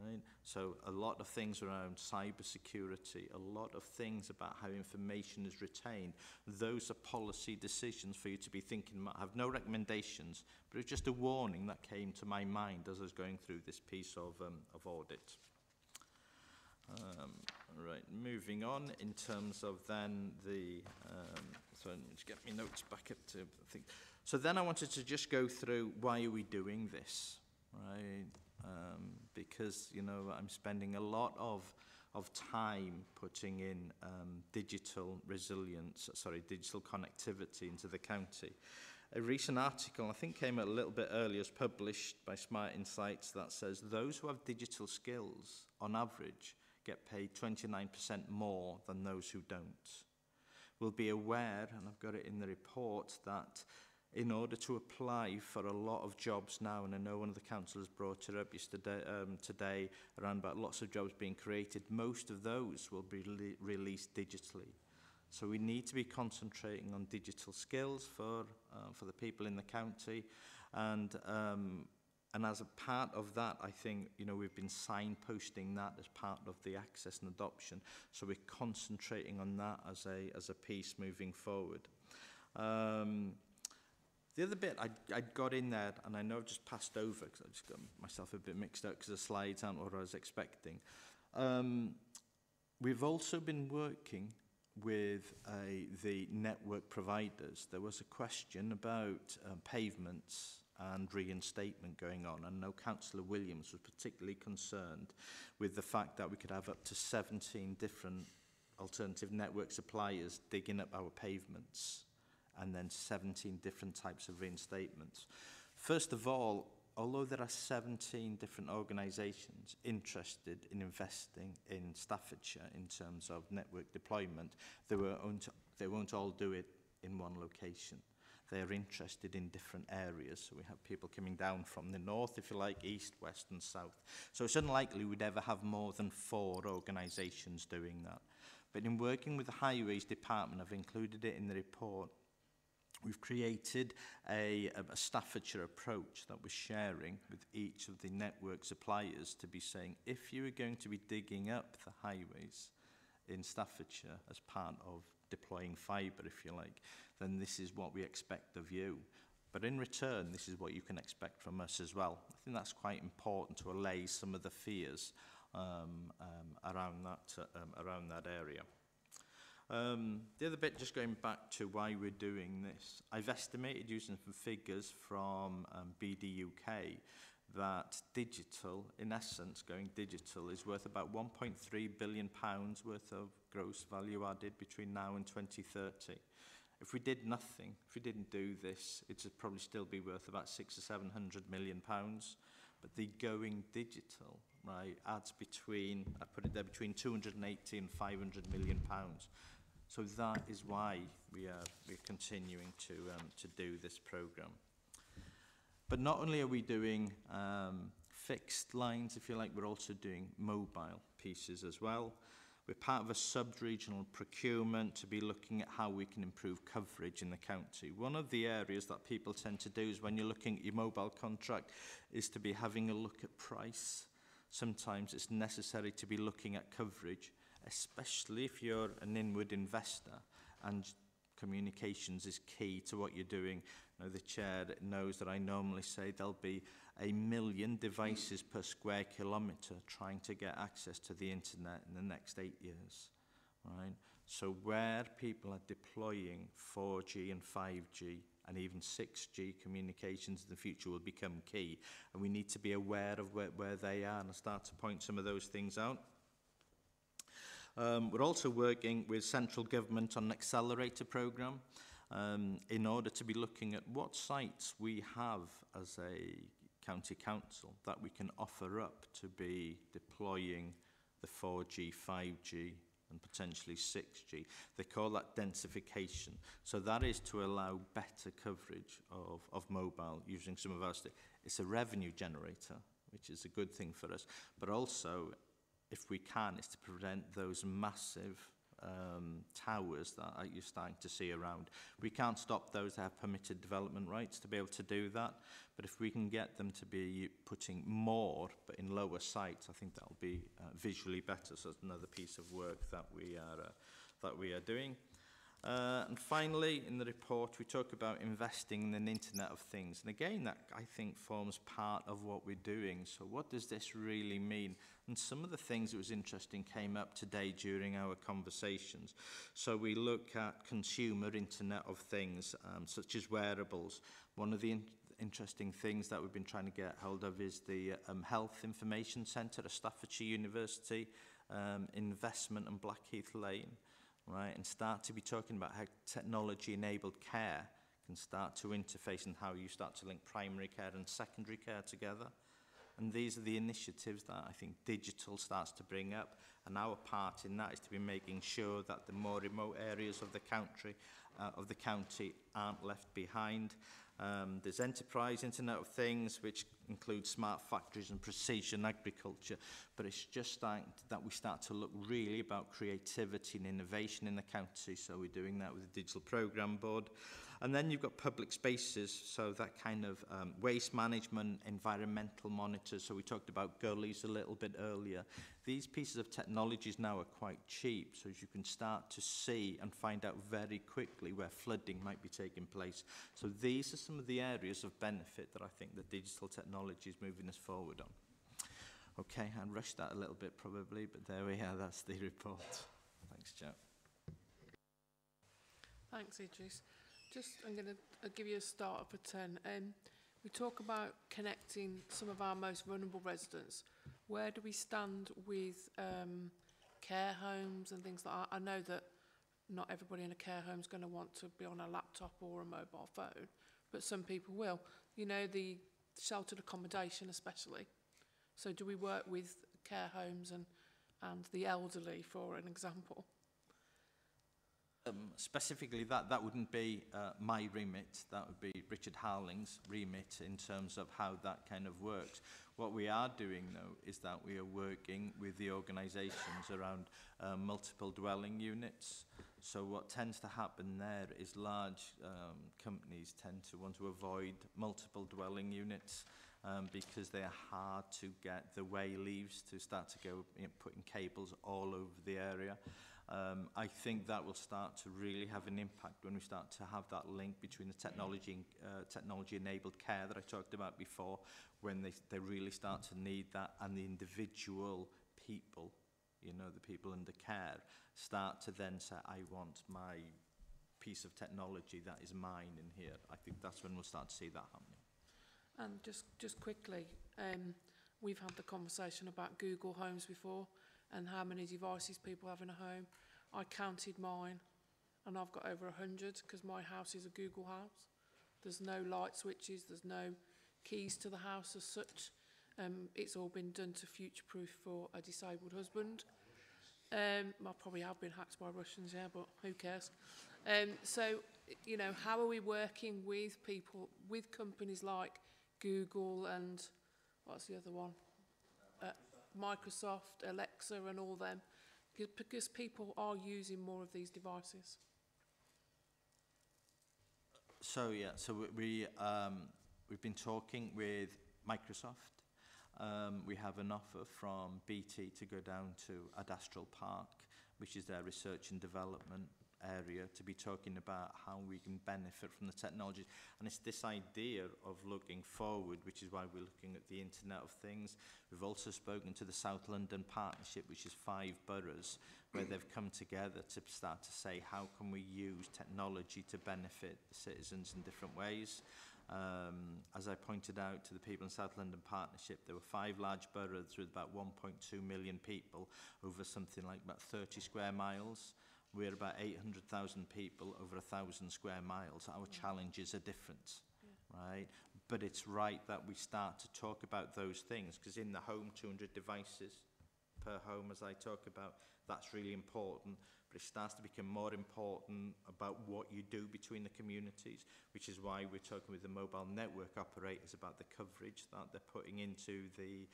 right? So a lot of things around cyber security, a lot of things about how information is retained, those are policy decisions for you to be thinking about. I have no recommendations, but it's just a warning that came to my mind as I was going through this piece of audit. Right, moving on in terms of then so let me just get my notes back up to I think. So then I wanted to just go through why are we doing this, right? Because I'm spending a lot of time putting in digital connectivity into the county. A recent article, I think came out a little bit earlier, was published by Smart Insights that says those who have digital skills, on average, get paid 29% more than those who don't. We'll be aware, and I've got it in the report, that in order to apply for a lot of jobs now, and I know one of the councillors brought it up yesterday, today, around about lots of jobs being created, most of those will be released digitally. So we need to be concentrating on digital skills for the people in the county, and as a part of that, I think we've been signposting that as part of the access and adoption. So we're concentrating on that as a piece moving forward. The other bit I got in there, and I know I've just passed over because I just got myself a bit mixed up because the slides aren't what I was expecting. We've also been working with the network providers. There was a question about pavements and reinstatement going on. And I know Councillor Williams was particularly concerned with the fact that we could have up to 17 different alternative network suppliers digging up our pavements, and then 17 different types of reinstatements. First of all, although there are 17 different organisations interested in investing in Staffordshire in terms of network deployment, they won't all do it in one location. They are interested in different areas. So we have people coming down from the north, if you like, east, west and south. So it's unlikely we'd ever have more than 4 organisations doing that. But in working with the Highways Department, I've included it in the report, we've created a Staffordshire approach that we're sharing with each of the network suppliers to be saying, if you are going to be digging up the highways in Staffordshire as part of deploying fibre, if you like, then this is what we expect of you. But in return, this is what you can expect from us as well. I think that's quite important to allay some of the fears around that area. The other bit, just going back to why we're doing this, I've estimated using some figures from BD UK that digital, in essence, going digital is worth about £1.3 billion worth of gross value added between now and 2030. If we did nothing, if we didn't do this, it'd probably still be worth about £600 or £700 million. But the going digital, right, adds between, I put it there, between 280 and 500 million pounds. So that is why we're continuing to do this programme. But not only are we doing fixed lines, if you like, we're also doing mobile pieces as well. We're part of a sub-regional procurement to be looking at how we can improve coverage in the county. One of the areas that people tend to do is when you're looking at your mobile contract is to be having a look at price. Sometimes it's necessary to be looking at coverage, especially if you're an inward investor and communications is key to what you're doing. You know, the chair knows that I normally say there'll be 1 million devices per square kilometre trying to get access to the internet in the next 8 years, right? So where people are deploying 4G and 5G and even 6G communications in the future will become key, and we need to be aware of where they are and start to point some of those things out. We're also working with central government on an accelerator programme in order to be looking at what sites we have as a county council that we can offer up to be deploying the 4G, 5G and potentially 6G. They call that densification. So that is to allow better coverage of mobile using some of our... It's a revenue generator, which is a good thing for us, but also, if we can, is to prevent those massive towers that you're starting to see around. We can't stop those that have permitted development rights to be able to do that, but if we can get them to be putting more, but in lower sites, I think that'll be visually better. So that's another piece of work that we are doing. And finally, in the report, we talk about investing in an Internet of Things. And again, that, I think, forms part of what we're doing. So what does this really mean? And some of the things that was interesting came up today during our conversations. So we look at consumer Internet of Things, such as wearables. One of the interesting things that we've been trying to get hold of is the Health Information Centre at Staffordshire University, investment in Blackheath Lane. Right, and start to be talking about how technology-enabled care can start to interface and how you start to link primary care and secondary care together. And these are the initiatives that I think digital starts to bring up. And our part in that is to be making sure that the more remote areas of the county aren't left behind. There's Enterprise Internet of Things, which includes smart factories and precision agriculture, but it's just that we start to look really about creativity and innovation in the county, so we're doing that with the Digital Programme Board. And then you've got public spaces, so that kind of waste management, environmental monitors, so we talked about gullies a little bit earlier. These pieces of technologies now are quite cheap, so as you can start to see and find out very quickly where flooding might be taking place. So these are some of the areas of benefit that I think the digital technology is moving us forward on. Okay, I rushed that a little bit probably, but there we are, that's the report. Thanks, Joe. Thanks, Idris. I'm going to give you a starter for 10. We talk about connecting some of our most vulnerable residents. Where do we stand with care homes and things like that? I know that not everybody in a care home is going to want to be on a laptop or a mobile phone, but some people will. You know, the sheltered accommodation especially. So do we work with care homes and the elderly, for an example? Specifically, that wouldn't be my remit. That would be Richard Harling's remit in terms of how that kind of works. What we are doing, though, is that we are working with the organisations around multiple dwelling units. So what tends to happen there is large companies tend to want to avoid multiple dwelling units because they are hard to get the way leaves to start to go, putting cables all over the area. I think that will start to really have an impact when we start to have that link between the technology-enabled care that I talked about before, when they really start to need that, and the individual people, you know, the people under care, start to then say, I want my piece of technology that is mine in here. I think that's when we'll start to see that happening. And just quickly, we've had the conversation about Google Homes before, and how many devices people have in a home. I counted mine, and I've got over 100 because my house is a Google house. There's no light switches, there's no keys to the house as such. It's all been done to future-proof for a disabled husband. I probably have been hacked by Russians, yeah, but who cares? So, you know, how are we working with people, with companies like Google and, what's the other one? Microsoft, Alexa and all them, because people are using more of these devices. So yeah, so we've been talking with Microsoft. We have an offer from BT to go down to Adastral Park, which is their research and development area, to be talking about how we can benefit from the technologies. And it's this idea of looking forward, which is why we're looking at the Internet of Things. We've also spoken to the South London Partnership, which is 5 boroughs, where they've come together to start to say, how can we use technology to benefit the citizens in different ways? As I pointed out to the people in South London Partnership, there were 5 large boroughs with about 1.2 million people over something like about 30 square miles. We're about 800,000 people over 1,000 square miles. Our challenges are different, right? But it's right that we start to talk about those things, because in the home, 200 devices per home, as I talk about, that's really important. But it starts to become more important about what you do between the communities, which is why we're talking with the mobile network operators about the coverage that they're putting into the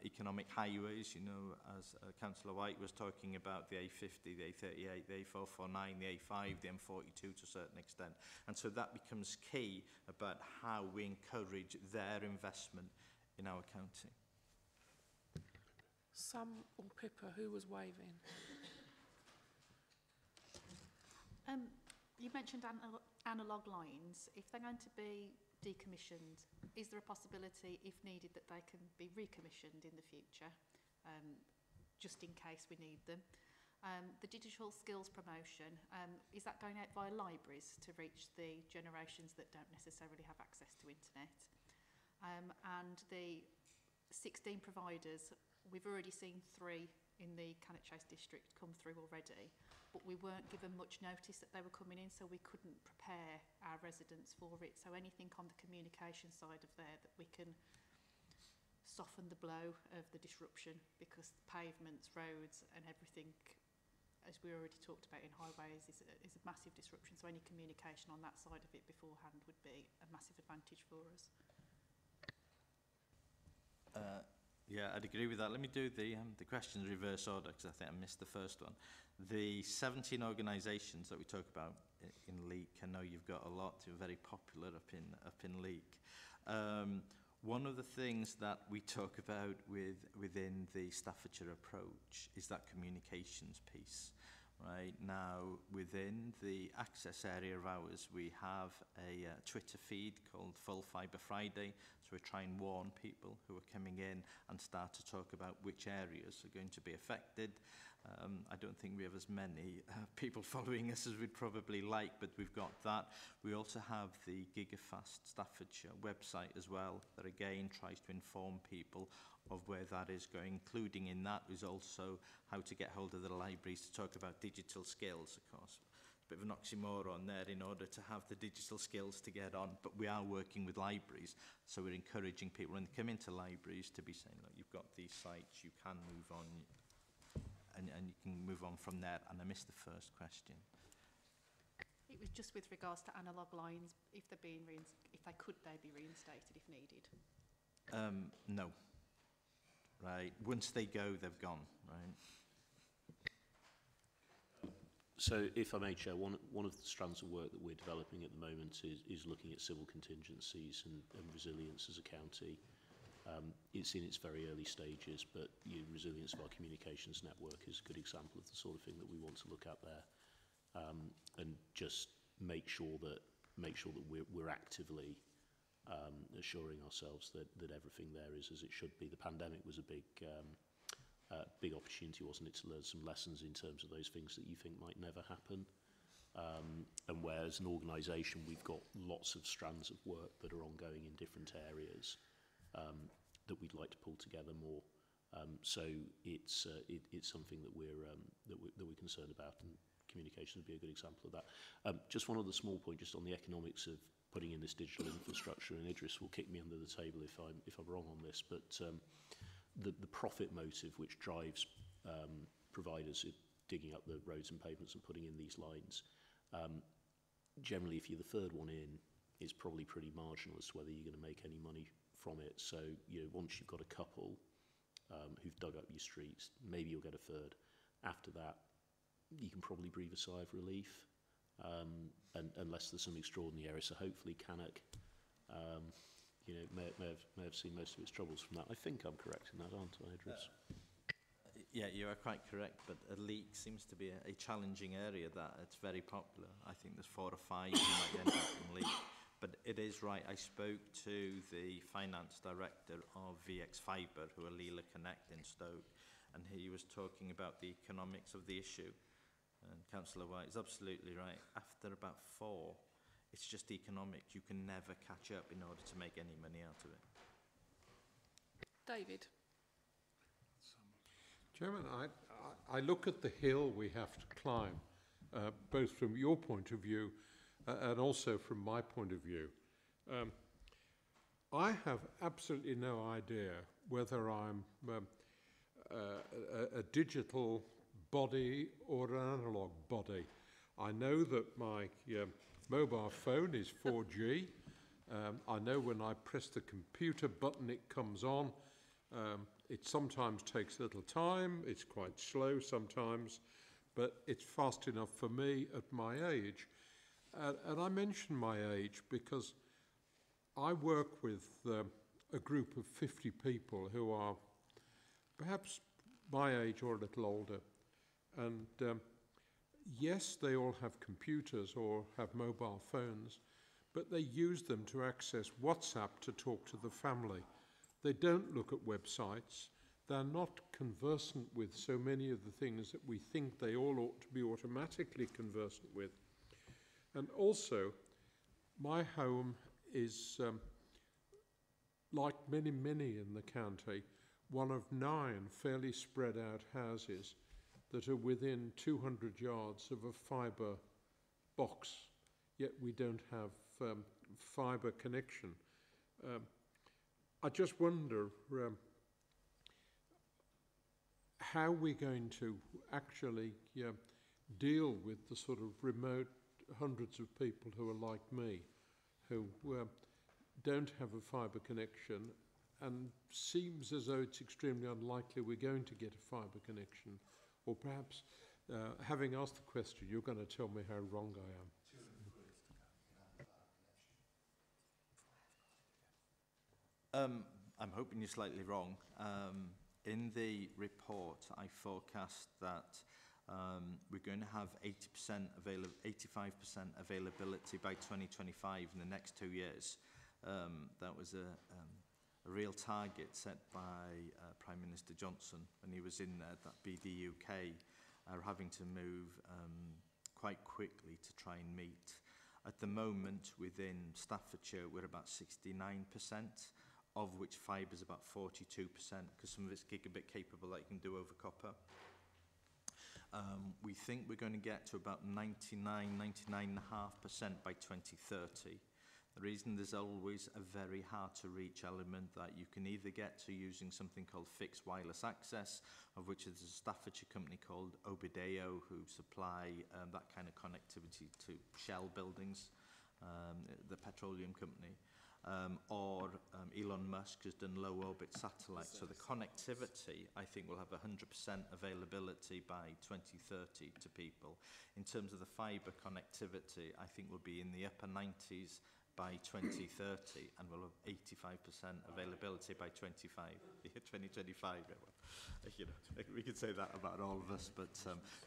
economic highways. You know, as Councillor White was talking about the A50, the A38, the A449, the A5, the M42 to a certain extent. And so that becomes key about how we encourage their investment in our county. Sam or Pippa, who was waving? You mentioned analogue lines. If they're going to be decommissioned, is there a possibility, if needed, that they can be recommissioned in the future, just in case we need them? The digital skills promotion, is that going out via libraries to reach the generations that don't necessarily have access to internet? And the 16 providers, we've already seen 3 in the Cannock Chase district come through already, but we weren't given much notice that they were coming in, so we couldn't prepare our residents for it. So anything on the communication side of there that we can soften the blow of the disruption, because pavements, roads and everything, as we already talked about in highways, is a massive disruption. So any communication on that side of it beforehand would be a massive advantage for us. Yeah, I'd agree with that. Let me do the questions reverse order, because I think I missed the first one. The 17 organisations that we talk about in Leek, I know you've got a lot, you're very popular up in Leek. One of the things that we talk about within the Staffordshire approach is that communications piece. Right now, within the access area of ours, we have a Twitter feed called Full Fibre Friday. So we try and warn people who are coming in and start to talk about which areas are going to be affected. I don't think we have as many people following us as we'd probably like, but we've got that. We also have the Gigafast Staffordshire website as well, that again tries to inform people of where that is going. Including in that is also how to get hold of the libraries to talk about digital skills, of course. A bit of an oxymoron there in order to have the digital skills to get on, but we are working with libraries, so we're encouraging people when they come into libraries to be saying, look, you've got these sites, you can move on, and you can move on from there. And I missed the first question. It was just with regards to analogue lines, if they're being if they could they be reinstated if needed? No. Right. Once they go, they've gone. Right. So, if I may, Chair, one of the strands of work that we're developing at the moment is looking at civil contingencies and resilience as a county. It's in its very early stages, but resilience of our communications network is a good example of the sort of thing that we want to look at there, and just make sure that we're actively assuring ourselves that everything there is as it should be. The pandemic was a big opportunity, wasn't it, to learn some lessons in terms of those things that you think might never happen. And where as an organisation we've got lots of strands of work that are ongoing in different areas that we'd like to pull together more. So it's something that we're concerned about, and communication would be a good example of that. Just one other small point, just on the economics of putting in this digital infrastructure, and Idris will kick me under the table if I'm wrong on this, but the profit motive which drives providers digging up the roads and pavements and putting in these lines, generally if you're the third one in, it's probably pretty marginal as to whether you're going to make any money from it. So once you've got a couple who've dug up your streets, maybe you'll get a third. After that, you can probably breathe a sigh of relief, and unless there's some extraordinary area. So hopefully Cannock may have seen most of its troubles from that. I think I'm correct in that, aren't I, Idris? Yeah, you are quite correct, but a leak seems to be a challenging area that it's very popular. I think there's 4 or 5 who might end up in leak. But it is right. I spoke to the finance director of VX Fibre, who are Leela Connect in Stoke, and he was talking about the economics of the issue. And Councillor White is absolutely right. After about 4, it's just economics. You can never catch up in order to make any money out of it. David. Chairman, I look at the hill we have to climb, both from your point of view and also from my point of view. I have absolutely no idea whether I'm a digital body or an analog body. I know that my mobile phone is 4G. I know when I press the computer button it comes on. It sometimes takes a little time, it's quite slow sometimes, but it's fast enough for me at my age. And I mention my age because I work with a group of 50 people who are perhaps my age or a little older. And yes, they all have computers or have mobile phones, but they use them to access WhatsApp to talk to the family. They don't look at websites. They're not conversant with so many of the things that we think they all ought to be automatically conversant with. And also, my home is, like many in the county, one of 9 fairly spread out houses that are within 200 yards of a fibre box, yet we don't have fibre connection. I just wonder how we're going to actually deal with the sort of remote hundreds of people who are like me, who don't have a fibre connection, and seems as though it's extremely unlikely we're going to get a fibre connection. Or perhaps, having asked the question, you're going to tell me how wrong I am. I'm hoping you're slightly wrong. In the report, I forecast that We're going to have 85% availability by 2025 in the next 2 years. That was a real target set by Prime Minister Johnson when he was in there, that BD UK are having to move quite quickly to try and meet. At the moment, within Staffordshire, we're about 69%, of which fibre is about 42%, because some of it's gigabit capable that you can do over copper. We think we're going to get to about 99.5% by 2030. The reason there's always a very hard to reach element that you can either get to using something called fixed wireless access, of which there's a Staffordshire company called Obideo who supply that kind of connectivity to Shell buildings, the petroleum company, or Elon Musk has done low orbit satellites. So the connectivity, I think, will have 100% availability by 2030 to people. In terms of the fibre connectivity, I think we'll be in the upper 90s by 2030, and we'll have 85% availability by 2025. You know, we could say that about all of us, but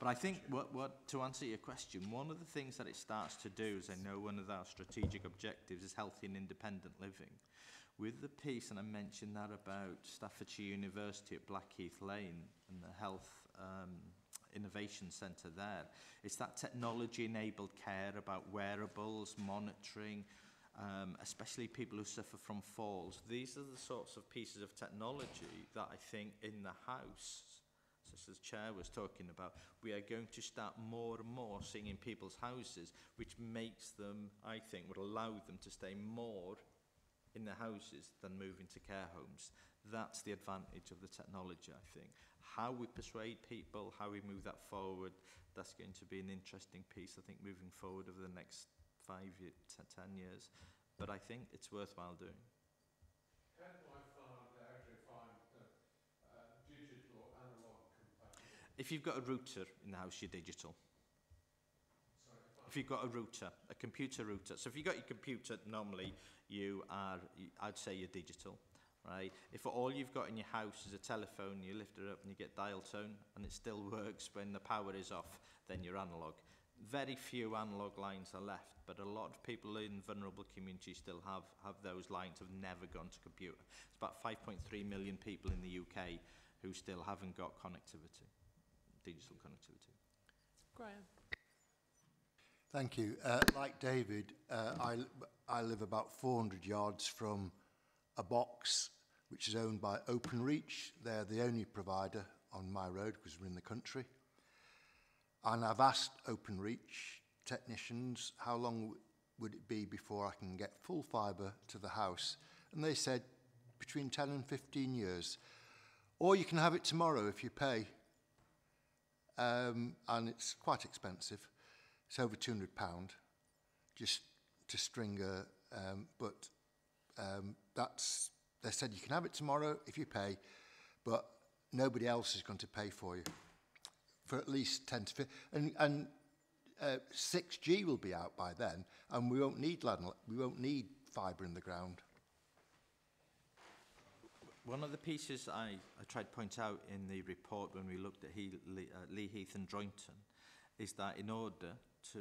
I think what to answer your question, one of the things that it starts to do is, I know one of our strategic objectives is healthy and independent living. With the piece, and I mentioned that about Staffordshire University at Blackheath Lane and the health innovation centre there, it's that technology-enabled care about wearables, monitoring, especially people who suffer from falls. These are the sorts of pieces of technology that I think in the house, such as the Chair was talking about, we are going to start more and more seeing in people's houses, which makes them, I think, would allow them to stay more in their houses than move into care homes. That's the advantage of the technology, I think. How we persuade people, how we move that forward, that's going to be an interesting piece, I think, moving forward over the next 5 years, 10 years, but I think it's worthwhile doing. How do I find out if I'm digital or analog compatible? If you've got a router in the house, you're digital. Sorry, if you've got a router, a computer router, so if you've got your computer, normally you are, I'd say you're digital, right? If all you've got in your house is a telephone, you lift it up and you get dial tone, and it still works when the power is off, then you're analog. Very few analog lines are left, but a lot of people in vulnerable communities still have those lines, have never gone to computer. It's about 5.3 million people in the UK who still haven't got connectivity, digital connectivity. Graham. Thank you. Like David, I live about 400 yards from a box which is owned by Openreach. They're the only provider on my road because we're in the country. And I've asked Openreach technicians how long would it be before I can get full fibre to the house. And they said between 10 and 15 years. Or you can have it tomorrow if you pay. And it's quite expensive. It's over £200 just to string a... that's... They said you can have it tomorrow if you pay, but nobody else is going to pay for you for at least 10 to 15. And 6G will be out by then, and we won't need fibre in the ground. One of the pieces I tried to point out in the report when we looked at Lee Heath and Droyngton is that in order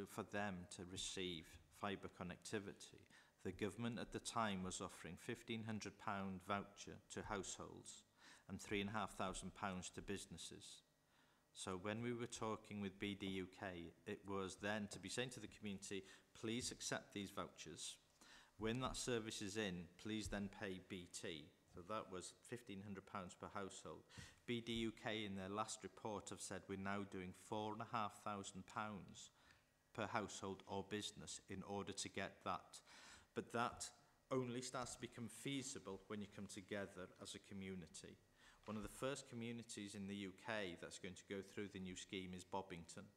for them to receive fibre connectivity, the government at the time was offering £1,500 voucher to households and £3,500 to businesses. So when we were talking with BD UK, it was then to be saying to the community, please accept these vouchers. When that service is in, please then pay BT. So that was £1,500 per household. BD UK in their last report have said we're now doing £4,500 per household or business in order to get that. But that only starts to become feasible when you come together as a community. One of the first communities in the UK that's going to go through the new scheme is Bobbington.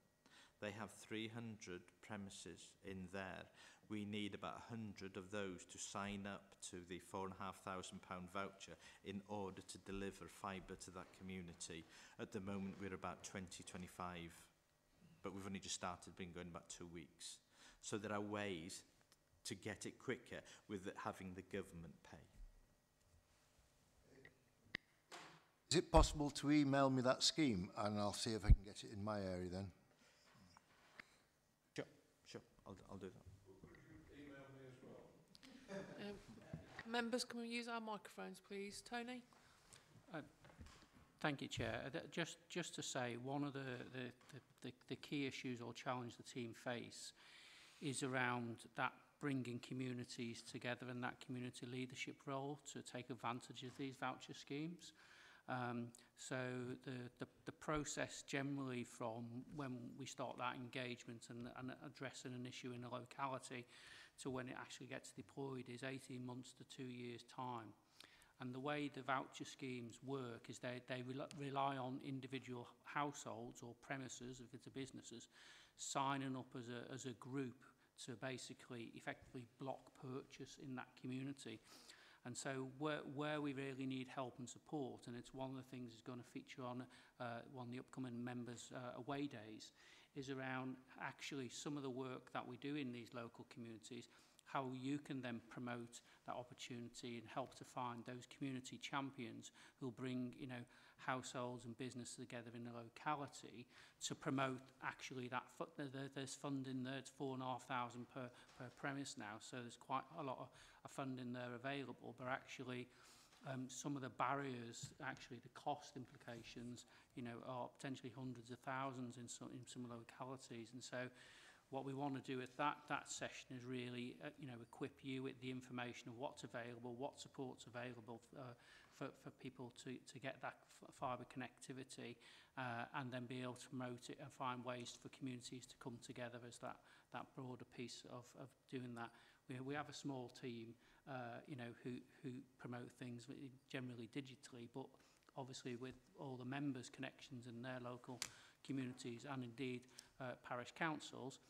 They have 300 premises in there. We need about 100 of those to sign up to the £4,500 voucher in order to deliver fibre to that community. At the moment, we're about 20-25, but we've only just started, been going about 2 weeks. So there are ways to get it quicker with having the government pay. Is it possible to email me that scheme and I'll see if I can get get it in my area then. Sure, I'll do that. Members, can we use our microphones, please? Tony? Thank you, Chair. Just to say, one of the key issues or challenge the team face is around that bringing communities together and that community leadership role to take advantage of these voucher schemes. So the process generally from when we start that engagement and addressing an issue in a locality to when it actually gets deployed is 18 months to 2 years' time. And the way the voucher schemes work is they rely on individual households or premises, if it's a businesses, signing up as a group to basically effectively block purchase in that community. And so where we really need help and support, and it's one of the things that's going to feature on one of the upcoming members' away days, is around actually some of the work that we do in these local communities, how you can then promote that opportunity and help to find those community champions who'll bring, you know, households and business together in the locality to promote actually that. There's funding there, it's $4,500 per premise now, so there's quite a lot of funding there available, but actually some of the barriers, actually the cost implications, you know, are potentially hundreds of thousands in some localities. And so what we want to do with that session is really, you know, equip you with the information of what's available, what support's available for people to get that fibre connectivity, and then be able to promote it and find ways for communities to come together as that broader piece of doing that. We have a small team, you know, who promote things generally digitally, but obviously with all the members' connections in their local communities and indeed parish councils,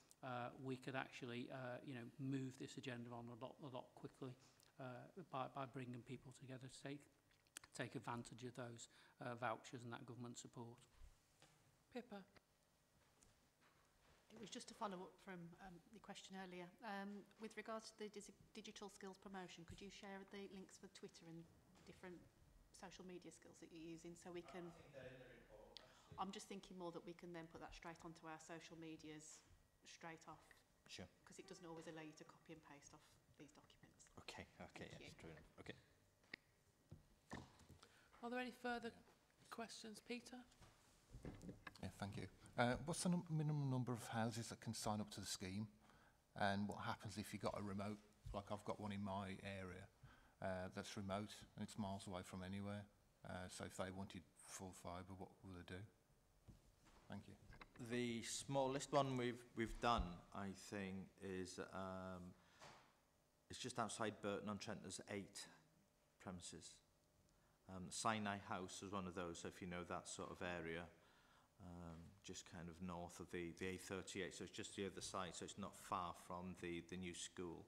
we could actually, you know, move this agenda on a lot quickly by bringing people together to take advantage of those vouchers and that government support. Pippa? It was just to follow up from the question earlier. With regards to the digital skills promotion, could you share the links for Twitter and different social media skills that you're using so we can... I'm just thinking more that we can then put that straight onto our social medias straight off. Sure. Because it doesn't always allow you to copy and paste off these documents. Okay, yes, true enough. Okay. Are there any further questions? Peter? Yeah, thank you. What's the minimum number of houses that can sign up to the scheme? And what happens if you got a remote, like I've got one in my area, that's remote and it's miles away from anywhere? So if they wanted full fibre, what will they do? Thank you. The smallest one we've done, I think, is it's just outside Burton-on-Trent. There's 8 premises. Sinai House is one of those, so if you know that sort of area, just kind of north of the A38, so it's just the other side, so it's not far from the new school.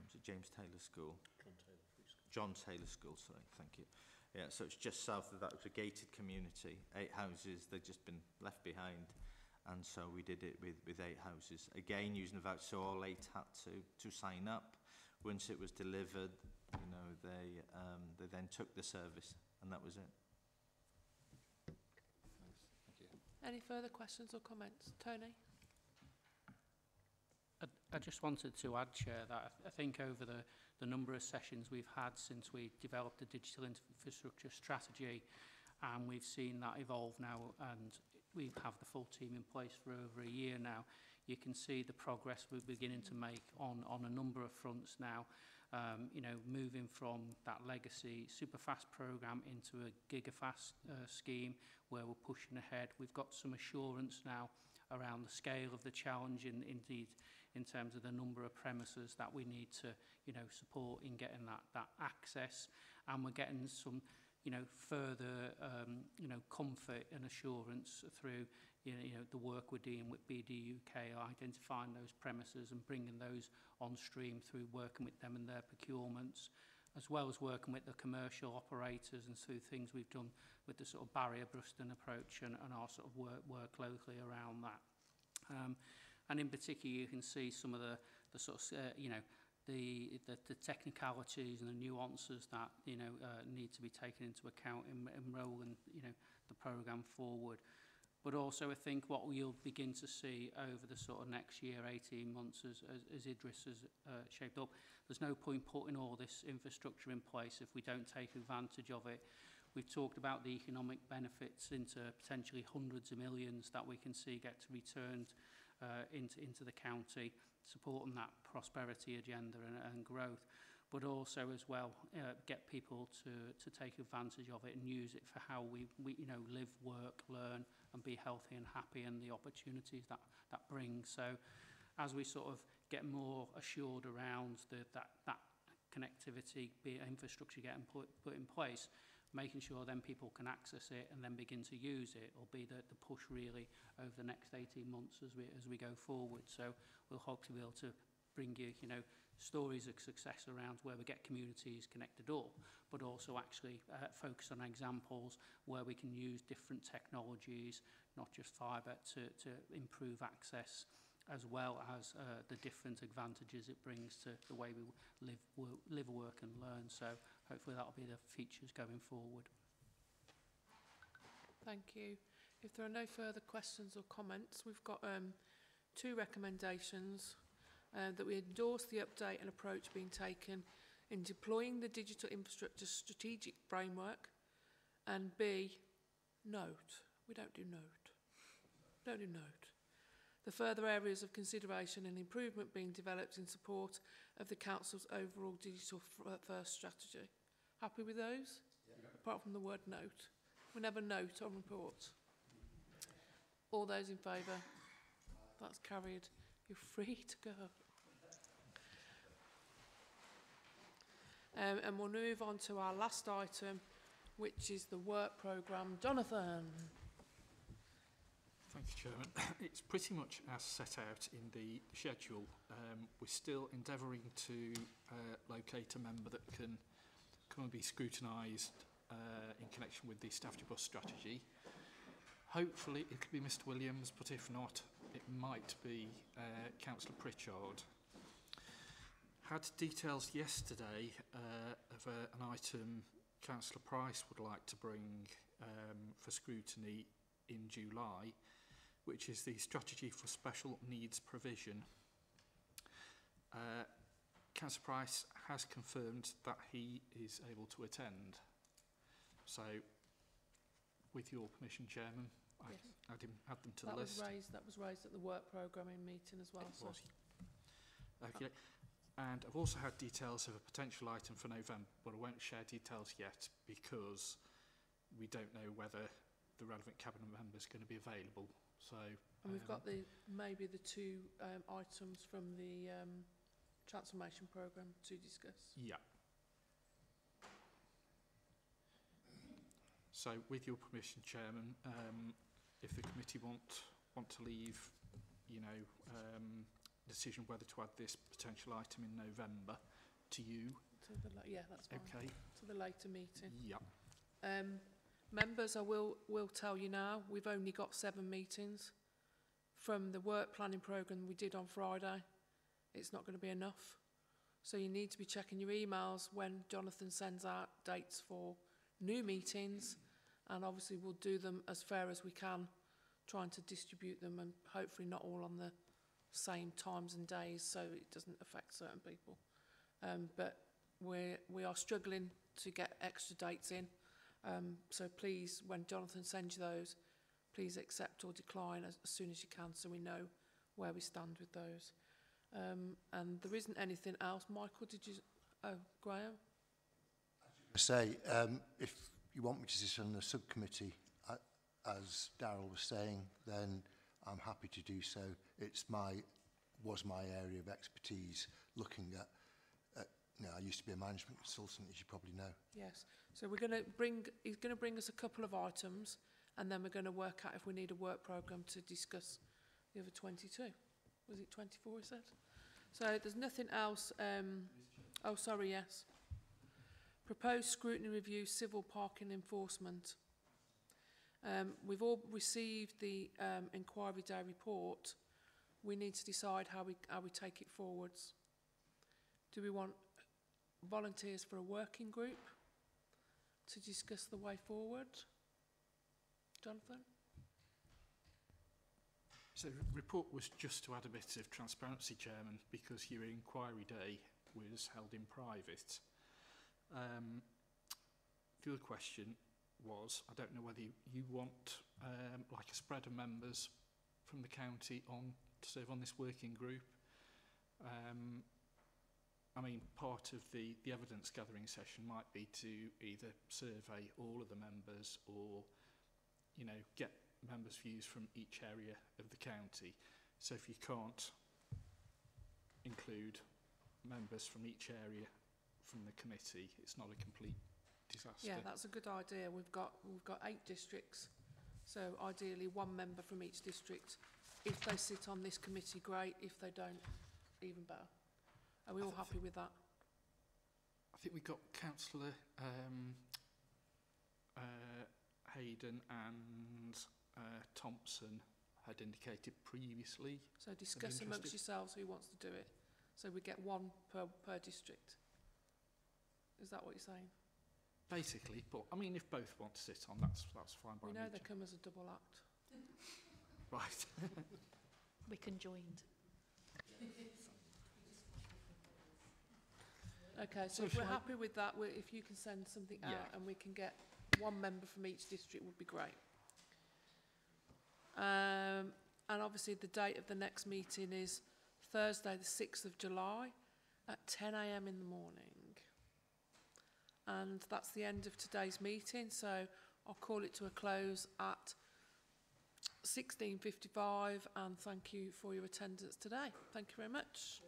Is it James Taylor School? John Taylor School, sorry, thank you. Yeah, so it's just south of that. It was a gated community, 8 houses, they'd just been left behind, and so we did it with 8 houses. Again, using the voucher, so all 8 had to sign up. Once it was delivered, you know, they then took the service, and that was it. Thank you. Any further questions or comments? Tony? I just wanted to add, Chair, that I think over the number of sessions we've had since we developed the digital infrastructure strategy, and we've seen that evolve now, and we have the full team in place for over a year now, you can see the progress we're beginning to make on a number of fronts now. You know, moving from that legacy superfast program into a gigafast scheme where we're pushing ahead. We've got some assurance now around the scale of the challenge and indeed in terms of the number of premises that we need to, you know, support in getting that access, and we're getting some, you know, further, you know, comfort and assurance through, you know, the work we're doing with BD UK, identifying those premises and bringing those on stream through working with them and their procurements, as well as working with the commercial operators and through things we've done with the sort of barrier busting approach and our sort of work locally around that. And in particular, you can see some of the sort of, you know, the technicalities and the nuances that, you know, need to be taken into account in rolling, you know, the programme forward. But also I think what we'll begin to see over the sort of next year, 18 months, as Idris has shaped up, there's no point putting all this infrastructure in place if we don't take advantage of it. We've talked about the economic benefits into potentially hundreds of millions that we can see get returned into the county, supporting that prosperity agenda and growth, but also as well get people to take advantage of it and use it for how we you know, live, work, learn and be healthy and happy, and the opportunities that brings. So as we sort of get more assured around that connectivity, be it infrastructure getting put in place, making sure then people can access it and then begin to use it will be the push really over the next 18 months as we go forward. So we'll hope to be able to bring you, you know, stories of success around where we get communities connected up, but also actually focus on examples where we can use different technologies, not just fibre, to improve access, as well as the different advantages it brings to the way we live, work and learn. So hopefully that'll be the features going forward. Thank you. If there are no further questions or comments, we've got 2 recommendations. That we endorse the update and approach being taken in deploying the digital infrastructure strategic framework, and B, note. We don't do note. Don't do note. The further areas of consideration and improvement being developed in support of the Council's overall digital first strategy. Happy with those? Yeah. Apart from the word note. We never note on reports. All those in favour? That's carried. You're free to go. And we'll move on to our last item, which is the work programme. Jonathan. Thank you, Chairman. It's pretty much as set out in the schedule. We're still endeavouring to locate a member that can come and be scrutinised in connection with the Stafford bus strategy. Hopefully it could be Mr Williams, but if not, it might be Councillor Pritchard. Had details yesterday of an item Councillor Price would like to bring for scrutiny in July, which is the strategy for special needs provision. Councillor Price has confirmed that he is able to attend. So, with your permission, Chairman, Yes. I add them to the list. That was raised at the work programming meeting as well. It was. Okay. And I've also had details of a potential item for November, but I won't share details yet because we don't know whether the relevant cabinet member is going to be available. So, and we've got maybe the 2 items from the transformation programme to discuss. Yeah. So, with your permission, Chairman, if the committee want to leave, you know, decision whether to add this potential item in November to you. Yeah, that's fine. Okay. To the later meeting. Yeah. Members, I will tell you now, we've only got 7 meetings from the work planning programme we did on Friday. It's not going to be enough. So you need to be checking your emails when Jonathan sends out dates for new meetings, and obviously we'll do them as fair as we can, trying to distribute them and hopefully not all on the same times and days so it doesn't affect certain people. But we are struggling to get extra dates in. So please, when Jonathan sends you those, please accept or decline as soon as you can so we know where we stand with those. And there isn't anything else. Michael, did you... Oh, Graham? Say, if you want me to sit on the subcommittee, as Darryl was saying, then I'm happy to do so. Was my area of expertise looking at you know, I used to be a management consultant, as you probably know. Yes. So he's going to bring us a couple of items, and then we're going to work out if we need a work programme to discuss the other 22. Was it 24, he said? So there's nothing else. Oh, sorry, yes. Proposed scrutiny review, civil parking enforcement. We've all received the inquiry day report. We need to decide how we take it forwards. Do we want volunteers for a working group to discuss the way forward? Jonathan? So the report was just to add a bit of transparency, Chairman, because your inquiry day was held in private. The other question was, I don't know whether you want like a spread of members from the county on to serve on this working group. I mean, part of the evidence gathering session might be to either survey all of the members or, you know, get members' views from each area of the county. So if you can't include members from each area from the committee, it's not a complete disaster. Yeah, that's a good idea. We've got 8 districts, so ideally 1 member from each district. If they sit on this committee, great. If they don't, even better. Are we all happy with that? I think we got Councillor Hayden and Thompson had indicated previously. So discuss amongst yourselves who wants to do it. So we get 1 per district. Is that what you're saying? Basically, but I mean, if both want to sit on, that's fine by me. We know they come as a double act. Right. We conjoined. Okay, so if we're happy with that, if you can send something out and we can get 1 member from each district would be great. And obviously the date of the next meeting is Thursday the 6th of July at 10 a.m. in the morning. And that's the end of today's meeting, so I'll call it to a close at 16:55 and thank you for your attendance today. Thank you very much.